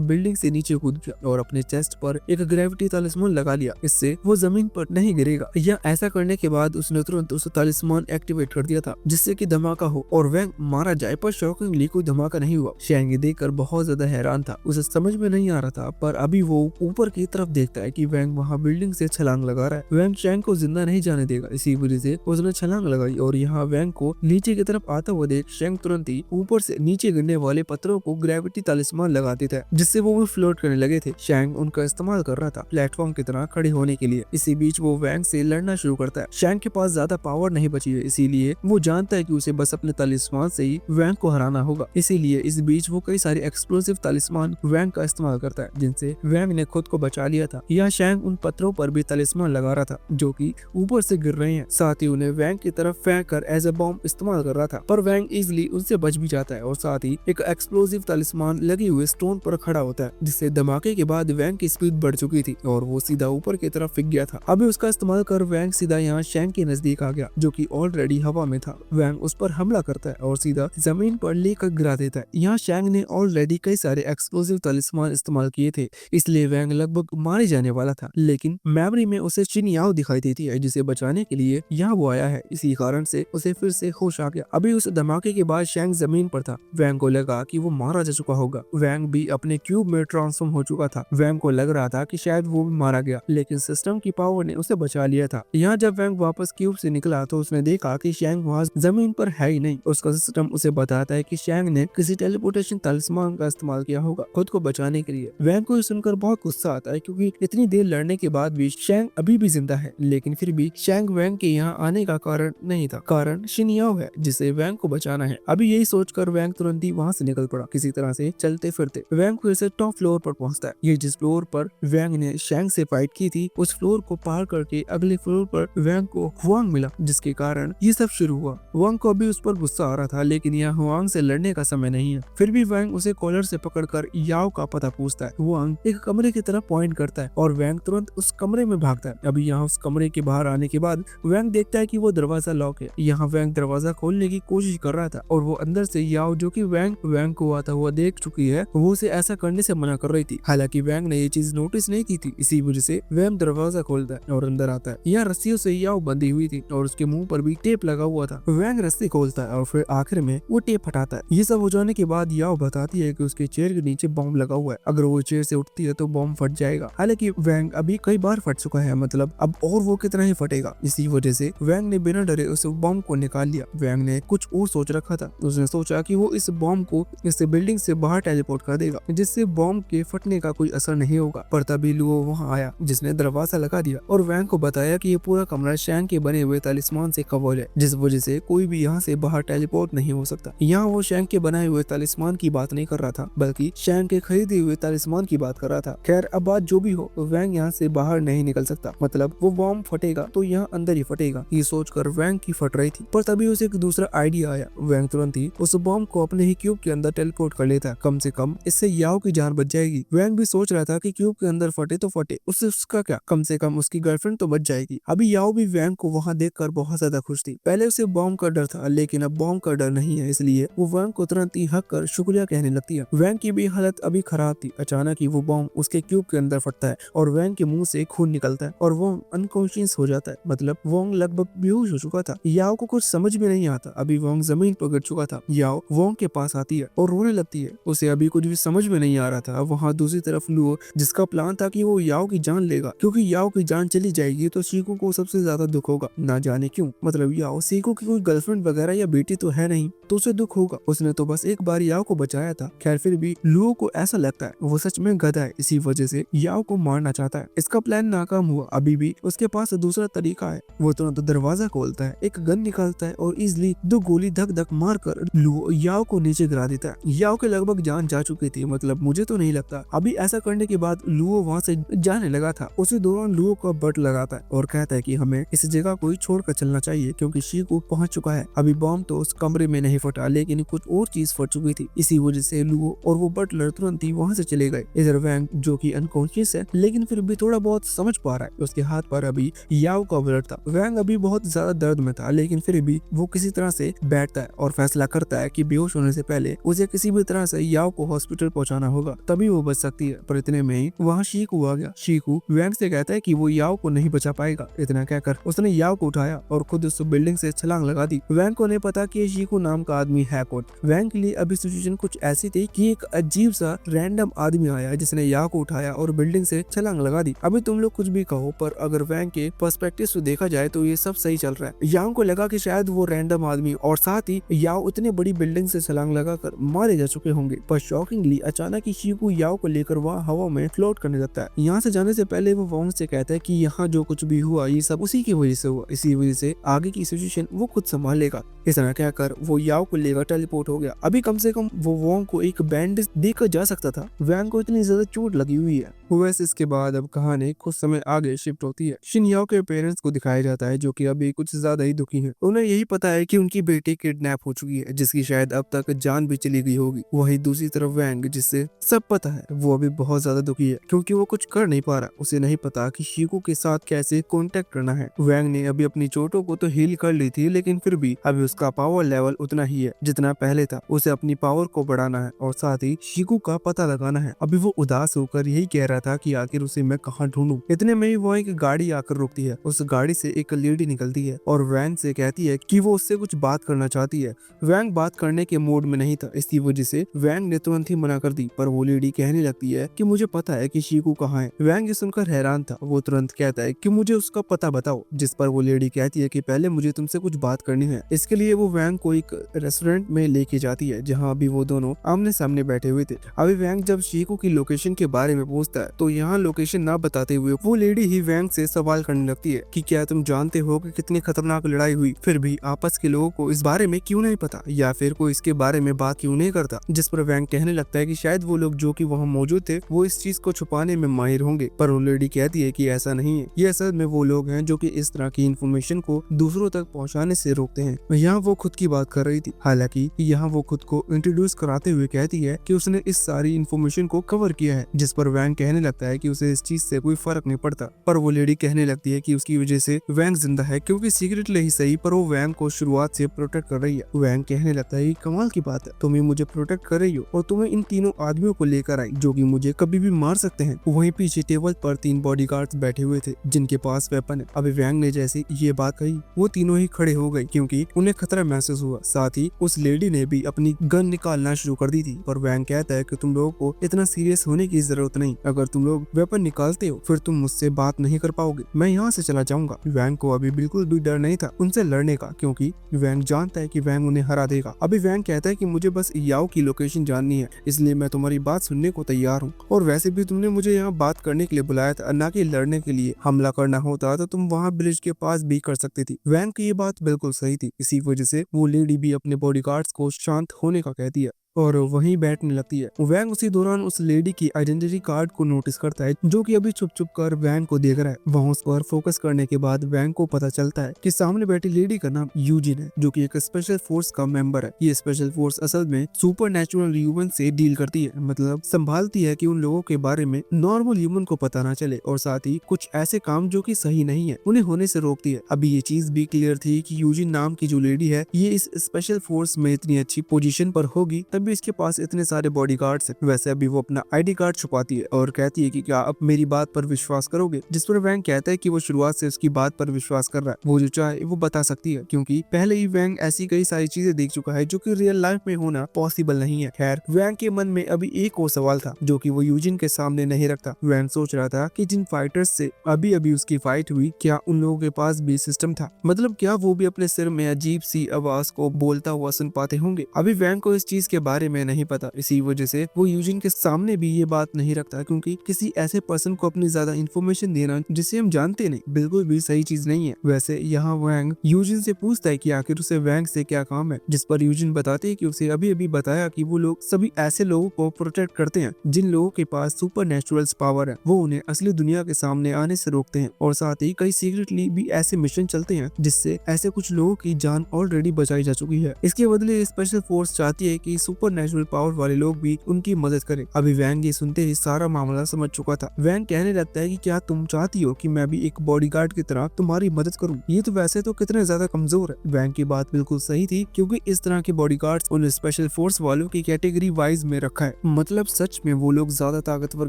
बिल्डिंग से नीचे कूद गया और अपने चेस्ट पर एक ग्रेविटी तलिस्मान लगा लिया, इससे वो जमीन पर नहीं गिरेगा। या ऐसा करने के बाद उसने तुरंत उस तलिस्मान एक्टिवेट कर दिया था जिससे कि धमाका हो और वैंग मारा जाए, पर शॉकिंगली कोई धमाका नहीं हुआ। शैंग ये देखकर बहुत ज्यादा हैरान था, उसे समझ में नहीं आ रहा था, पर अभी वो ऊपर की तरफ देखता है कि वैंग वहाँ बिल्डिंग से छलांग लगा रहा है। वैंग शैंग को जिंदा नहीं जाने देगा, इसी वजह से उसने छलांग लगाई और यहाँ वैंग को नीचे की तरफ आता हुआ देख शैंग तुरंत ही ऊपर से नीचे गिरने वाले पत्थरों को ग्रेविटी तलिस्मान लगा देता है, जिससे वो भी फ्लोट करने लगे थे। शैंग उनका इस्तेमाल कर रहा था प्लेटफॉर्म की तरह खड़े होने के लिए। इसी बीच वो वैंग से लड़ना शुरू करता है। शैंग के पास ज्यादा पावर नहीं बची है, इसीलिए वो जानता है कि उसे बस अपने तलिस्मान से ही वैंग को हराना होगा। इसीलिए इस बीच वो कई सारे एक्सप्लोसिव तलिस्मान वैंग का इस्तेमाल करता है, जिनसे वैंग ने खुद को बचा लिया था। यह शैंग उन पत्थरों पर भी तलिस्मान लगा रहा था जो कि ऊपर से गिर रहे हैं, साथ ही उन्हें वैंग की तरफ फेंक कर एज ए बॉम्ब इस्तेमाल कर रहा था, पर वैंग इजिली उनसे बच भी जाता है और साथ ही एक एक्सप्लोसिव तलिस्मान लगे हुए स्टोन पर खड़ा होता है, जिससे धमाके के बाद वैंग की स्पीड बढ़ चुकी थी और वो सीधा ऊपर की तरफ फिक गया था। अभी उसका इस्तेमाल कर वैंग सीधा यहाँ शैंग के नजदीक आ गया, जो कि ऑलरेडी हवा में था। वैंग उस पर हमला करता है और सीधा जमीन पर लेकर गिरा देता है। यहाँ शैंग ने ऑलरेडी कई सारे एक्सप्लोसिव तलिस्मान इस्तेमाल किए थे, इसलिए वैंग लगभग मारे जाने वाला था, लेकिन मेमोरी में उसे चिन याओ दिखाई देती है, जिसे बचाने के लिए यहाँ वो आया है। इसी कारण से उसे फिर से होश आ गया। अभी उस धमाके के बाद शैंग जमीन पर था। वैंग को लगा कि वो मारा जा चुका होगा। वैंग भी अपने क्यूब में ट्रांसफॉर्म हो चुका था। वैंग को लग रहा था कि शायद वो भी मारा गया, लेकिन सिस्टम की पावर ने उसे बचा लिया था। यहाँ जब वैंग वापस क्यूब से निकला तो उसने देखा कि शैंग वहाँ जमीन पर है ही नहीं। उसका सिस्टम उसे बताता है कि शैंग ने किसी टेलीपोर्टेशन तलिस्मान का इस्तेमाल किया होगा खुद को बचाने के लिए। वैंग को सुनकर बहुत गुस्सा आता है, क्योंकि इतनी देर लड़ने के बाद भी शैंग अभी भी जिंदा है, लेकिन फिर भी शैंग वैंग के यहाँ आने का कारण नहीं था। कारण शिन याओ है, जिसे वैंग को बचाना है। अभी यही सोचकर वैंग तुरंत ही वहाँ से निकल पड़ा। किसी तरह से चलते फिरते वैंग फिर से टॉप फ्लोर पर पहुंचता है। ये जिस फ्लोर पर वैंग ने शैंग से फाइट की थी, उस फ्लोर को पार करके अगले फ्लोर पर वैंग को हुआंग मिला, जिसके कारण ये सब शुरू हुआ। वैंग को भी उस पर गुस्सा आ रहा था, लेकिन यह हुआंग से लड़ने का समय नहीं है। फिर भी वैंग उसे कॉलर से पकड़कर याओ का पता पूछता है। हुआंग एक कमरे की तरफ पॉइंट करता है और वैंग तुरंत उस कमरे में भागता है। अभी यहाँ उस कमरे के बाहर आने के बाद वैंग देखता है कि वो दरवाजा लॉक है। यहाँ वैंग दरवाजा खोलने की कोशिश कर रहा था और वो अंदर से याओ, जो कि वैंग को आता हुआ देख चुकी है, वो उसे ऐसा करने से मना कर रही थी। हालांकि वैंग ने ये चीज नोटिस नहीं की थी, इसी वजह से वैंग दरवाजा खोलता है और अंदर आता है। यहाँ रस्सियों से याओ बंधी हुई थी और उसके मुंह पर भी टेप लगा हुआ था। वैंग रस्सी खोलता है और फिर आखिर में वो टेप हटाता है। ये सब हो जाने के बाद याओ बताती है कि उसके चेयर के नीचे बॉम्ब लगा हुआ है, अगर वो चेयर से उठती है तो बॉम्ब फट जाएगा। हालांकि वैंग अभी कई बार फट चुका है, मतलब अब और वो कितना ही फटेगा। इसी वजह से वैंग ने बिना डरे उस बॉम्ब को निकाल लिया। वैंग ने कुछ और सोच रखा था। उसने सोचा कि वो इस बॉम्ब को इस बिल्डिंग से बाहर टेलीपोर्ट कर देगा, जिससे बॉम्ब के फटने का कोई असर नहीं होगा। पर तभी लुओ वहाँ आया, जिसने दरवाजा लगा दिया और वैंग को बताया कि ये पूरा कमरा शैंग के बने हुए तलिस्मान से कवर है, जिस वजह से कोई भी यहाँ से बाहर टेलीपोर्ट नहीं हो सकता। यहाँ वो शैंग के बनाए हुए तलिस्मान की बात नहीं कर रहा था, बल्कि शैंग के खरीदे हुए तलिस्मान की बात कर रहा था। खैर, अब बात जो भी हो, वैंग यहाँ से बाहर नहीं निकल सकता, मतलब वो बॉम्ब फटेगा तो यहाँ अंदर ही फटेगा। ये सोचकर वैंग की फट रही थी, पर तभी उसे एक दूसरा आइडिया आया। वैंग तुरंत ही उस बॉम्ब को अपने ही क्यूब के अंदर टेलीपोर्ट कर लेता है। कम से कम इससे याओ की जान बच जाएगी। वैंग भी सोच रहा था कि क्यूब के अंदर फटे तो फटे, उससे उसका क्या, कम से कम उसकी गर्लफ्रेंड तो बच जाएगी। अभी याओ भी वैंग को वहाँ देखकर बहुत ज्यादा खुश थी। पहले उसे बॉम्ब का डर था, लेकिन अब बॉम्ब का डर नहीं है, इसलिए वो वैंग को तुरंत ही हक कर शुक्रिया कहने लगती है। वैंग की भी हालत अभी खराब थी। अचानक ही वो बॉम्ब उसके क्यूब के अंदर फटता है और वैंग के मुंह से खून निकलता है और वो अनकॉन्शियस हो जाता है, मतलब वोंग लगभग बेहोश हो चुका था। याओ को कुछ समझ में नहीं आता। अभी वोंग जमीन पर गिर चुका था। याओ वोंग के पास आती है और रोने लगती है। उसे अभी कुछ भी समझ में नहीं आ रहा था। वहाँ दूसरी तरफ लुओ, जिसका प्लान था कि वो याओ की जान लेगा, क्योंकि याओ की जान चली जाएगी तो शीको को सबसे ज्यादा दुख होगा, ना जाने क्यों। मतलब याओ शीको की कोई गर्लफ्रेंड वगैरह या बेटी तो है नहीं, तो उसे दुख होगा। उसने तो बस एक बार याओ को बचाया था। खैर, फिर भी लुओ को ऐसा लगता है वो सच में गधा है, इसी वजह से याओ को मारना चाहता है। इसका प्लान नाकाम हुआ। अभी भी उसके पास दूसरा तरीका है। वो तुरंत दरवाजा खोलता है, एक गन निकालता है और इजिली 2 गोली धक धक मार कर लुओ याओ को नीचे गिरा देता है। याओ के लगभग जान जा चुकी थी, मतलब मुझे तो नहीं लगता। अभी ऐसा करने के बाद लुओ वहाँ से जाने लगा था। उसी दौरान लुओ का बट लगाता है और कहता है कि हमें इस जगह को छोड़कर चलना चाहिए, क्योंकि शीको पहुंच चुका है। अभी बॉम्ब तो उस कमरे में नहीं फटा, लेकिन कुछ और चीज फट चुकी थी। इसी वजह से लुओ और वो बटलर तुरंत ही वहाँ से चले गए। इधर वैंग, जो कि अनकॉन्शियस है लेकिन फिर भी थोड़ा बहुत समझ पा रहा है, उसके हाथ पर अभी याओ का ब्लड था। वैंग अभी बहुत ज्यादा दर्द में था, लेकिन फिर भी वो किसी तरह से बैठता है और फैसला करता है कि बेहोश होने से पहले उसे किसी भी तरह से याओ को हॉस्पिटल पहुंचाना होगा, तभी वो बच सकती है। पर इतने इतने में ही वहाँ शीकू आ गया। शीकू वैंग से कहता है कि वो याओ को नहीं बचा पाएगा। इतना कहकर उसने याओ को उठाया और खुद उस बिल्डिंग से छलांग लगा दी। वैंग को नहीं पता कि शीकू नाम का आदमी है कौन। वैंग के लिए अभी सिचुएशन कुछ ऐसी थी कि एक अजीब सा रैंडम आदमी आया जिसने याओ को उठाया और बिल्डिंग से छलांग लगा दी। अभी तुम लोग कुछ भी कहो, पर अगर वैंग के पर्सपेक्टिव से देखा जाए तो ये सब सही चल रहा है। याओ को लगा कि शायद वो रैंडम आदमी और साथ ही याओ इतनी बड़ी बिल्डिंग से छलांग लगाकर मारे जा चुके होंगे, पर शॉकिंगली अचानक ही शीकू याओ को लेकर वहाँ हवा में फ्लोट करने लगता है। यहाँ से जाने से पहले वो वॉन्ग से कहता है कि यहाँ जो कुछ भी हुआ ये सब उसी की वजह से हुआ, इसी वजह से आगे की सिचुएशन वो खुद संभाल लेगा। इस तरह कहकर वो याओ को लेकर टेलीपोर्ट हो गया। अभी कम से कम वो वॉन्ग को एक बैंडेज देकर जा सकता था। वैंग को इतनी ज्यादा चोट लगी हुई है। वैसे इसके बाद अब कहानी कुछ समय आगे शिफ्ट होती है। शिन याओ के पेरेंट्स को दिखाया जाता है जो कि अभी कुछ ज्यादा ही दुखी है। उन्हें यही पता है कि उनकी बेटी किडनैप हो चुकी है, जिसकी शायद अब तक जान भी चली गई होगी। वही दूसरी तरफ वैंग, जिससे सब पता है, वो अभी बहुत ज्यादा दुखी है क्योंकि वो कुछ कर नहीं पा रहा। उसे नहीं पता कि शीकू के साथ कैसे कांटेक्ट करना है। वैंग ने अभी अपनी चोटों को तो हील कर ली थी, लेकिन फिर भी अभी उसका पावर लेवल उतना ही है जितना पहले था। उसे अपनी पावर को बढ़ाना है और साथ ही शीकू का पता लगाना है। अभी वो उदास होकर यही कह रहा था कि आखिर उसे मैं कहाँ ढूंढूं। इतने में ही वो एक गाड़ी आकर रुकती है। उस गाड़ी से एक लेडी निकलती है और वैंग से कहती है कि वो उससे कुछ बात करना चाहती है। वैंग बात करने के मूड में नहीं था, इसी वजह से वैंग ने तुरंत ही मना कर दी। पर वो लेडी कहने लगती है कि मुझे पता है कि शीकू कहाँ है। वैंग ये सुनकर हैरान था। वो तुरंत कहता है कि मुझे उसका पता बताओ, जिस पर वो लेडी कहती है कि पहले मुझे तुमसे कुछ बात करनी है। इसके लिए वो वैंग को एक रेस्टोरेंट में लेके जाती है जहाँ अभी वो दोनों आमने सामने बैठे हुए थे। अभी वैंग जब शीकू की लोकेशन के बारे में पूछता है तो यहाँ लोकेशन ना बताते हुए वो लेडी ही वैंग से सवाल करने लगती है कि क्या तुम जानते हो कि कितनी खतरनाक लड़ाई हुई, फिर भी आपस के लोगों को इस बारे में क्यों नहीं पता, या फिर कोई इसके बारे में बात क्यों नहीं करता। जिस पर वैंग कहने लगता है कि शायद वो लोग जो कि वहाँ मौजूद थे वो इस चीज को छुपाने में माहिर होंगे। पर वो लेडी कहती है कि ऐसा नहीं है, ये असल में वो लोग हैं जो कि इस तरह की इन्फॉर्मेशन को दूसरों तक पहुँचाने से रोकते हैं। यहाँ वो खुद की बात कर रही थी। हालांकि यहाँ वो खुद को इंट्रोड्यूस कराते हुए कहती है कि उसने इस सारी इन्फॉर्मेशन को कवर किया है, जिस पर वैंग कहने लगता है कि उसे इस चीज से कोई फर्क नहीं पड़ता। पर वो लेडी कहने लगती है कि उसकी वजह से वैंग जिंदा है, क्योंकि सीक्रेटली ही सही पर वो वैंग को शुरुआत से प्रोटेक्ट कर रही है। वैंग कहने लगता है कमाल की बात है, तुम ही मुझे प्रोटेक्ट कर रही हो और तुम्हें इन तीनों आदमियों को लेकर आई जो कि मुझे कभी भी मार सकते हैं। वहीं पीछे टेबल पर 3 बॉडीगार्ड्स बैठे हुए थे जिनके पास वेपन है। अभी वैंग ने जैसे ये बात कही वो तीनों ही खड़े हो गए क्योंकि उन्हें खतरा महसूस हुआ। साथ ही उस लेडी ने भी अपनी गन निकालना शुरू कर दी थी। पर वैंग कहता है कि तुम लोगों को इतना सीरियस होने की जरूरत नहीं, अगर तुम लोग वेपन निकालते हो फिर तुम मुझसे बात नहीं कर पाओगे, मैं यहाँ से चला जाऊंगा। वैंग को अभी बिल्कुल भी डर नहीं था उनसे लड़ने का, क्योंकि वैंग जानता है कि वैंग उन्हें हरा देगा। अभी वैंग कहता है कि मुझे बस याओ की लोकेशन जाननी है, इसलिए मैं तुम्हारी बात सुनने को तैयार हूँ। और वैसे भी तुमने मुझे यहाँ बात करने के लिए बुलाया था, न कि लड़ने के लिए। हमला करना होता तो तुम वहाँ ब्रिज के पास भी कर सकती थी। वैंग की ये बात बिल्कुल सही थी, इसी वजह से वो लेडी भी अपने बॉडीगार्ड्स को शांत होने का कहती है और वहीं बैठने लगती है। वैंग उसी दौरान उस लेडी की आइडेंटिटी कार्ड को नोटिस करता है जो कि अभी छुप छुप कर वैंग को देख रहा है। वहाँ उस पर फोकस करने के बाद वैंग को पता चलता है कि सामने बैठी लेडी का नाम यूजिन है, जो कि एक स्पेशल फोर्स का मेंबर है। ये स्पेशल फोर्स असल में सुपर नेचुरल ह्यूमन से डील करती है, मतलब संभालती है कि उन लोगों के बारे में नॉर्मल ह्यूमन को पता ना चले, और साथ ही कुछ ऐसे काम जो कि सही नहीं है उन्हें होने से रोकती है। अभी ये चीज भी क्लियर थी कि यूजिन नाम की जो लेडी है ये इस स्पेशल फोर्स में इतनी अच्छी पोजीशन पर होगी भी इसके पास इतने सारे बॉडीगार्ड्स हैं। वैसे अभी वो अपना आईडी कार्ड छुपाती है और कहती है कि क्या अब मेरी बात पर विश्वास करोगे, जिस पर वैंग कहता है कि वो शुरुआत से उसकी बात पर विश्वास कर रहा है, वो जो चाहे वो बता सकती है, क्योंकि पहले ही वैंग ऐसी कई सारी चीजें देख चुका है जो कि रियल लाइफ में होना पॉसिबल नहीं है। खैर वैंग के मन में अभी एक और सवाल था जो कि वो यूजिन के सामने नहीं रखता। वैंग सोच रहा था कि जिन फाइटर्स से अभी अभी उसकी फाइट हुई, क्या उन लोगों के पास भी सिस्टम था, मतलब क्या वो भी अपने सिर में अजीब सी आवाज को बोलता हुआ सुन पाते होंगे। अभी वैंग को इस चीज के बारे में नहीं पता, इसी वजह से वो यूजिन के सामने भी ये बात नहीं रखता, क्योंकि किसी ऐसे पर्सन को अपनी ज्यादा इन्फॉर्मेशन देना जिसे हम जानते नहीं बिल्कुल भी सही चीज नहीं है। वैसे यहाँ वैंग यूजिन से पूछता है कि आखिर उसे वैंग से क्या काम है, जिस पर यूजिन बताते हैं कि उसे अभी अभी बताया कि वो लोग सभी ऐसे लोगों को प्रोटेक्ट करते हैं जिन लोगों के पास सुपर नेचुरल पावर है, वो उन्हें असली दुनिया के सामने आने से रोकते हैं, और साथ ही कई सीक्रेटली भी ऐसे मिशन चलते हैं जिससे ऐसे कुछ लोगों की जान ऑलरेडी बचाई जा चुकी है। इसके बदले स्पेशल फोर्स चाहती है कि सुपर सुपर नेचुरल पावर वाले लोग भी उनकी मदद करें। अभी वैंग ये सुनते ही सारा मामला समझ चुका था। वैंग कहने लगता है कि क्या तुम चाहती हो कि मैं भी एक बॉडीगार्ड की तरह तुम्हारी मदद करूं? ये तो वैसे तो कितने ज्यादा कमजोर है। वैंग की बात बिल्कुल सही थी, क्योंकि इस तरह के बॉडीगार्ड्स उन स्पेशल फोर्स वालों की कैटेगरी वाइज में रखा है। मतलब सच में वो लोग ज्यादा ताकतवर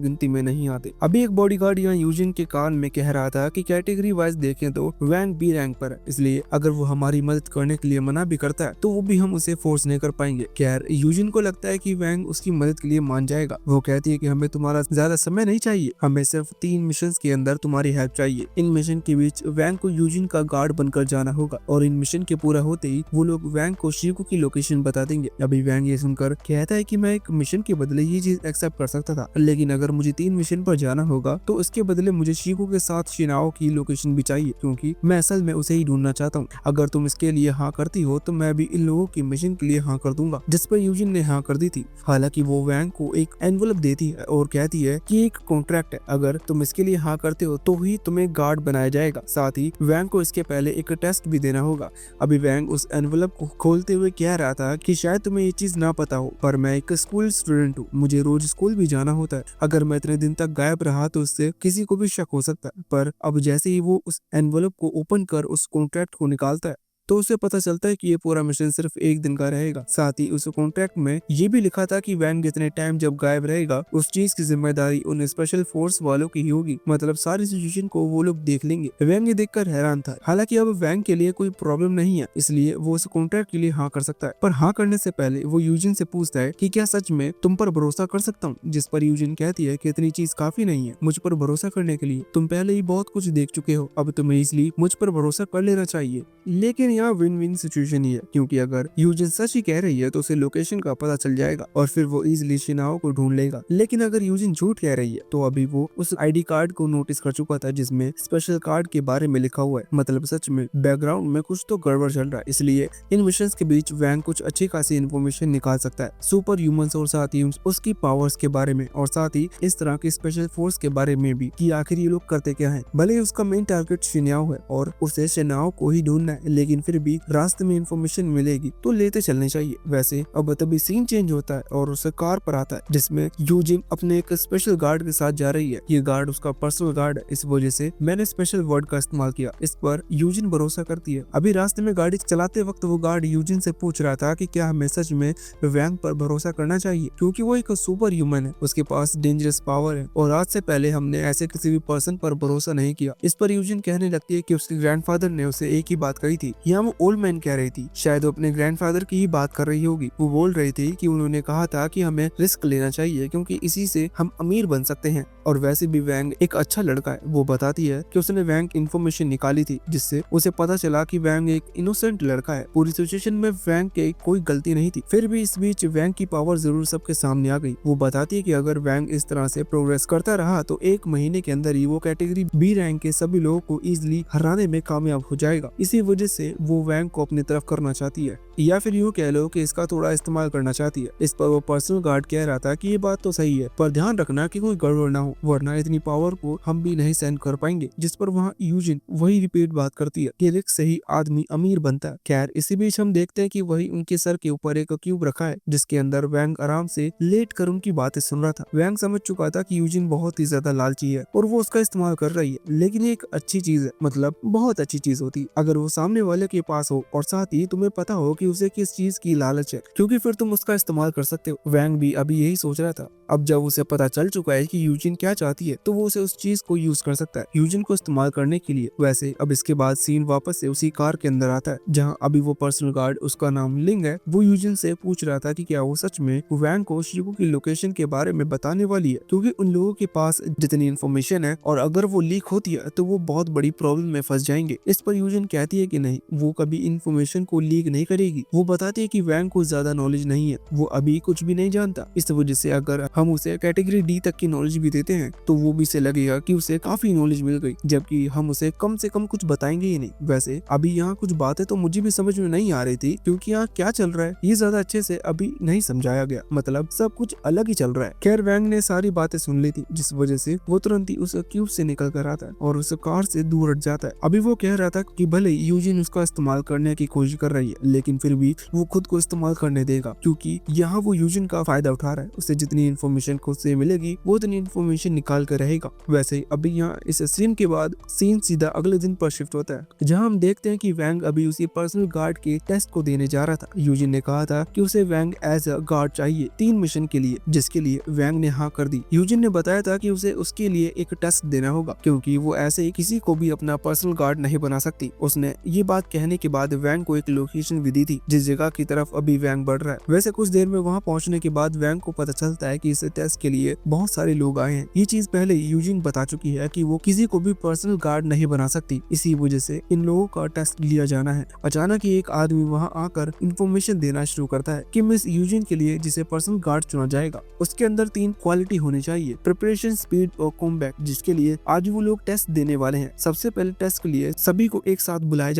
गिनती में नहीं आते। अभी एक बॉडीगार्ड यहाँ यूजिन के कान में कह रहा था कि कैटेगरी वाइज देखें तो वैंग बी रैंक पर है, इसलिए अगर वो हमारी मदद करने के लिए मना भी करता है तो वो भी हम उसे फोर्स नहीं कर पाएंगे। खैर यूजिन को लगता है कि वैंग उसकी मदद के लिए मान जाएगा। वो कहती है कि हमें तुम्हारा ज्यादा समय नहीं चाहिए, हमें सिर्फ 3 मिशन के अंदर तुम्हारी हेल्प चाहिए। इन मिशन के बीच वैंग को यूजिन का गार्ड बनकर जाना होगा और इन मिशन के पूरा होते ही वो लोग वैंग को शिको की लोकेशन बता देंगे। अभी वैंग ये सुनकर कहता है कि मैं एक मिशन के बदले ये चीज एक्सेप्ट कर सकता था, लेकिन अगर मुझे 3 मिशन पर जाना होगा तो उसके बदले मुझे शिको के साथ शिनाओ की लोकेशन भी चाहिए, क्योंकि मैं असल में उसे ही ढूंढना चाहता हूँ। अगर तुम इसके लिए हाँ करती हो तो मैं भी इन लोगों की मिशन के लिए हाँ कर दूंगा, जिस पर यूजिन ने हाँ कर दी थी। हालांकि वो वैंग को एक एनवलप देती है और कहती है कि एक कॉन्ट्रैक्ट है, अगर तुम इसके लिए हाँ करते हो तो ही तुम्हें गार्ड बनाया जाएगा। साथ ही वैंग को इसके पहले एक टेस्ट भी देना होगा। अभी वैंग उस एनवलप को खोलते हुए कह रहा था कि शायद तुम्हें ये चीज ना पता हो, पर मैं एक स्कूल स्टूडेंट हूँ, मुझे रोज स्कूल भी जाना होता है। अगर मैं इतने दिन तक गायब रहा तो उससे किसी को भी शक हो सकता है। पर अब जैसे ही वो उस एनवलप को ओपन कर उस कॉन्ट्रैक्ट को निकालता है तो उसे पता चलता है कि ये पूरा मिशन सिर्फ 1 दिन का रहेगा। साथ ही उस कॉन्ट्रैक्ट में ये भी लिखा था कि वैंग जितने टाइम जब गायब रहेगा उस चीज की जिम्मेदारी उन स्पेशल फोर्स वालों की ही होगी। मतलब सारी सिचुएशन को वो लोग देख लेंगे। वैंग ये देखकर हैरान था। हालांकि अब वैंग के लिए कोई प्रॉब्लम नहीं है, इसलिए वो उस कॉन्ट्रैक्ट के लिए हाँ कर सकता है। पर हाँ करने से पहले वो यूजिन से पूछता है कि क्या सच में तुम पर भरोसा कर सकता हूँ, जिस पर यूजिन कहती है कि इतनी चीज काफी नहीं है मुझ पर भरोसा करने के लिए, तुम पहले ही बहुत कुछ देख चुके हो, अब तुम्हें इसलिए मुझ पर भरोसा कर लेना चाहिए। लेकिन यहाँ विन विन सिचुएशन ही है, क्योंकि अगर यूजिन सच ही कह रही है तो उसे लोकेशन का पता चल जाएगा और फिर वो इजिली शिनाओ को ढूंढ लेगा। लेकिन अगर यूजिन झूठ कह रही है तो अभी वो उस आईडी कार्ड को नोटिस कर चुका था जिसमें स्पेशल कार्ड के बारे में लिखा हुआ है। मतलब सच में बैकग्राउंड में कुछ तो गड़बड़ चल रहा है, इसलिए इन मिशन के बीच वैंग कुछ अच्छी खासी इन्फॉर्मेशन निकाल सकता है सुपर ह्यूमंस और साथ ही उसकी पावर्स के बारे में और साथ ही इस तरह की स्पेशल फोर्स के बारे में भी कि आखिर ये लोग करते क्या है। भले ही उसका मेन टारगेट शिनाओ है और उसे शिनाओ को ही ढूंढना है, लेकिन फिर भी रास्ते में इन्फॉर्मेशन मिलेगी तो लेते चलने चाहिए। वैसे अब तभी सीन चेंज होता है और उसे कार पर आता है जिसमें यूजिन अपने एक स्पेशल गार्ड के साथ जा रही है। ये गार्ड उसका पर्सनल गार्ड है, इस वजह से मैंने स्पेशल वर्ड का इस्तेमाल किया। इस पर यूजिन भरोसा करती है। अभी रास्ते में गाड़ी चलाते वक्त वो गार्ड यूजिन से पूछ रहा था कि क्या हमें सच में वैंग पर भरोसा करना चाहिए, क्योंकि वो एक सुपर ह्यूमन है, उसके पास डेंजरस पावर है और आज से पहले हमने ऐसे किसी भी पर्सन पर भरोसा नहीं किया। इस पर यूजिन कहने लगती है कि उसके ग्रैंडफादर ने उसे एक ही बात कही थी। यहाँ वो ओल्ड मैन कह रही थी, शायद वो अपने ग्रैंडफादर की ही बात कर रही होगी। वो बोल रही थी कि उन्होंने कहा था कि हमें रिस्क लेना चाहिए क्योंकि इसी से हम अमीर बन सकते हैं और वैसे भी वैंग एक अच्छा लड़का है। वो बताती है कि उसने वैंग इन्फॉर्मेशन निकाली थी जिससे उसे पता चला कि वैंग एक इनोसेंट लड़का है। पूरी सिचुएशन में वैंग के कोई गलती नहीं थी। फिर भी इस बीच वैंग की पावर जरूर सबके सामने आ गई। वो बताती है कि अगर वैंग इस तरह से प्रोग्रेस करता रहा तो 1 महीने के अंदर ही वो कैटेगरी बी रैंक के सभी लोगों को इजिली हराने में कामयाब हो जाएगा। इसी वजह से वो वैंग को अपनी तरफ करना चाहती है, या फिर यूँ कह लो कि इसका थोड़ा इस्तेमाल करना चाहती है। इस पर वो पर्सनल गार्ड कह रहा था कि ये बात तो सही है, पर ध्यान रखना कि कोई गड़बड़ ना हो, वरना इतनी पावर को हम भी नहीं सहन कर पाएंगे। जिस पर वहाँ यूजिन वही रिपीट बात करती है कि रिस्क से ही आदमी अमीर बनता है। खैर इसी बीच हम देखते हैं कि वही उनके सर के ऊपर एक क्यूब रखा है जिसके अंदर वैंग आराम से लेट कर उनकी बातें सुन रहा था। वैंग समझ चुका था कि यूजिन बहुत ही ज्यादा लालची है और वो उसका इस्तेमाल कर रही है, लेकिन ये एक अच्छी चीज है, मतलब बहुत अच्छी चीज होती अगर वो सामने वाले के पास हो और साथ ही तुम्हें पता हो कि उसे किस चीज की लालच है, क्योंकि फिर तुम उसका इस्तेमाल कर सकते हो। वैंग भी अभी यही सोच रहा था। अब जब उसे पता चल चुका है कि यूजिन क्या चाहती है तो वो उसे उस चीज को यूज कर सकता है यूजिन को इस्तेमाल करने के लिए। वैसे अब इसके बाद सीन वापस से उसी कार के अंदर आता है जहाँ अभी वो पर्सनल गार्ड, उसका नाम लिंग है, वो यूजिन से पूछ रहा था कि क्या वो सच में वैंग को शिको की लोकेशन के बारे में बताने वाली है, क्योंकि उन लोगों के पास जितनी इन्फॉर्मेशन है और अगर वो लीक होती है तो वो बहुत बड़ी प्रॉब्लम में फंस जाएंगे। इस पर यूजिन कहती है कि नहीं, वो कभी इन्फॉर्मेशन को लीक नहीं करेगी। वो बताती है कि वैंग को ज्यादा नॉलेज नहीं है, वो अभी कुछ भी नहीं जानता, इस वजह से अगर हम उसे कैटेगरी डी तक की नॉलेज भी देते हैं तो वो भी इसे लगेगा कि उसे काफी नॉलेज मिल गई, जबकि हम उसे कम से कम कुछ बताएंगे ही नहीं। वैसे अभी यहाँ कुछ बातें तो मुझे भी समझ में नहीं आ रही थी, क्योंकि यहाँ क्या चल रहा है ये ज्यादा अच्छे से अभी नहीं समझाया गया, मतलब सब कुछ अलग ही चल रहा है। खैर वैंग ने सारी बातें सुन ली थी, जिस वजह से वो तुरंत ही उस क्यूब से निकल कर आता है और उस कार से दूर हट जाता है। अभी वो कह रहा था कि भले यूजिन उसका इस्तेमाल करने की कोशिश कर रही है, लेकिन फिर भी वो खुद को इस्तेमाल करने देगा, क्योंकि यहाँ वो यूजिन का फायदा उठा रहा है। उसे जितनी इन्फॉर्मेशन खुद से मिलेगी वो उतनी इन्फॉर्मेशन निकाल कर रहेगा। वैसे अभी यहाँ इस सीन के बाद सीन सीधा अगले दिन पर शिफ्ट होता है, जहाँ हम देखते हैं कि वैंग अभी उसी पर्सनल गार्ड के टेस्ट को देने जा रहा था। यूजिन ने कहा था कि उसे वैंग एज अ गार्ड चाहिए 3 मिशन के लिए, जिसके लिए वैंग ने हाँ कर दी। यूजिन ने बताया था कि उसे उसके लिए एक टेस्ट देना होगा, क्योंकि वो ऐसे ही किसी को भी अपना पर्सनल गार्ड नहीं बना सकती। उसने ये बात कहने के बाद वैंग को एक लोकेशन भी दी थी जिस जगह की तरफ अभी वैंग बढ़ रहा है। वैसे कुछ देर में वहाँ पहुँचने के बाद वैंग को पता चलता है कि इस टेस्ट के लिए बहुत सारे लोग आए हैं। ये चीज पहले यूजिन बता चुकी है कि वो किसी को भी पर्सनल गार्ड नहीं बना सकती, इसी वजह से इन लोगों का टेस्ट लिया जाना है। अचानक ही एक आदमी वहाँ आकर इंफॉर्मेशन देना शुरू करता है कि मिस यूजिन के लिए जिसे पर्सनल गार्ड चुना जाएगा उसके अंदर 3 क्वालिटी होनी चाहिए, प्रिपरेशन, स्पीड और कॉम्बैट, जिसके लिए आज वो लोग टेस्ट देने वाले हैं। सबसे पहले टेस्ट के लिए सभी को एक साथ बुलाया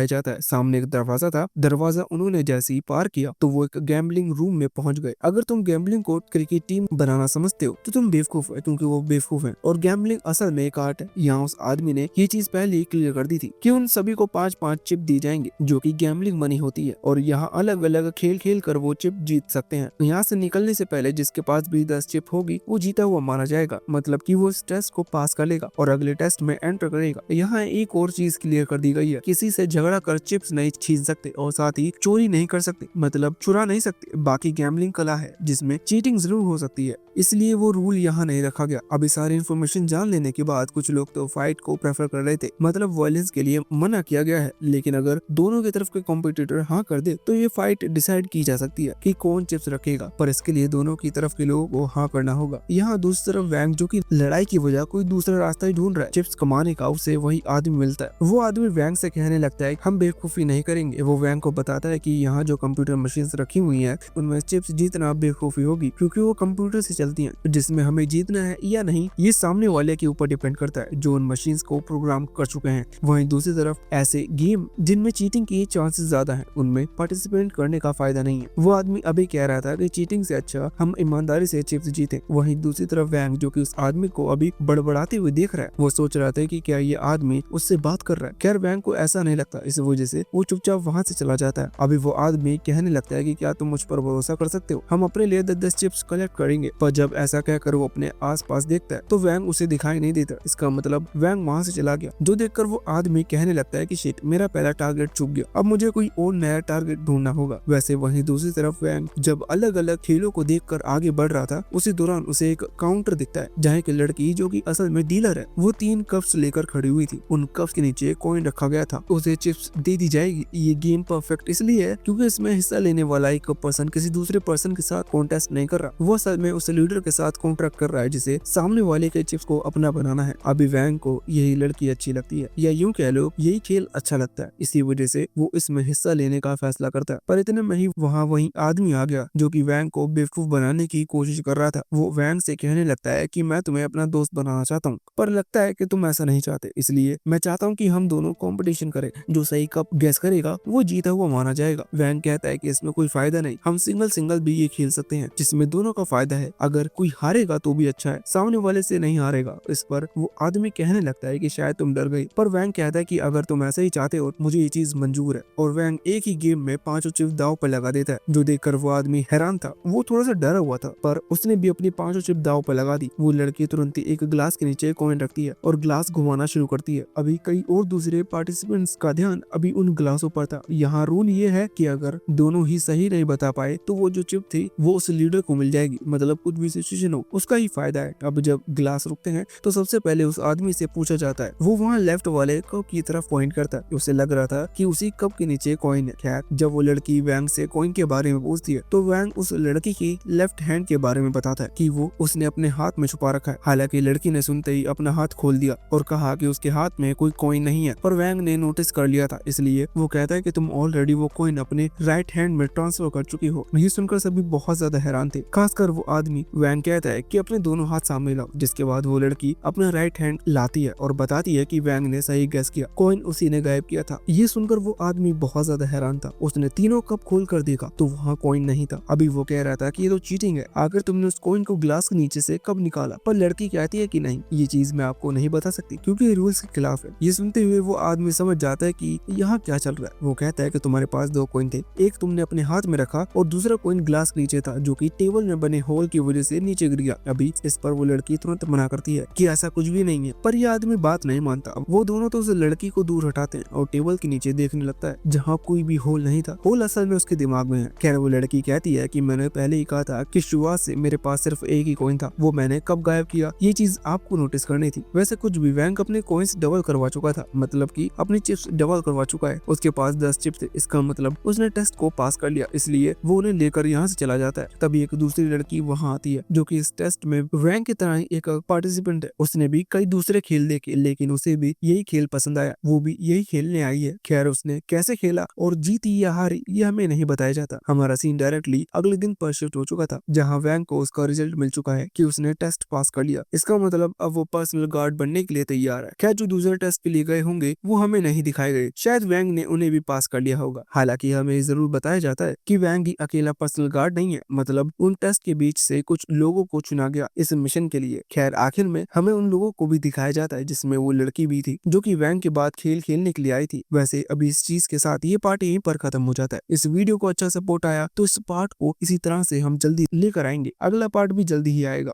जाता है। सामने एक दरवाजा था, दरवाजा उन्होंने जैसे ही पार किया तो वो एक गैम्बलिंग रूम में पहुंच गए। अगर तुम गैम्बलिंग को क्रिकेट टीम बनाना समझते हो तो तुम बेवकूफ है, क्योंकि वो बेवकूफ है और गैम्बलिंग असल में एक आर्ट है। यहाँ उस आदमी ने ये चीज पहले ही क्लियर कर दी थी कि उन सभी को 5-5 चिप दी जाएंगे, जो कि गैम्बलिंग मनी होती है, और यहाँ अलग अलग खेल खेल कर वो चिप जीत सकते हैं। यहाँ से निकलने से पहले जिसके पास भी 10 चिप होगी वो जीता हुआ माना जाएगा, मतलब कि वो इस टेस्ट को पास कर लेगा और अगले टेस्ट में एंटर करेगा। यहाँ एक और चीज क्लियर कर दी गई है, किसी से झगड़ा कर चिप्स नहीं छीन सकते और साथ ही चोरी नहीं कर सकते, मतलब चुरा नहीं सकते। बाकी गैम्बलिंग कला है जिसमें चीटिंग जरूर हो सकती है, इसलिए वो रूल यहाँ नहीं रखा गया। अभी सारी इन्फॉर्मेशन जान लेने के बाद कुछ लोग तो फाइट को प्रेफर कर रहे थे, मतलब वायलेंस के लिए मना किया गया है, लेकिन अगर दोनों की तरफ के कॉम्पिटिटर हाँ कर दे तो ये फाइट डिसाइड की जा सकती है कि कौन चिप्स रखेगा, पर इसके लिए दोनों की तरफ के लोगों को हाँ करना होगा। यहाँ दूसरी तरफ वैंग, जो कि लड़ाई की वजह कोई दूसरा रास्ता ही ढूंढ रहा है चिप्स कमाने का, उसे वही आदमी मिलता है। वो आदमी वैंग से कहने लगता है हम बेवकूफी नहीं करेंगे। वो वैंग को बताता है कि यहाँ जो कंप्यूटर मशीन रखी हुई है उनमें चिप्स जीतना बेवकूफी होगी, क्योंकि वो कंप्यूटर से चलती है। जिसमें हमें जीतना है या नहीं ये सामने वाले के ऊपर डिपेंड करता है, जो उन मशीन्स को प्रोग्राम कर चुके हैं। वहीं दूसरी तरफ ऐसे गेम जिनमें चीटिंग की चांसेस ज्यादा हैं, उनमें पार्टिसिपेट करने का फायदा नहीं है। वो आदमी अभी कह रहा था कि चीटिंग से अच्छा हम ईमानदारी से चिप्स जीते। वहीं दूसरी तरफ वैंग, जो कि उस आदमी को अभी बड़बड़ाते हुए देख रहा है, वो सोच रहा था कि क्या ये आदमी उससे बात कर रहा है। खैर वैंग को ऐसा नहीं लगता, इस वजह से वो चुपचाप वहाँ से चला जाता है। अभी वो आदमी कहने लगता है कि क्या तुम मुझ पर भरोसा कर सकते हो, हम अपने लिए 10 चिप्स कलेक्ट करेंगे। पर जब ऐसा कहकर वो अपने आसपास देखता है तो वैंग उसे दिखाई नहीं देता। इसका मतलब वैंग वहाँ से चला गया, जो देखकर वो आदमी कहने लगता है कि शिट, मेरा पहला टारगेट चूक गया, अब मुझे कोई और नया टारगेट ढूंढना होगा। वैसे वहीं दूसरी तरफ वैंग जब अलग अलग खेलों को देखकर आगे बढ़ रहा था, उसी दौरान उसे एक काउंटर दिखता है जहाँ की लड़की, जो कि असल में डीलर है, वो 3 कप्स लेकर खड़ी हुई थी। उन कप्स के नीचे कॉइन रखा गया था, उसे चिप्स दे दी जाएगी। ये गेम परफेक्ट इसलिए है क्योंकि इसमें हिस्सा लेने वाला एक पर्सन किसी दूसरे पर्सन के साथ कॉन्टेस्ट नहीं कर रहा, वो असल में उस लीडर के साथ कॉन्ट्रैक्ट कर रहा है जिसे सामने वाले के चिप्स को अपना बनाना है। अभी वैंग को यही लड़की अच्छी लगती है, या यूं कह लो यही खेल अच्छा लगता है, इसी वजह से वो इसमें हिस्सा लेने का फैसला करता है। पर इतने में ही वहाँ वही आदमी आ गया जो कि वैंग को बेवकूफ बनाने की कोशिश कर रहा था। वो वैंग से कहने लगता है कि मैं तुम्हें अपना दोस्त बनाना चाहता हूँ, पर लगता है कि तुम ऐसा नहीं चाहते, इसलिए मैं चाहता हूँ कि हम दोनों कंपटीशन करें, जो सही कप गैस करेगा वो जीता हुआ माना जाएगा। वैंग कहता है कि इसमें कोई फायदा नहीं, हम सिंगल सिंगल भी ये खेल सकते हैं जिसमें दोनों का फायदा है, अगर कोई हारेगा तो भी अच्छा है, सामने वाले से नहीं हारेगा। इस पर वो आदमी कहने लगता है कि शायद तुम डर गई, पर वैंग कहता है कि अगर तुम ऐसा ही चाहते हो मुझे ये चीज मंजूर है। और वैंग एक ही गेम में 5 चिप दाव पर लगा देता है, जो देखकर वो आदमी हैरान था। वो थोड़ा सा डरा हुआ था, पर उसने भी अपनी 5 चिप दाव पर लगा दी। वो लड़की तुरंत ही एक ग्लास के नीचे कॉइन रखती है और ग्लास घुमाना शुरू करती है। अभी कई और दूसरे पार्टिसिपेंट्स का ध्यान अभी उन ग्लासों पर था। यहाँ रूल ये है कि अगर दोनों ही सही नहीं बता पाए तो वो जो चिप थी वो उस लीडर को मिल जाएगी, मतलब कुछ भी सिचुएशन हो उसका ही फायदा है। अब जब ग्लास रुकते हैं तो सबसे पहले उस आदमी से पूछा जाता है। वो वहाँ लेफ्ट वाले कप की तरफ पॉइंट करता है। उसे लग रहा था कि उसी कप के नीचे कॉइन है। खैर जब वो लड़की वैंग से कॉइन के बारे में पूछती है तो वैंग उस लड़की की लेफ्ट हैंड के बारे में बताता है कि वो उसने अपने हाथ में छुपा रखा है। हालांकि लड़की ने सुनते ही अपना हाथ खोल दिया और कहा कि उसके हाथ में कोई कॉइन नहीं है, पर वैंग ने नोटिस कर लिया था, इसलिए वो कहता है कि तुम ऑलरेडी वो कॉइन अपने राइट हैंड में ट्रांसफर कर चुकी हो। ये सुनकर सभी बहुत ज्यादा हैरान थे, खासकर वो आदमी। वैंग कहता है कि अपने दोनों हाथ सामने लाओ, जिसके बाद वो लड़की अपना राइट हैंड लाती है और बताती है कि वैंग ने सही गेस किया, कॉइन उसी ने गायब किया था। ये सुनकर वो आदमी बहुत ज्यादा हैरान था। उसने तीनों कप खोल कर देखा तो वहाँ कॉइन नहीं था। अभी वो कह रहा था कि ये तो चीटिंग है, आखिर तुमने उस कॉइन को ग्लास के नीचे से कब निकाला? पर लड़की कहती है कि नहीं, ये चीज मैं आपको नहीं बता सकती क्योंकि रूल्स के खिलाफ है। ये सुनते हुए वो आदमी समझ जाता है कि यहाँ क्या चल रहा है। वो कहता है कि तुम्हारे पास दो कॉइन थे, एक तुमने अपने हाथ में रखा और दूसरा कॉइन ग्लास के नीचे था जो कि टेबल में बने होल की वजह से नीचे गिर गया। अभी इस पर वो लड़की तुरंत मना करती है कि ऐसा कुछ भी नहीं है, पर यह आदमी बात नहीं मानता। वो दोनों तो उस लड़की को दूर हटाते हैं और टेबल के नीचे देखने लगता है जहाँ कोई भी होल नहीं था। होल असल में उसके दिमाग में है। खैर वो लड़की कहती है कि मैंने पहले ही कहा था कि शुरुआत से मेरे पास सिर्फ एक ही कॉइन था, वो मैंने कब गायब किया ये चीज आपको नोटिस करनी थी। वैसे कुछ भी वैंग अपने कॉइन्स डबल करवा चुका था, मतलब कि अपनी चिप्स डबल करवा चुका है। उसके पास 10 चिप्स थे, इसका मतलब उसने टेस्ट को पास कर लिया, इसलिए वो उन्हें लेकर यहाँ से चला जाता है। तभी एक दूसरी लड़की वहाँ आती है जो कि इस टेस्ट में वैंग की तरह ही एक पार्टिसिपेंट है। उसने भी कई दूसरे खेल देखे लेकिन उसे भी यही खेल पसंद आया, वो भी यही खेलने आई है। खैर उसने कैसे खेला और जीती या हारी ये हमें नहीं बताया जाता। हमारा सीन डायरेक्टली अगले दिन पर शिफ्ट हो चुका था जहाँ वैंग को उसका रिजल्ट मिल चुका है कि उसने टेस्ट पास कर लिया। इसका मतलब अब वो पर्सनल गार्ड बनने के लिए तैयार है। खैर जो दूसरे टेस्ट के लिए गए होंगे वो हमें नहीं दिखाए गए, शायद वैंग ने उन्हें भी पास कर लिया होगा। हालांकि हमें जरूर बताया जाता है कि वैंग ही अकेला पर्सनल गार्ड नहीं है, मतलब उन टेस्ट के बीच से कुछ लोगों को चुना गया इस मिशन के लिए। खैर आखिर में हमें उन लोगों को भी दिखाया जाता है जिसमें वो लड़की भी थी जो कि वैंग के बाद खेल खेलने के लिए आई थी। वैसे अभी इस चीज के साथ ये पार्ट यहीं पर खत्म हो जाता है। इस वीडियो को अच्छा सपोर्ट आया तो इस पार्ट को इसी तरह से हम जल्दी लेकर आएंगे, अगला पार्ट भी जल्दी ही आएगा।